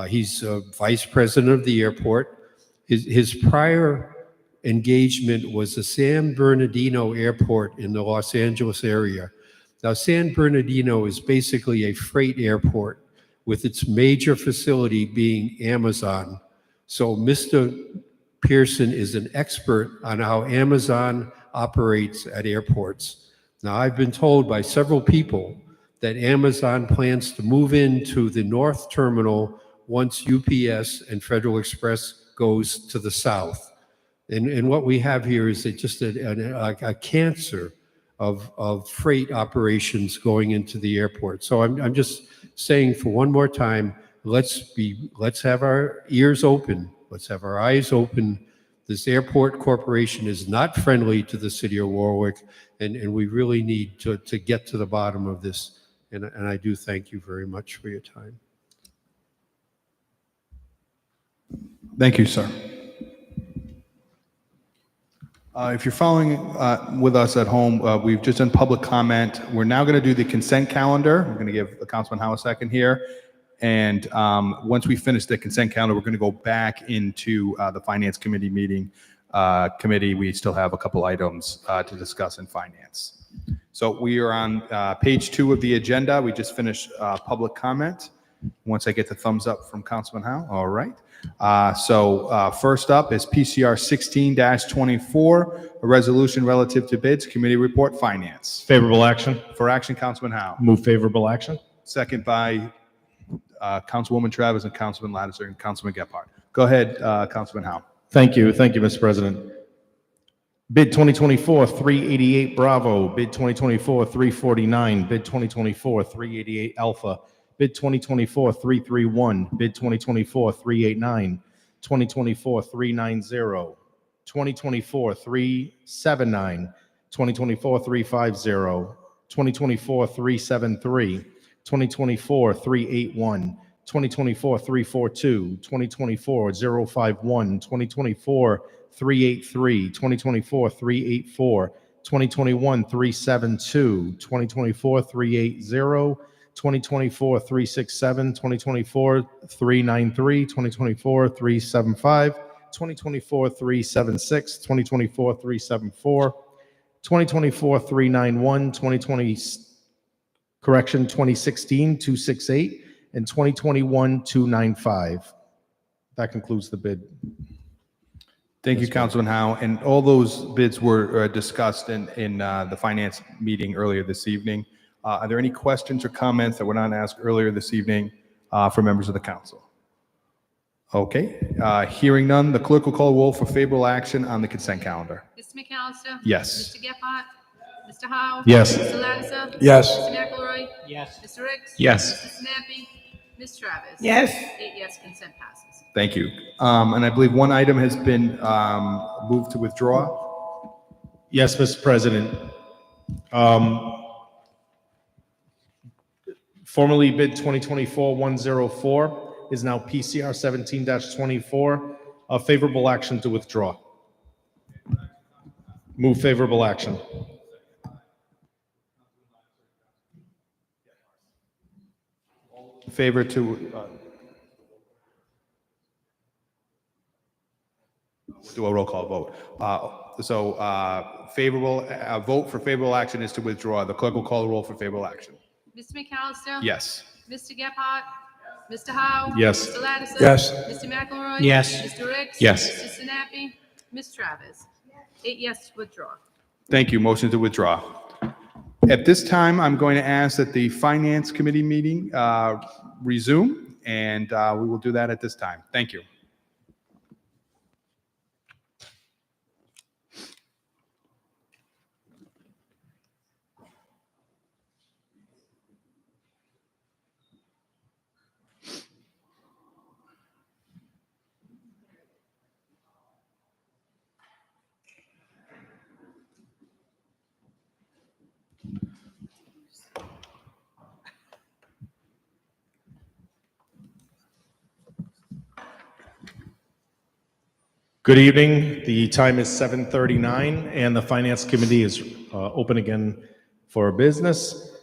He's vice president of the airport. His prior engagement was the San Bernardino Airport in the Los Angeles area. Now, San Bernardino is basically a freight airport with its major facility being Amazon. So Mr. Pearson is an expert on how Amazon operates at airports. Now, I've been told by several people that Amazon plans to move into the North Terminal once UPS and Federal Express goes to the south. And what we have here is just a cancer of freight operations going into the airport. So I'm just saying for one more time, let's have our ears open. Let's have our eyes open. This airport corporation is not friendly to the city of Warwick, and we really need to get to the bottom of this. And I do thank you very much for your time. Thank you, sir. If you're following with us at home, we've just done public comment. We're now going to do the consent calendar. We're going to give Councilman Howe a second here. And once we finish the consent calendar, we're going to go back into the Finance Committee meeting. We still have a couple items to discuss in Finance. So we are on page 2 of the agenda. We just finished public comment. Once I get the thumbs up from Councilman Howe. All right. First up is PCR 16-24, a resolution relative to bids, committee report, finance. Favorable action. For action, Councilman Howe. Move favorable action. Second by Councilwoman Travis and Councilman Lattiser and Councilman Gephardt. Go ahead, Councilman Howe. Thank you, Mr. President. Bid 2024-388 Bravo, bid 2024-349, bid 2024-388 Alpha, bid 2024-331, bid 2024-389, 2024-390, 2024-379, 2024-350, 2024-373, 2024-381, 2024-342, 2024-051, 2024-383, 2024-384, 2021-372, 2024-380, 2024-367, 2024-393, 2024-375, 2024-376, 2024-374, 2024-391, 2016-268, and 2021-295. That concludes the bid. Thank you, Councilman Howe. And all those bids were discussed in the finance meeting earlier this evening. Are there any questions or comments that were not asked earlier this evening for members of the council? Okay, hearing none, the clerk will call roll for favorable action on the consent calendar. Mr. McAllister? Yes. Mr. Gephardt? Mr. Howe? Yes. Mr. Lattiser? Yes. Mr. McElroy? Yes. Mr. Ricks? Yes. Mr. Sinapi? Ms. Travis? Yes. 8 yes, consent passes. Thank you. And I believe one item has been moved to withdraw. Yes, Mr. President. Formerly bid 2024-104 is now PCR 17-24. Favorable action to withdraw. Move favorable action. favor to do a roll call vote. Favorable, vote for favorable action is to withdraw. The clerk will call the roll for favorable action. Mr. McAllister? Yes. Mr. Gephardt? Mr. Howe? Yes. Mr. Lattiser? Yes. Mr. McElroy? Yes. Mr. Ricks? Yes. Mr. Sinapi? Ms. Travis? 8 yes to withdraw. Thank you. Motion to withdraw. At this time, I'm going to ask that the Finance Committee meeting resume, and we will do that at this time. Thank you. Good evening. The time is 7:39 and the Finance Committee is open again for business.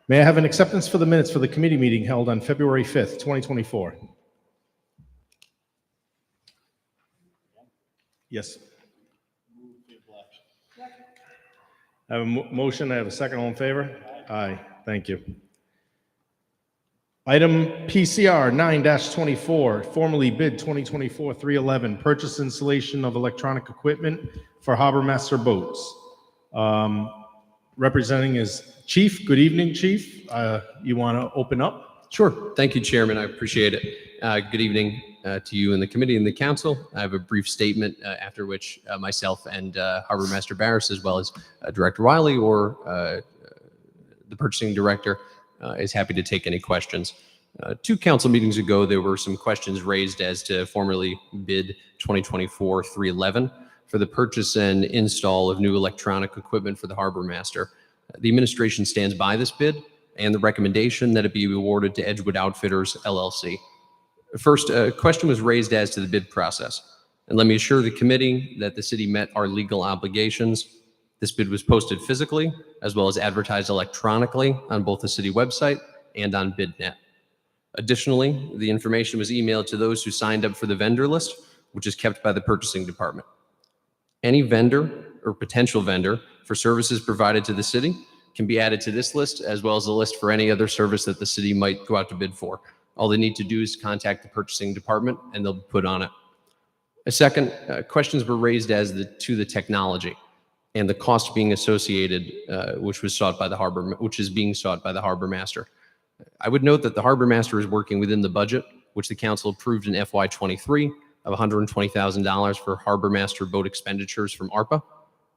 May I have an acceptance for the minutes for the committee meeting held on February 5th, 2024? Yes. I have a motion. I have a second. All in favor? Aye. Thank you. Item PCR 9-24, formerly bid 2024-311, purchase installation of electronic equipment for Harbor Master boats. Representing is Chief. Good evening, Chief. You want to open up? Sure. Thank you, Chairman. I appreciate it. Good evening to you and the committee and the council. I have a brief statement after which myself and Harbor Master Barris, as well as Director Wiley or the purchasing director, is happy to take any questions. 2 council meetings ago, there were some questions raised as to formerly bid 2024-311 for the purchase and install of new electronic equipment for the Harbor Master. The administration stands by this bid and the recommendation that it be awarded to Edgewood Outfitters, LLC. First, a question was raised as to the bid process. And let me assure the committee that the city met our legal obligations. This bid was posted physically, as well as advertised electronically on both the city website and on BidNet. Additionally, the information was emailed to those who signed up for the vendor list, which is kept by the purchasing department. Any vendor or potential vendor for services provided to the city can be added to this list, as well as a list for any other service that the city might go out to bid for. All they need to do is contact the purchasing department and they'll be put on it. A second, questions were raised as to the technology and the cost being associated, which is being sought by the Harbor Master. I would note that the Harbor Master is working within the budget, which the council approved in FY23 of $120,000 for Harbor Master boat expenditures from ARPA.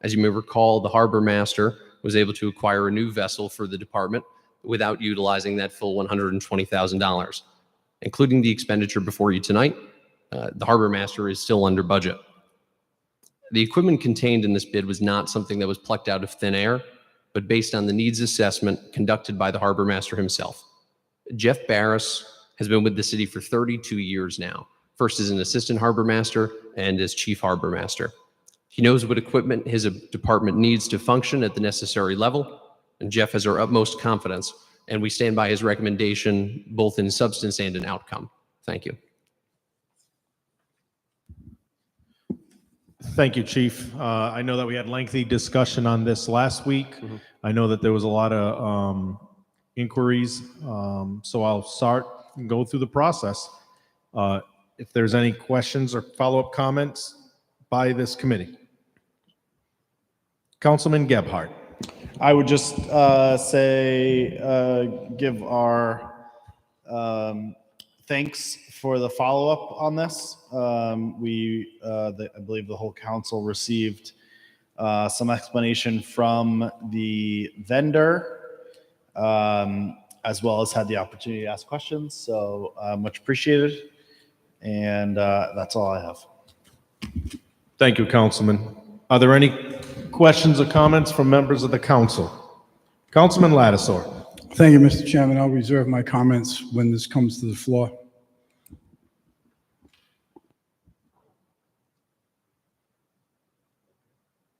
As you may recall, the Harbor Master was able to acquire a new vessel for the department without utilizing that full $120,000. Including the expenditure before you tonight, the Harbor Master is still under budget. The equipment contained in this bid was not something that was plucked out of thin air, but based on the needs assessment conducted by the Harbor Master himself. Jeff Barris has been with the city for 32 years now, first as an assistant Harbor Master and as chief Harbor Master. He knows what equipment his department needs to function at the necessary level, and Jeff has our utmost confidence, and we stand by his recommendation both in substance and in outcome. Thank you. Thank you, Chief. I know that we had lengthy discussion on this last week. I know that there was a lot of inquiries, so I'll start and go through the process. If there's any questions or follow-up comments by this committee. Councilman Gebhardt. I would just give our thanks for the follow-up on this. I believe the whole council received some explanation from the vendor, as well as had the opportunity to ask questions. So much appreciated. And that's all I have. Thank you, Councilman. Are there any questions or comments from members of the council? Councilman Lattiser. Thank you, Mr. Chairman. I'll reserve my comments when this comes to the floor.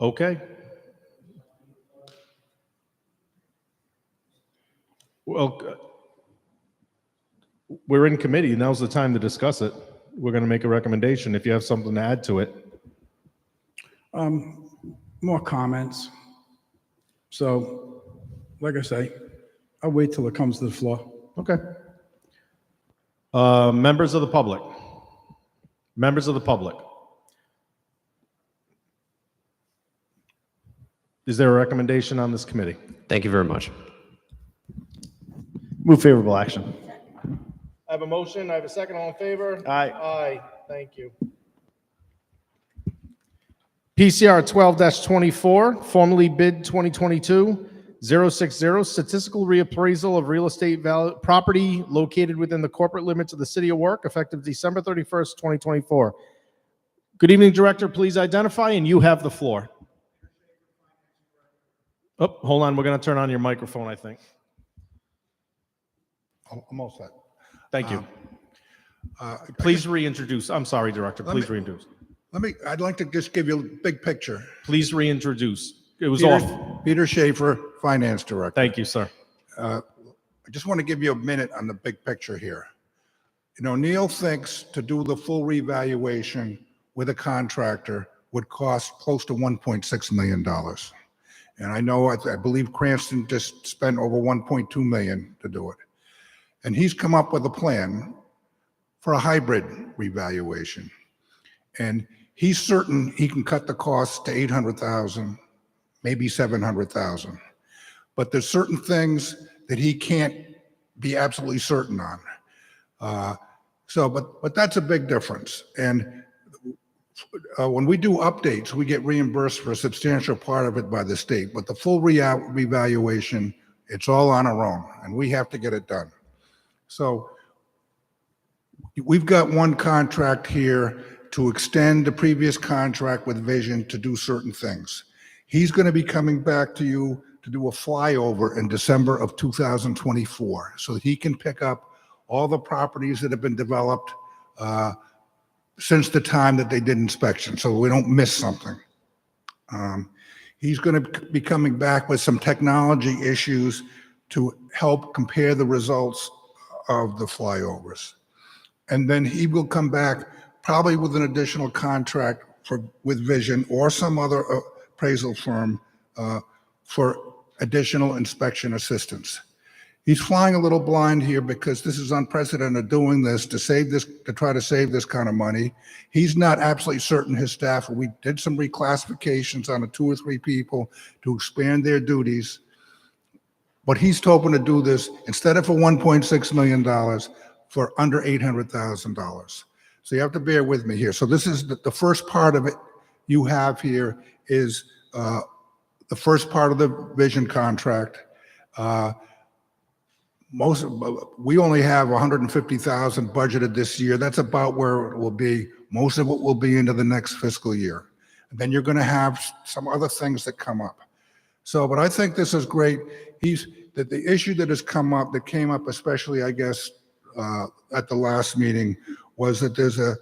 Okay. Well, we're in committee. Now's the time to discuss it. We're going to make a recommendation if you have something to add to it. More comments. So, like I say, I'll wait till it comes to the floor. Okay. Members of the public. Members of the public. Is there a recommendation on this committee? Thank you very much. Move favorable action. I have a motion. I have a second. All in favor? Aye. Aye. Thank you. PCR 12-24, formerly bid 2022-060, statistical reappraisal of real estate property located within the corporate limits of the city of Warwick, effective December 31st, 2024. Good evening, Director. Please identify, and you have the floor. Oh, hold on. We're going to turn on your microphone, I think. I'm all set. Thank you. Please reintroduce. I'm sorry, Director. Please reintroduce. I'd like to just give you a big picture. Please reintroduce. It was Peter, off. Peter Schaefer, Finance Director. Thank you, sir. I just want to give you a minute on the big picture here. You know, Neil thinks to do the full revaluation with a contractor would cost close to $1.6 million. And I know, I believe Cranston just spent over $1.2 million to do it. And he's come up with a plan for a hybrid revaluation. And he's certain he can cut the cost to $800,000, maybe $700,000. But there's certain things that he can't be absolutely certain on. But that's a big difference. And when we do updates, we get reimbursed for a substantial part of it by the state. But the full revaluation, it's all on our own, and we have to get it done. So we've got one contract here to extend the previous contract with Vision to do certain things. He's going to be coming back to you to do a flyover in December of 2024 so that he can pick up all the properties that have been developed since the time that they did inspection, so we don't miss something. He's going to be coming back with some technology issues to help compare the results of the flyovers. And then he will come back probably with an additional contract with Vision or some other appraisal firm for additional inspection assistance. He's flying a little blind here because this is unprecedented doing this to try to save this kind of money. He's not absolutely certain his staff. We did some reclassifications on the 2 or 3 people to expand their duties. But he's hoping to do this instead of for $1.6 million for under $800,000. So you have to bear with me here. So this is the first part of it you have here is the first part of the Vision contract. We only have $150,000 budgeted this year. That's about where it will be. Most of it will be into the next fiscal year. And then you're going to have some other things that come up. So, but I think this is great. That the issue that has come up, that came up especially, I guess, at the last meeting, was that there's a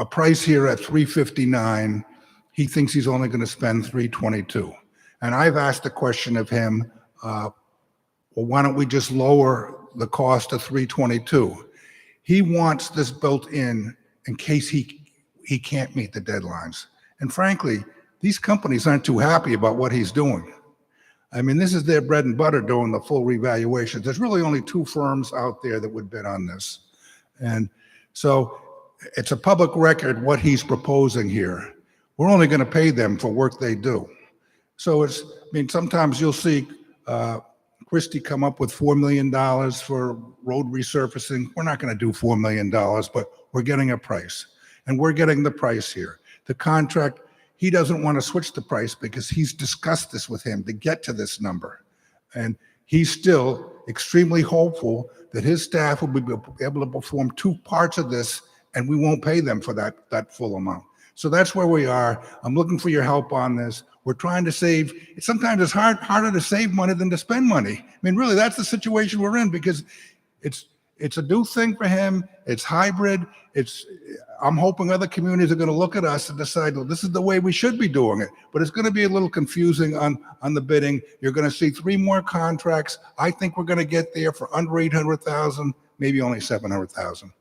price here at $359. He thinks he's only going to spend $322. And I've asked the question of him, well, why don't we just lower the cost to $322? He wants this built in case he can't meet the deadlines. And frankly, these companies aren't too happy about what he's doing. I mean, this is their bread and butter doing the full revaluation. There's really only 2 firms out there that would bid on this. And so it's a public record what he's proposing here. We're only going to pay them for work they do. So sometimes you'll see Christie come up with $4 million for road resurfacing. We're not going to do $4 million, but we're getting a price. And we're getting the price here. The contract, he doesn't want to switch the price because he's discussed this with him to get to this number. And he's still extremely hopeful that his staff will be able to perform 2 parts of this and we won't pay them for that full amount. So that's where we are. I'm looking for your help on this. We're trying to save. Sometimes it's harder to save money than to spend money. I mean, really, that's the situation we're in because it's a new thing for him. It's hybrid. I'm hoping other communities are going to look at us and decide, well, this is the way we should be doing it. But it's going to be a little confusing on the bidding. You're going to see 3 more contracts. I think we're going to get there for under $800,000. maybe only 700,000.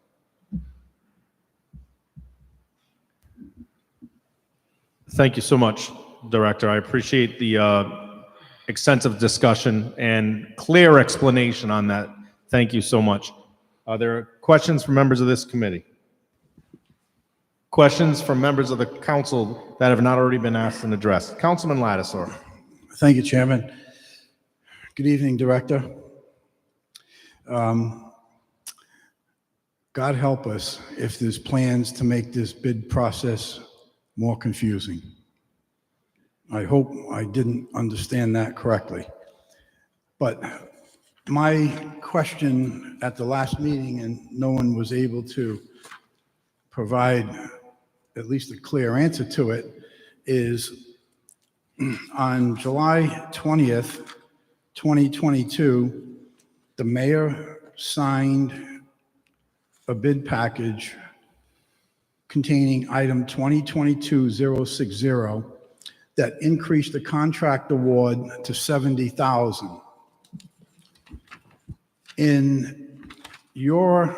Thank you so much, Director. I appreciate the extensive discussion and clear explanation on that. Thank you so much. Are there questions from members of this committee? Questions from members of the council that have not already been asked and addressed? Councilman Lattiser. Thank you, Chairman. Good evening, Director. God help us if there's plans to make this bid process more confusing. I hope I didn't understand that correctly. But my question at the last meeting, and no one was able to provide at least a clear answer to it, is on July 20th, 2022, the mayor signed a bid package containing item 2022-060 that increased the contract award to $70,000. In your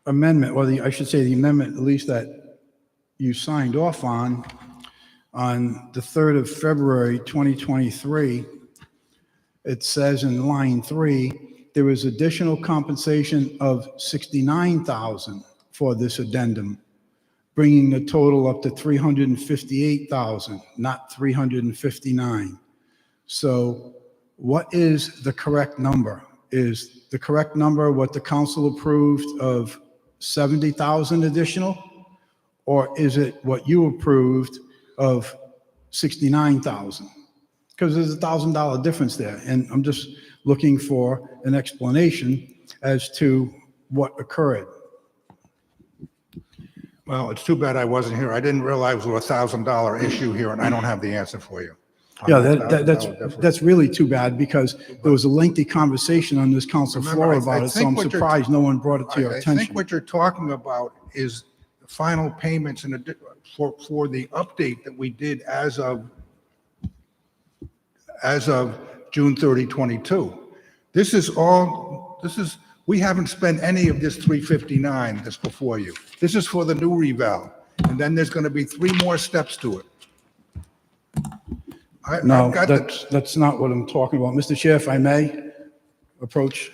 amendment, or I should say the amendment at least that you signed off on the 3rd of February, 2023, it says in line 3, there is additional compensation of $69,000 for this addendum, bringing the total up to $358,000, not $359,000. So what is the correct number? Is the correct number what the council approved of $70,000 additional? Or is it what you approved of $69,000? Because there's a $1,000 difference there. And I'm just looking for an explanation as to what occurred. Well, it's too bad I wasn't here. I didn't realize it was a $1,000 issue here, and I don't have the answer for you. Yeah, that's really too bad, because there was a lengthy conversation on this council Remember, floor I about it, so think I'm what you're- surprised no one brought it to your I think attention. what you're talking about is the final payments for the update that we did as of June 30, 22. We haven't spent any of this 359 that's before you. This is for the new reval. And then there's going to be 3 more steps to it. No, I've got that's not what I'm talking about. Mr. Chair, if I may approach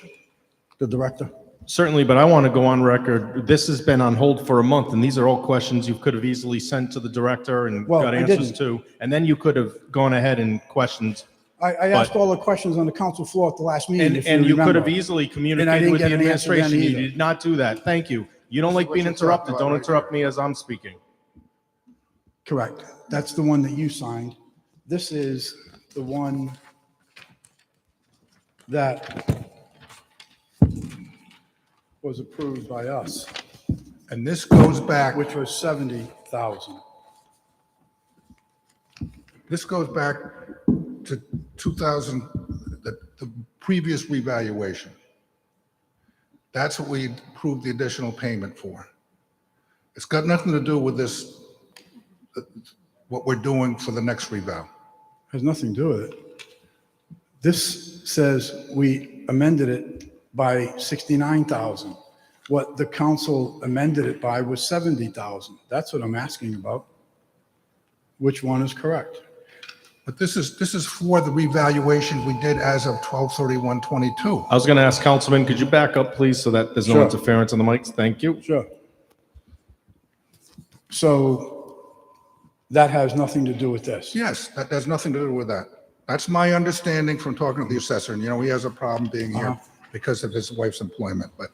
the director. Certainly, but I want to go on record. This has been on hold for a month, and these are all questions you could have easily sent to the director and Well, got I answers didn't. to. And then you could have gone ahead and questioned. I asked all the questions on the council floor at the last meeting, if And you could remember. have easily And I communicated didn't with the get an answer then administration. You either. did not do that. Thank you. You don't like what being you're talking interrupted. about Don't right interrupt me as I'm speaking. Correct. That's the one that you signed. This is the one that was approved by us, And this goes back, which was $70,000. this goes back to 2000, the previous revaluation. That's what we approved the additional payment for. It's got nothing to do with this, what we're doing for the next reval. Has nothing to do with it. This says we amended it by $69,000. What the council amended it by was $70,000. That's what I'm asking about. Which one is correct? But this is for the revaluation we did as of 12/31/22. I was going to ask Councilman, could you back up, please, so that there's no Sure. interference on the mics? Thank you. Sure. So that has nothing to do with this. Yes, that has nothing to do with that. That's my understanding from talking to the assessor. And, he has a problem being here because of his wife's employment, but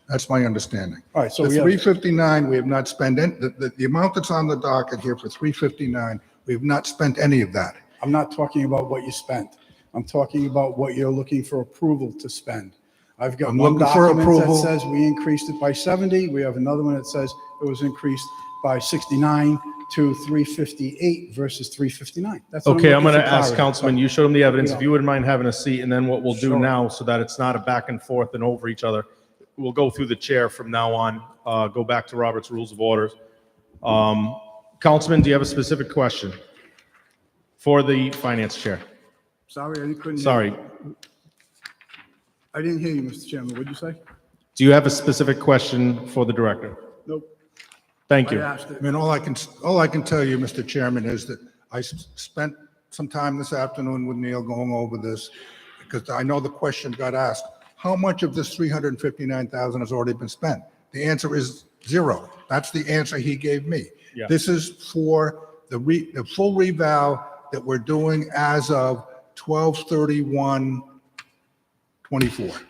that's my understanding. All right, so The we have, 359, we have not spent, the amount that's on the docket here for 359, we have not spent any of that. I'm not talking about what you spent. I'm talking about what you're looking for approval to spend. I've got I'm one looking for document that approval. says we increased it by 70. We have another one that says it was increased by 69 to 358 versus 359. That's what Okay, I'm looking going to for ask clarity. Councilman, you showed him the evidence. You If know. you wouldn't mind having a seat, and then what we'll do Sure. now, so that it's not a back and forth and over each other, we'll go through the chair from now on, go back to Robert's Rules of Orders. Councilman, do you have a specific question for the finance chair? Sorry, I couldn't hear. Sorry. you. I didn't hear you, Mr. Chairman. What'd you say? Do you have a specific question for the director? Nope. Thank you. I mean, all I can tell you, Mr. Chairman, is that I spent some time this afternoon with Neil going over this, because I know the question got asked, how much of this 359,000 has already been spent? The answer is 0. That's the answer he gave me. Yeah. This is for the full revow that we're doing as of 12/31/24.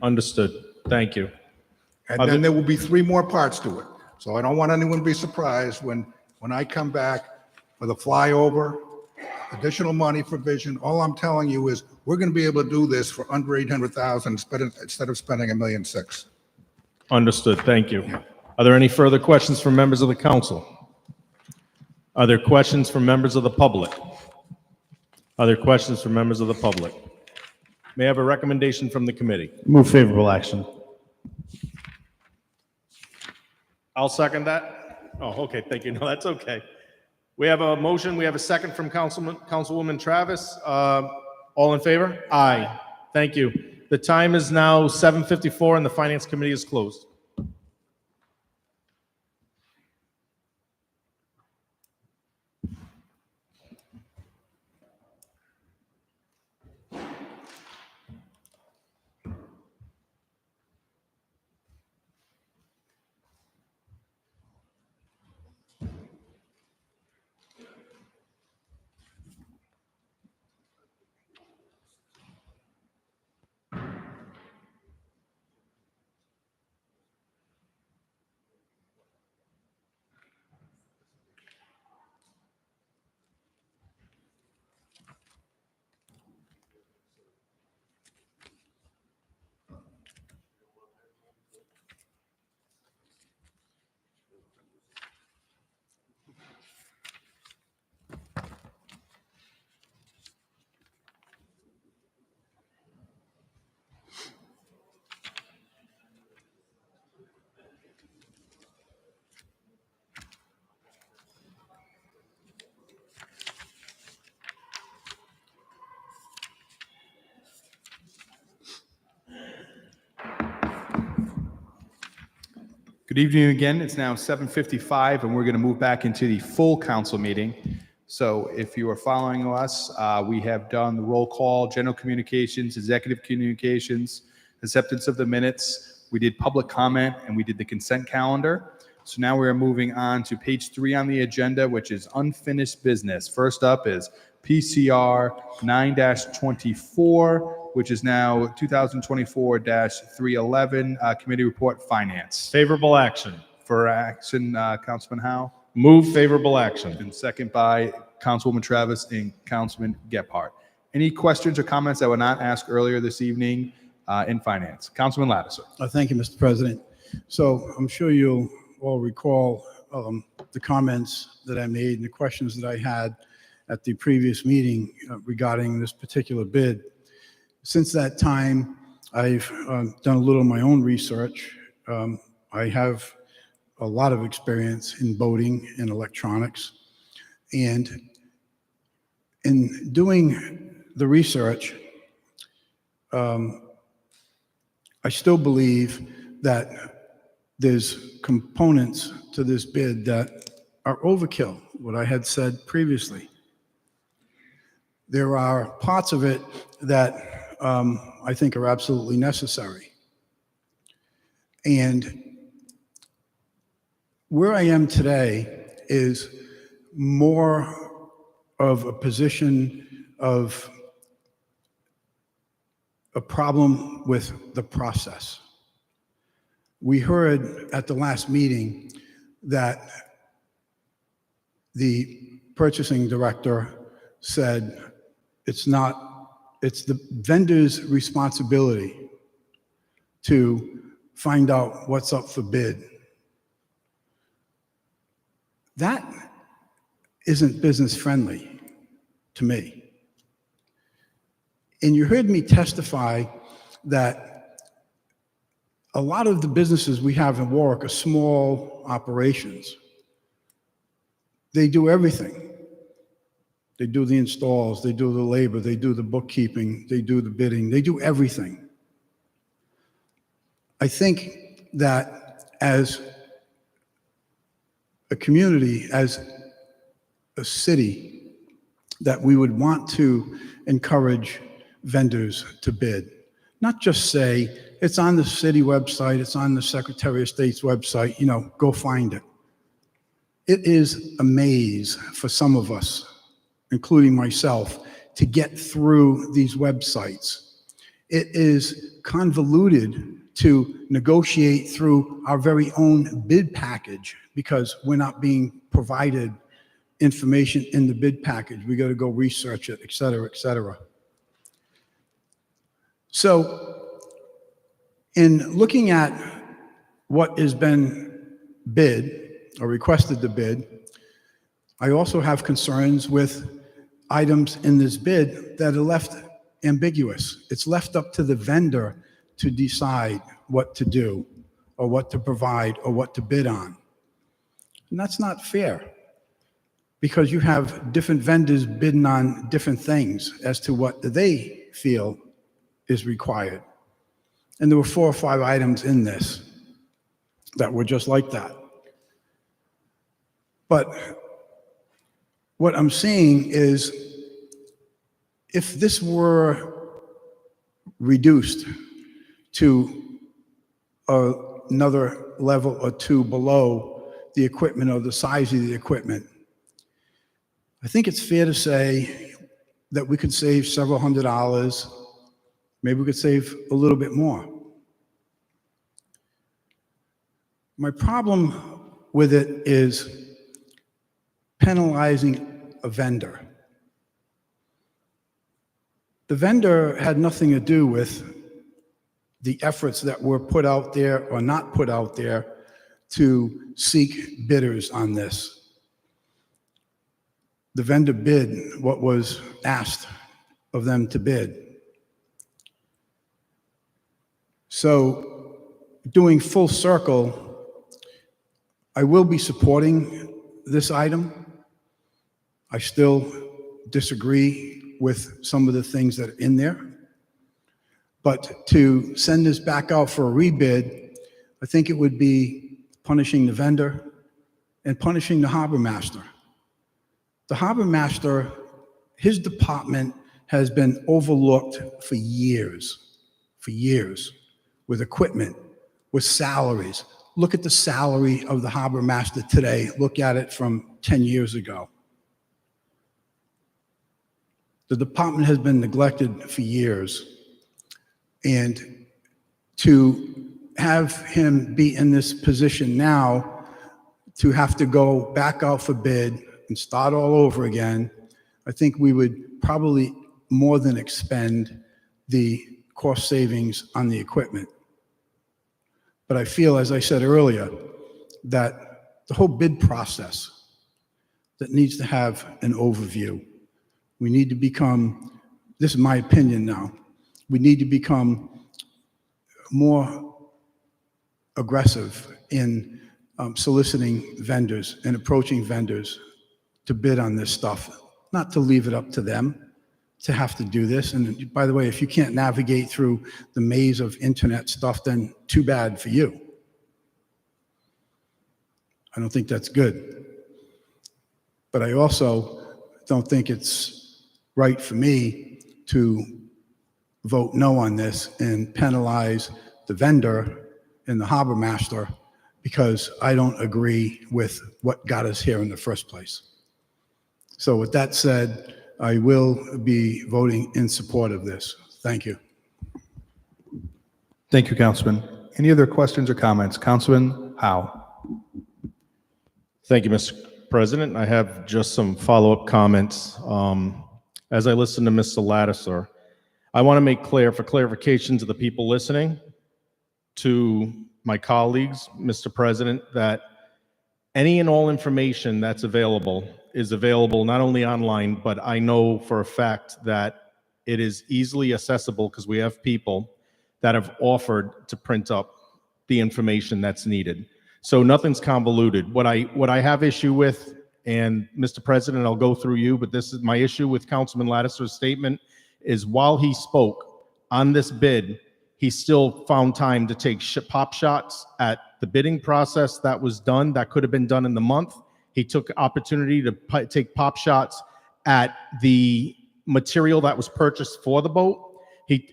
Understood. Thank you. And then there will be 3 more parts to it. So I don't want anyone to be surprised when I come back with a flyover, additional money for vision. All I'm telling you is we're going to be able to do this for under 800,000 instead of spending $1.6 million. Understood. Thank you. Are there any further questions from members of the council? Are there questions from members of the public? Are there questions from members of the public? May I have a recommendation from the committee? Move favorable action. I'll second that. Oh, okay, thank you. No, that's okay. We have a motion, we have a second from Councilwoman Travis. All in favor? Aye. Thank you. The time is now 7:54 and the Finance Committee is closed. Good evening again. It's now 7:55, and we're going to move back into the full council meeting. So if you are following us, we have done the roll call, general communications, executive communications, acceptance of the minutes. We did public comment, and we did the consent calendar. So now we are moving on to page 3 on the agenda, which is unfinished business. First up is PCR 9-24, which is now 2024-311, Committee Report Finance. Favorable action. For action, Councilman Howe. Move favorable action. And second by Councilwoman Travis and Councilman Gephardt. Any questions or comments that were not asked earlier this evening in finance? Councilman Lattiser. Thank you, Mr. President. So I'm sure you'll all recall the comments that I made and the questions that I had at the previous meeting regarding this particular bid. Since that time, I've done a little of my own research. I have a lot of experience in boating and electronics. And in doing the research, I still believe that there's components to this bid that are overkill, what I had said previously. There are parts of it that I think are absolutely necessary. And where I am today is more of a position of a problem with the process. We heard at the last meeting that the purchasing director said it's the vendor's responsibility to find out what's up for bid. That isn't business friendly to me. And you heard me testify that a lot of the businesses we have in Warwick are small operations. They do everything. They do the installs, they do the labor, they do the bookkeeping, they do the bidding, they do everything. I think that as a community, as a city, that we would want to encourage vendors to bid. Not just say, it's on the city website, it's on the Secretary of State's website, go find it. It is a maze for some of us, including myself, to get through these websites. It is convoluted to negotiate through our very own bid package because we're not being provided information in the bid package. We got to go research it, et cetera, et cetera. So in looking at what has been bid or requested to bid, I also have concerns with items in this bid that are left ambiguous. It's left up to the vendor to decide what to do or what to provide or what to bid on. And that's not fair because you have different vendors bidding on different things as to what they feel is required. And there were 4 or 5 items in this that were just like that. But what I'm seeing is if this were reduced to another level or 2 below the equipment or the size of the equipment, I think it's fair to say that we could save several $100s. Maybe we could save a little bit more. My problem with it is penalizing a vendor. The vendor had nothing to do with the efforts that were put out there or not put out there to seek bidders on this. The vendor bid what was asked of them to bid. So, doing full circle, I will be supporting this item. I still disagree with some of the things that are in there. But to send this back out for a rebid, I think it would be punishing the vendor and punishing the harbor master. The harbor master, his department has been overlooked for years, with equipment, with salaries. Look at the salary of the harbor master today. Look at it from 10 years ago. The department has been neglected for years. And to have him be in this position now, to have to go back out for bid and start all over again, I think we would probably more than expend the cost savings on the equipment. But I feel, as I said earlier, that the whole bid process that needs to have an overview. We need to become, this is my opinion now, we need to become more aggressive in soliciting vendors and approaching vendors to bid on this stuff, not to leave it up to them to have to do this. And by the way, if you can't navigate through the maze of internet stuff, then too bad for you. I don't think that's good. But I also don't think it's right for me to vote no on this and penalize the vendor and the harbor master because I don't agree with what got us here in the first place. So with that said, I will be voting in support of this. Thank you. Thank you, Councilman. Any other questions or comments? Councilman Howe. Thank you, Mr. President. I have just some follow-up comments. As I listen to Mr. Lattiser, I want to make clear, for clarification to the people listening, to my colleagues, Mr. President, that any and all information that's available is available not only online, but I know for a fact that it is easily accessible because we have people that have offered to print up the information that's needed. So nothing's convoluted. What I have issue with, and Mr. President, I'll go through you, but this is my issue with Councilman Lattiser's statement, is while he spoke on this bid, he still found time to take pop shots at the bidding process that was done, that could have been done in the month. He took opportunity to take pop shots at the material that was purchased for the boat.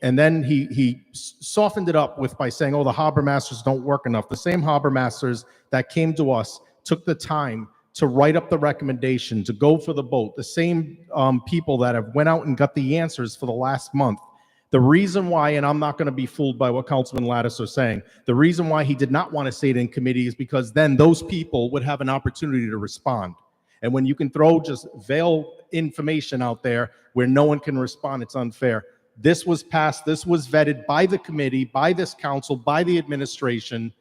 Then he softened it up by saying, oh, the harbor masters don't work enough. The same harbor masters that came to us took the time to write up the recommendation, to go for the boat. The same people that have went out and got the answers for the last month. The reason why, and I'm not going to be fooled by what Councilman Lattice is saying, the reason why he did not want to say it in committee is because then those people would have an opportunity to respond. And when you can throw just veil information out there where no one can respond, it's unfair. This was passed, this was vetted by the committee, by this council, by the administration,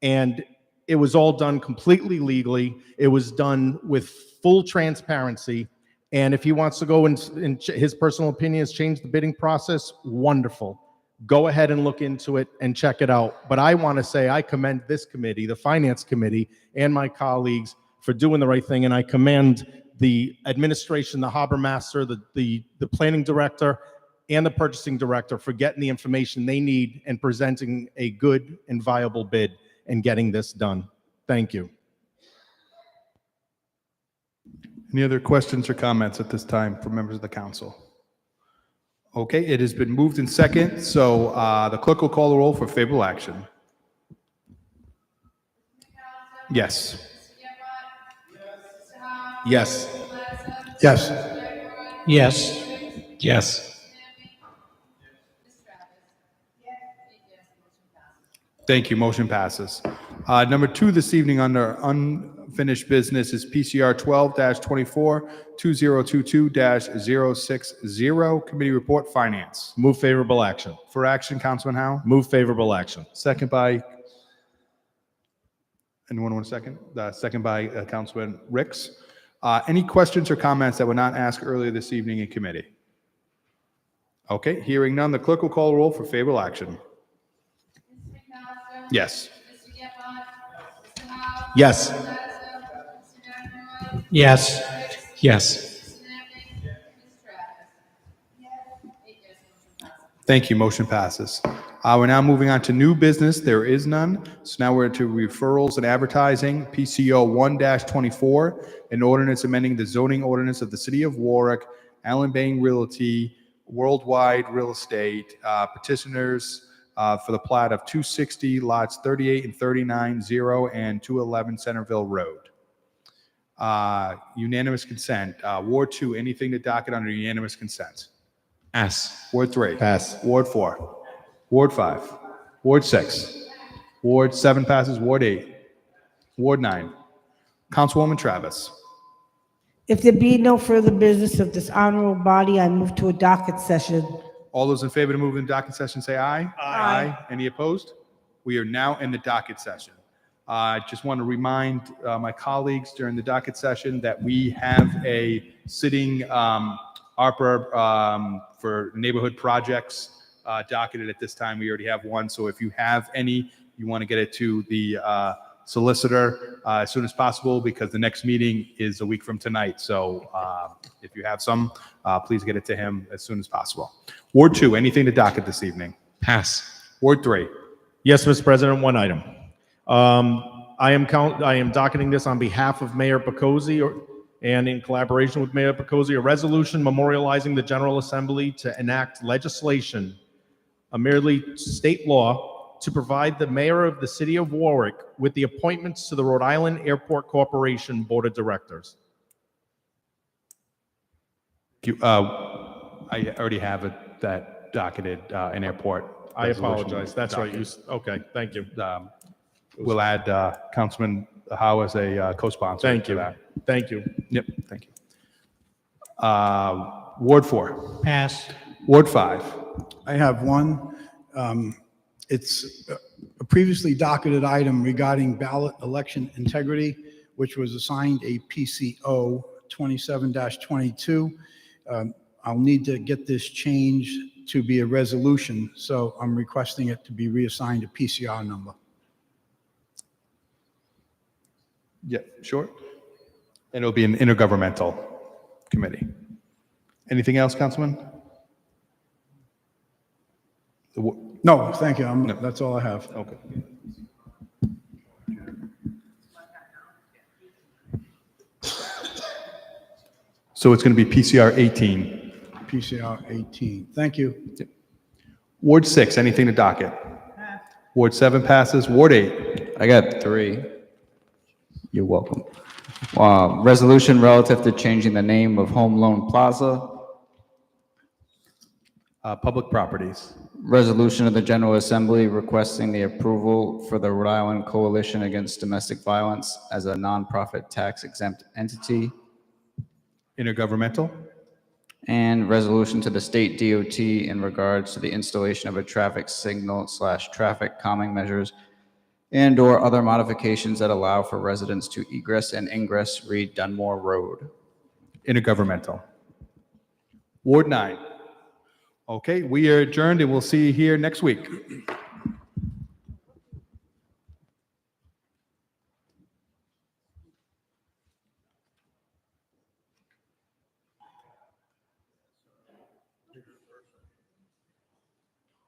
and it was all done completely legally. It was done with full transparency. And if he wants to go and his personal opinions change the bidding process, wonderful. Go ahead and look into it and check it out. But I want to say I commend this committee, the Finance Committee, and my colleagues for doing the right thing. And I commend the administration, the harbor master, the planning director, and the purchasing director for getting the information they need and presenting a good and viable bid and getting this done. Thank you. Any other questions or comments at this time from members of the council? Okay, it has been moved in second, so the clerk will call the roll for favorable action. Yes. Yes. Yes. Yes. Yes. Thank you. Motion passes. Number 2 this evening under unfinished business is PCR 12-24-2022-060. Committee report, Finance. Move favorable action. For action, Councilman Howe. Move favorable action. Second by, anyone want a second? Second by Councilman Ricks. Any questions or comments that were not asked earlier this evening in committee? Okay, hearing none, the clerk will call the roll for favorable action. Yes. Yes. Yes. Yes. Thank you. Motion passes. We're now moving on to new business. There is none. So now we're to referrals and advertising. PCO 1-24, an ordinance amending the zoning ordinance of the City of Warwick, Allen Bain Realty, Worldwide Real Estate, petitioners for the plat of 260 lots 38 and 39, 0 and 211 Centerville Road. Unanimous consent. Ward 2, anything to docket under unanimous consent? Pass. Ward 3. Pass. Ward 4. Ward 5. Ward 6. Ward 7 passes. Ward 8. Ward 9. Councilwoman Travis. If there be no further business of this honorable body, I move to a docket session. All those in favor to move in docket session say aye. Aye. Any opposed? We are now in the docket session. I just want to remind my colleagues during the docket session that we have a sitting ARPA for neighborhood projects docketed at this time. We already have one. So if you have any, you want to get it to the solicitor as soon as possible because the next meeting is a week from tonight. So if you have some, please get it to him as soon as possible. Ward 2, anything to docket this evening? Pass. Ward 3. Yes, Mr. President, one item. I am docketing this on behalf of Mayor Picozzi and in collaboration with Mayor Picozzi, a resolution memorializing the General Assembly to enact legislation, a merely state law, to provide the mayor of the City of Warwick with the appointments to the Rhode Island Airport Corporation Board of Directors. I already have that docketed an airport. I resolution apologize. That's right. docket. Okay, thank you. We'll add Councilman Howe as a co-sponsor. Thank to you. that. Thank you. Yep, thank you. Ward 4. Pass. Ward 5. I have one. It's a previously docketed item regarding ballot election integrity, which was assigned a PCO 27-22. I'll need to get this changed to be a resolution, so I'm requesting it to be reassigned a PCR number. Yeah, sure. And it'll be an intergovernmental committee. Anything else, Councilman? No, thank you. That's all I have. Okay. So it's going to be PCR 18. PCR 18. Thank you. Ward 6, anything to docket? Ward 7 passes. Ward 8. I got 3. You're welcome. Resolution relative to changing the name of Home Loan Plaza. Public properties. Resolution of the General Assembly requesting the approval for the Rhode Island Coalition Against Domestic Violence as a nonprofit tax exempt entity. Intergovernmental. And resolution to the state DOT in regards to the installation of a traffic signal / traffic calming measures and/or other modifications that allow for residents to egress and ingress Reed Dunmore Road. Intergovernmental. Ward 9. Okay, we are adjourned and we'll see you here next week.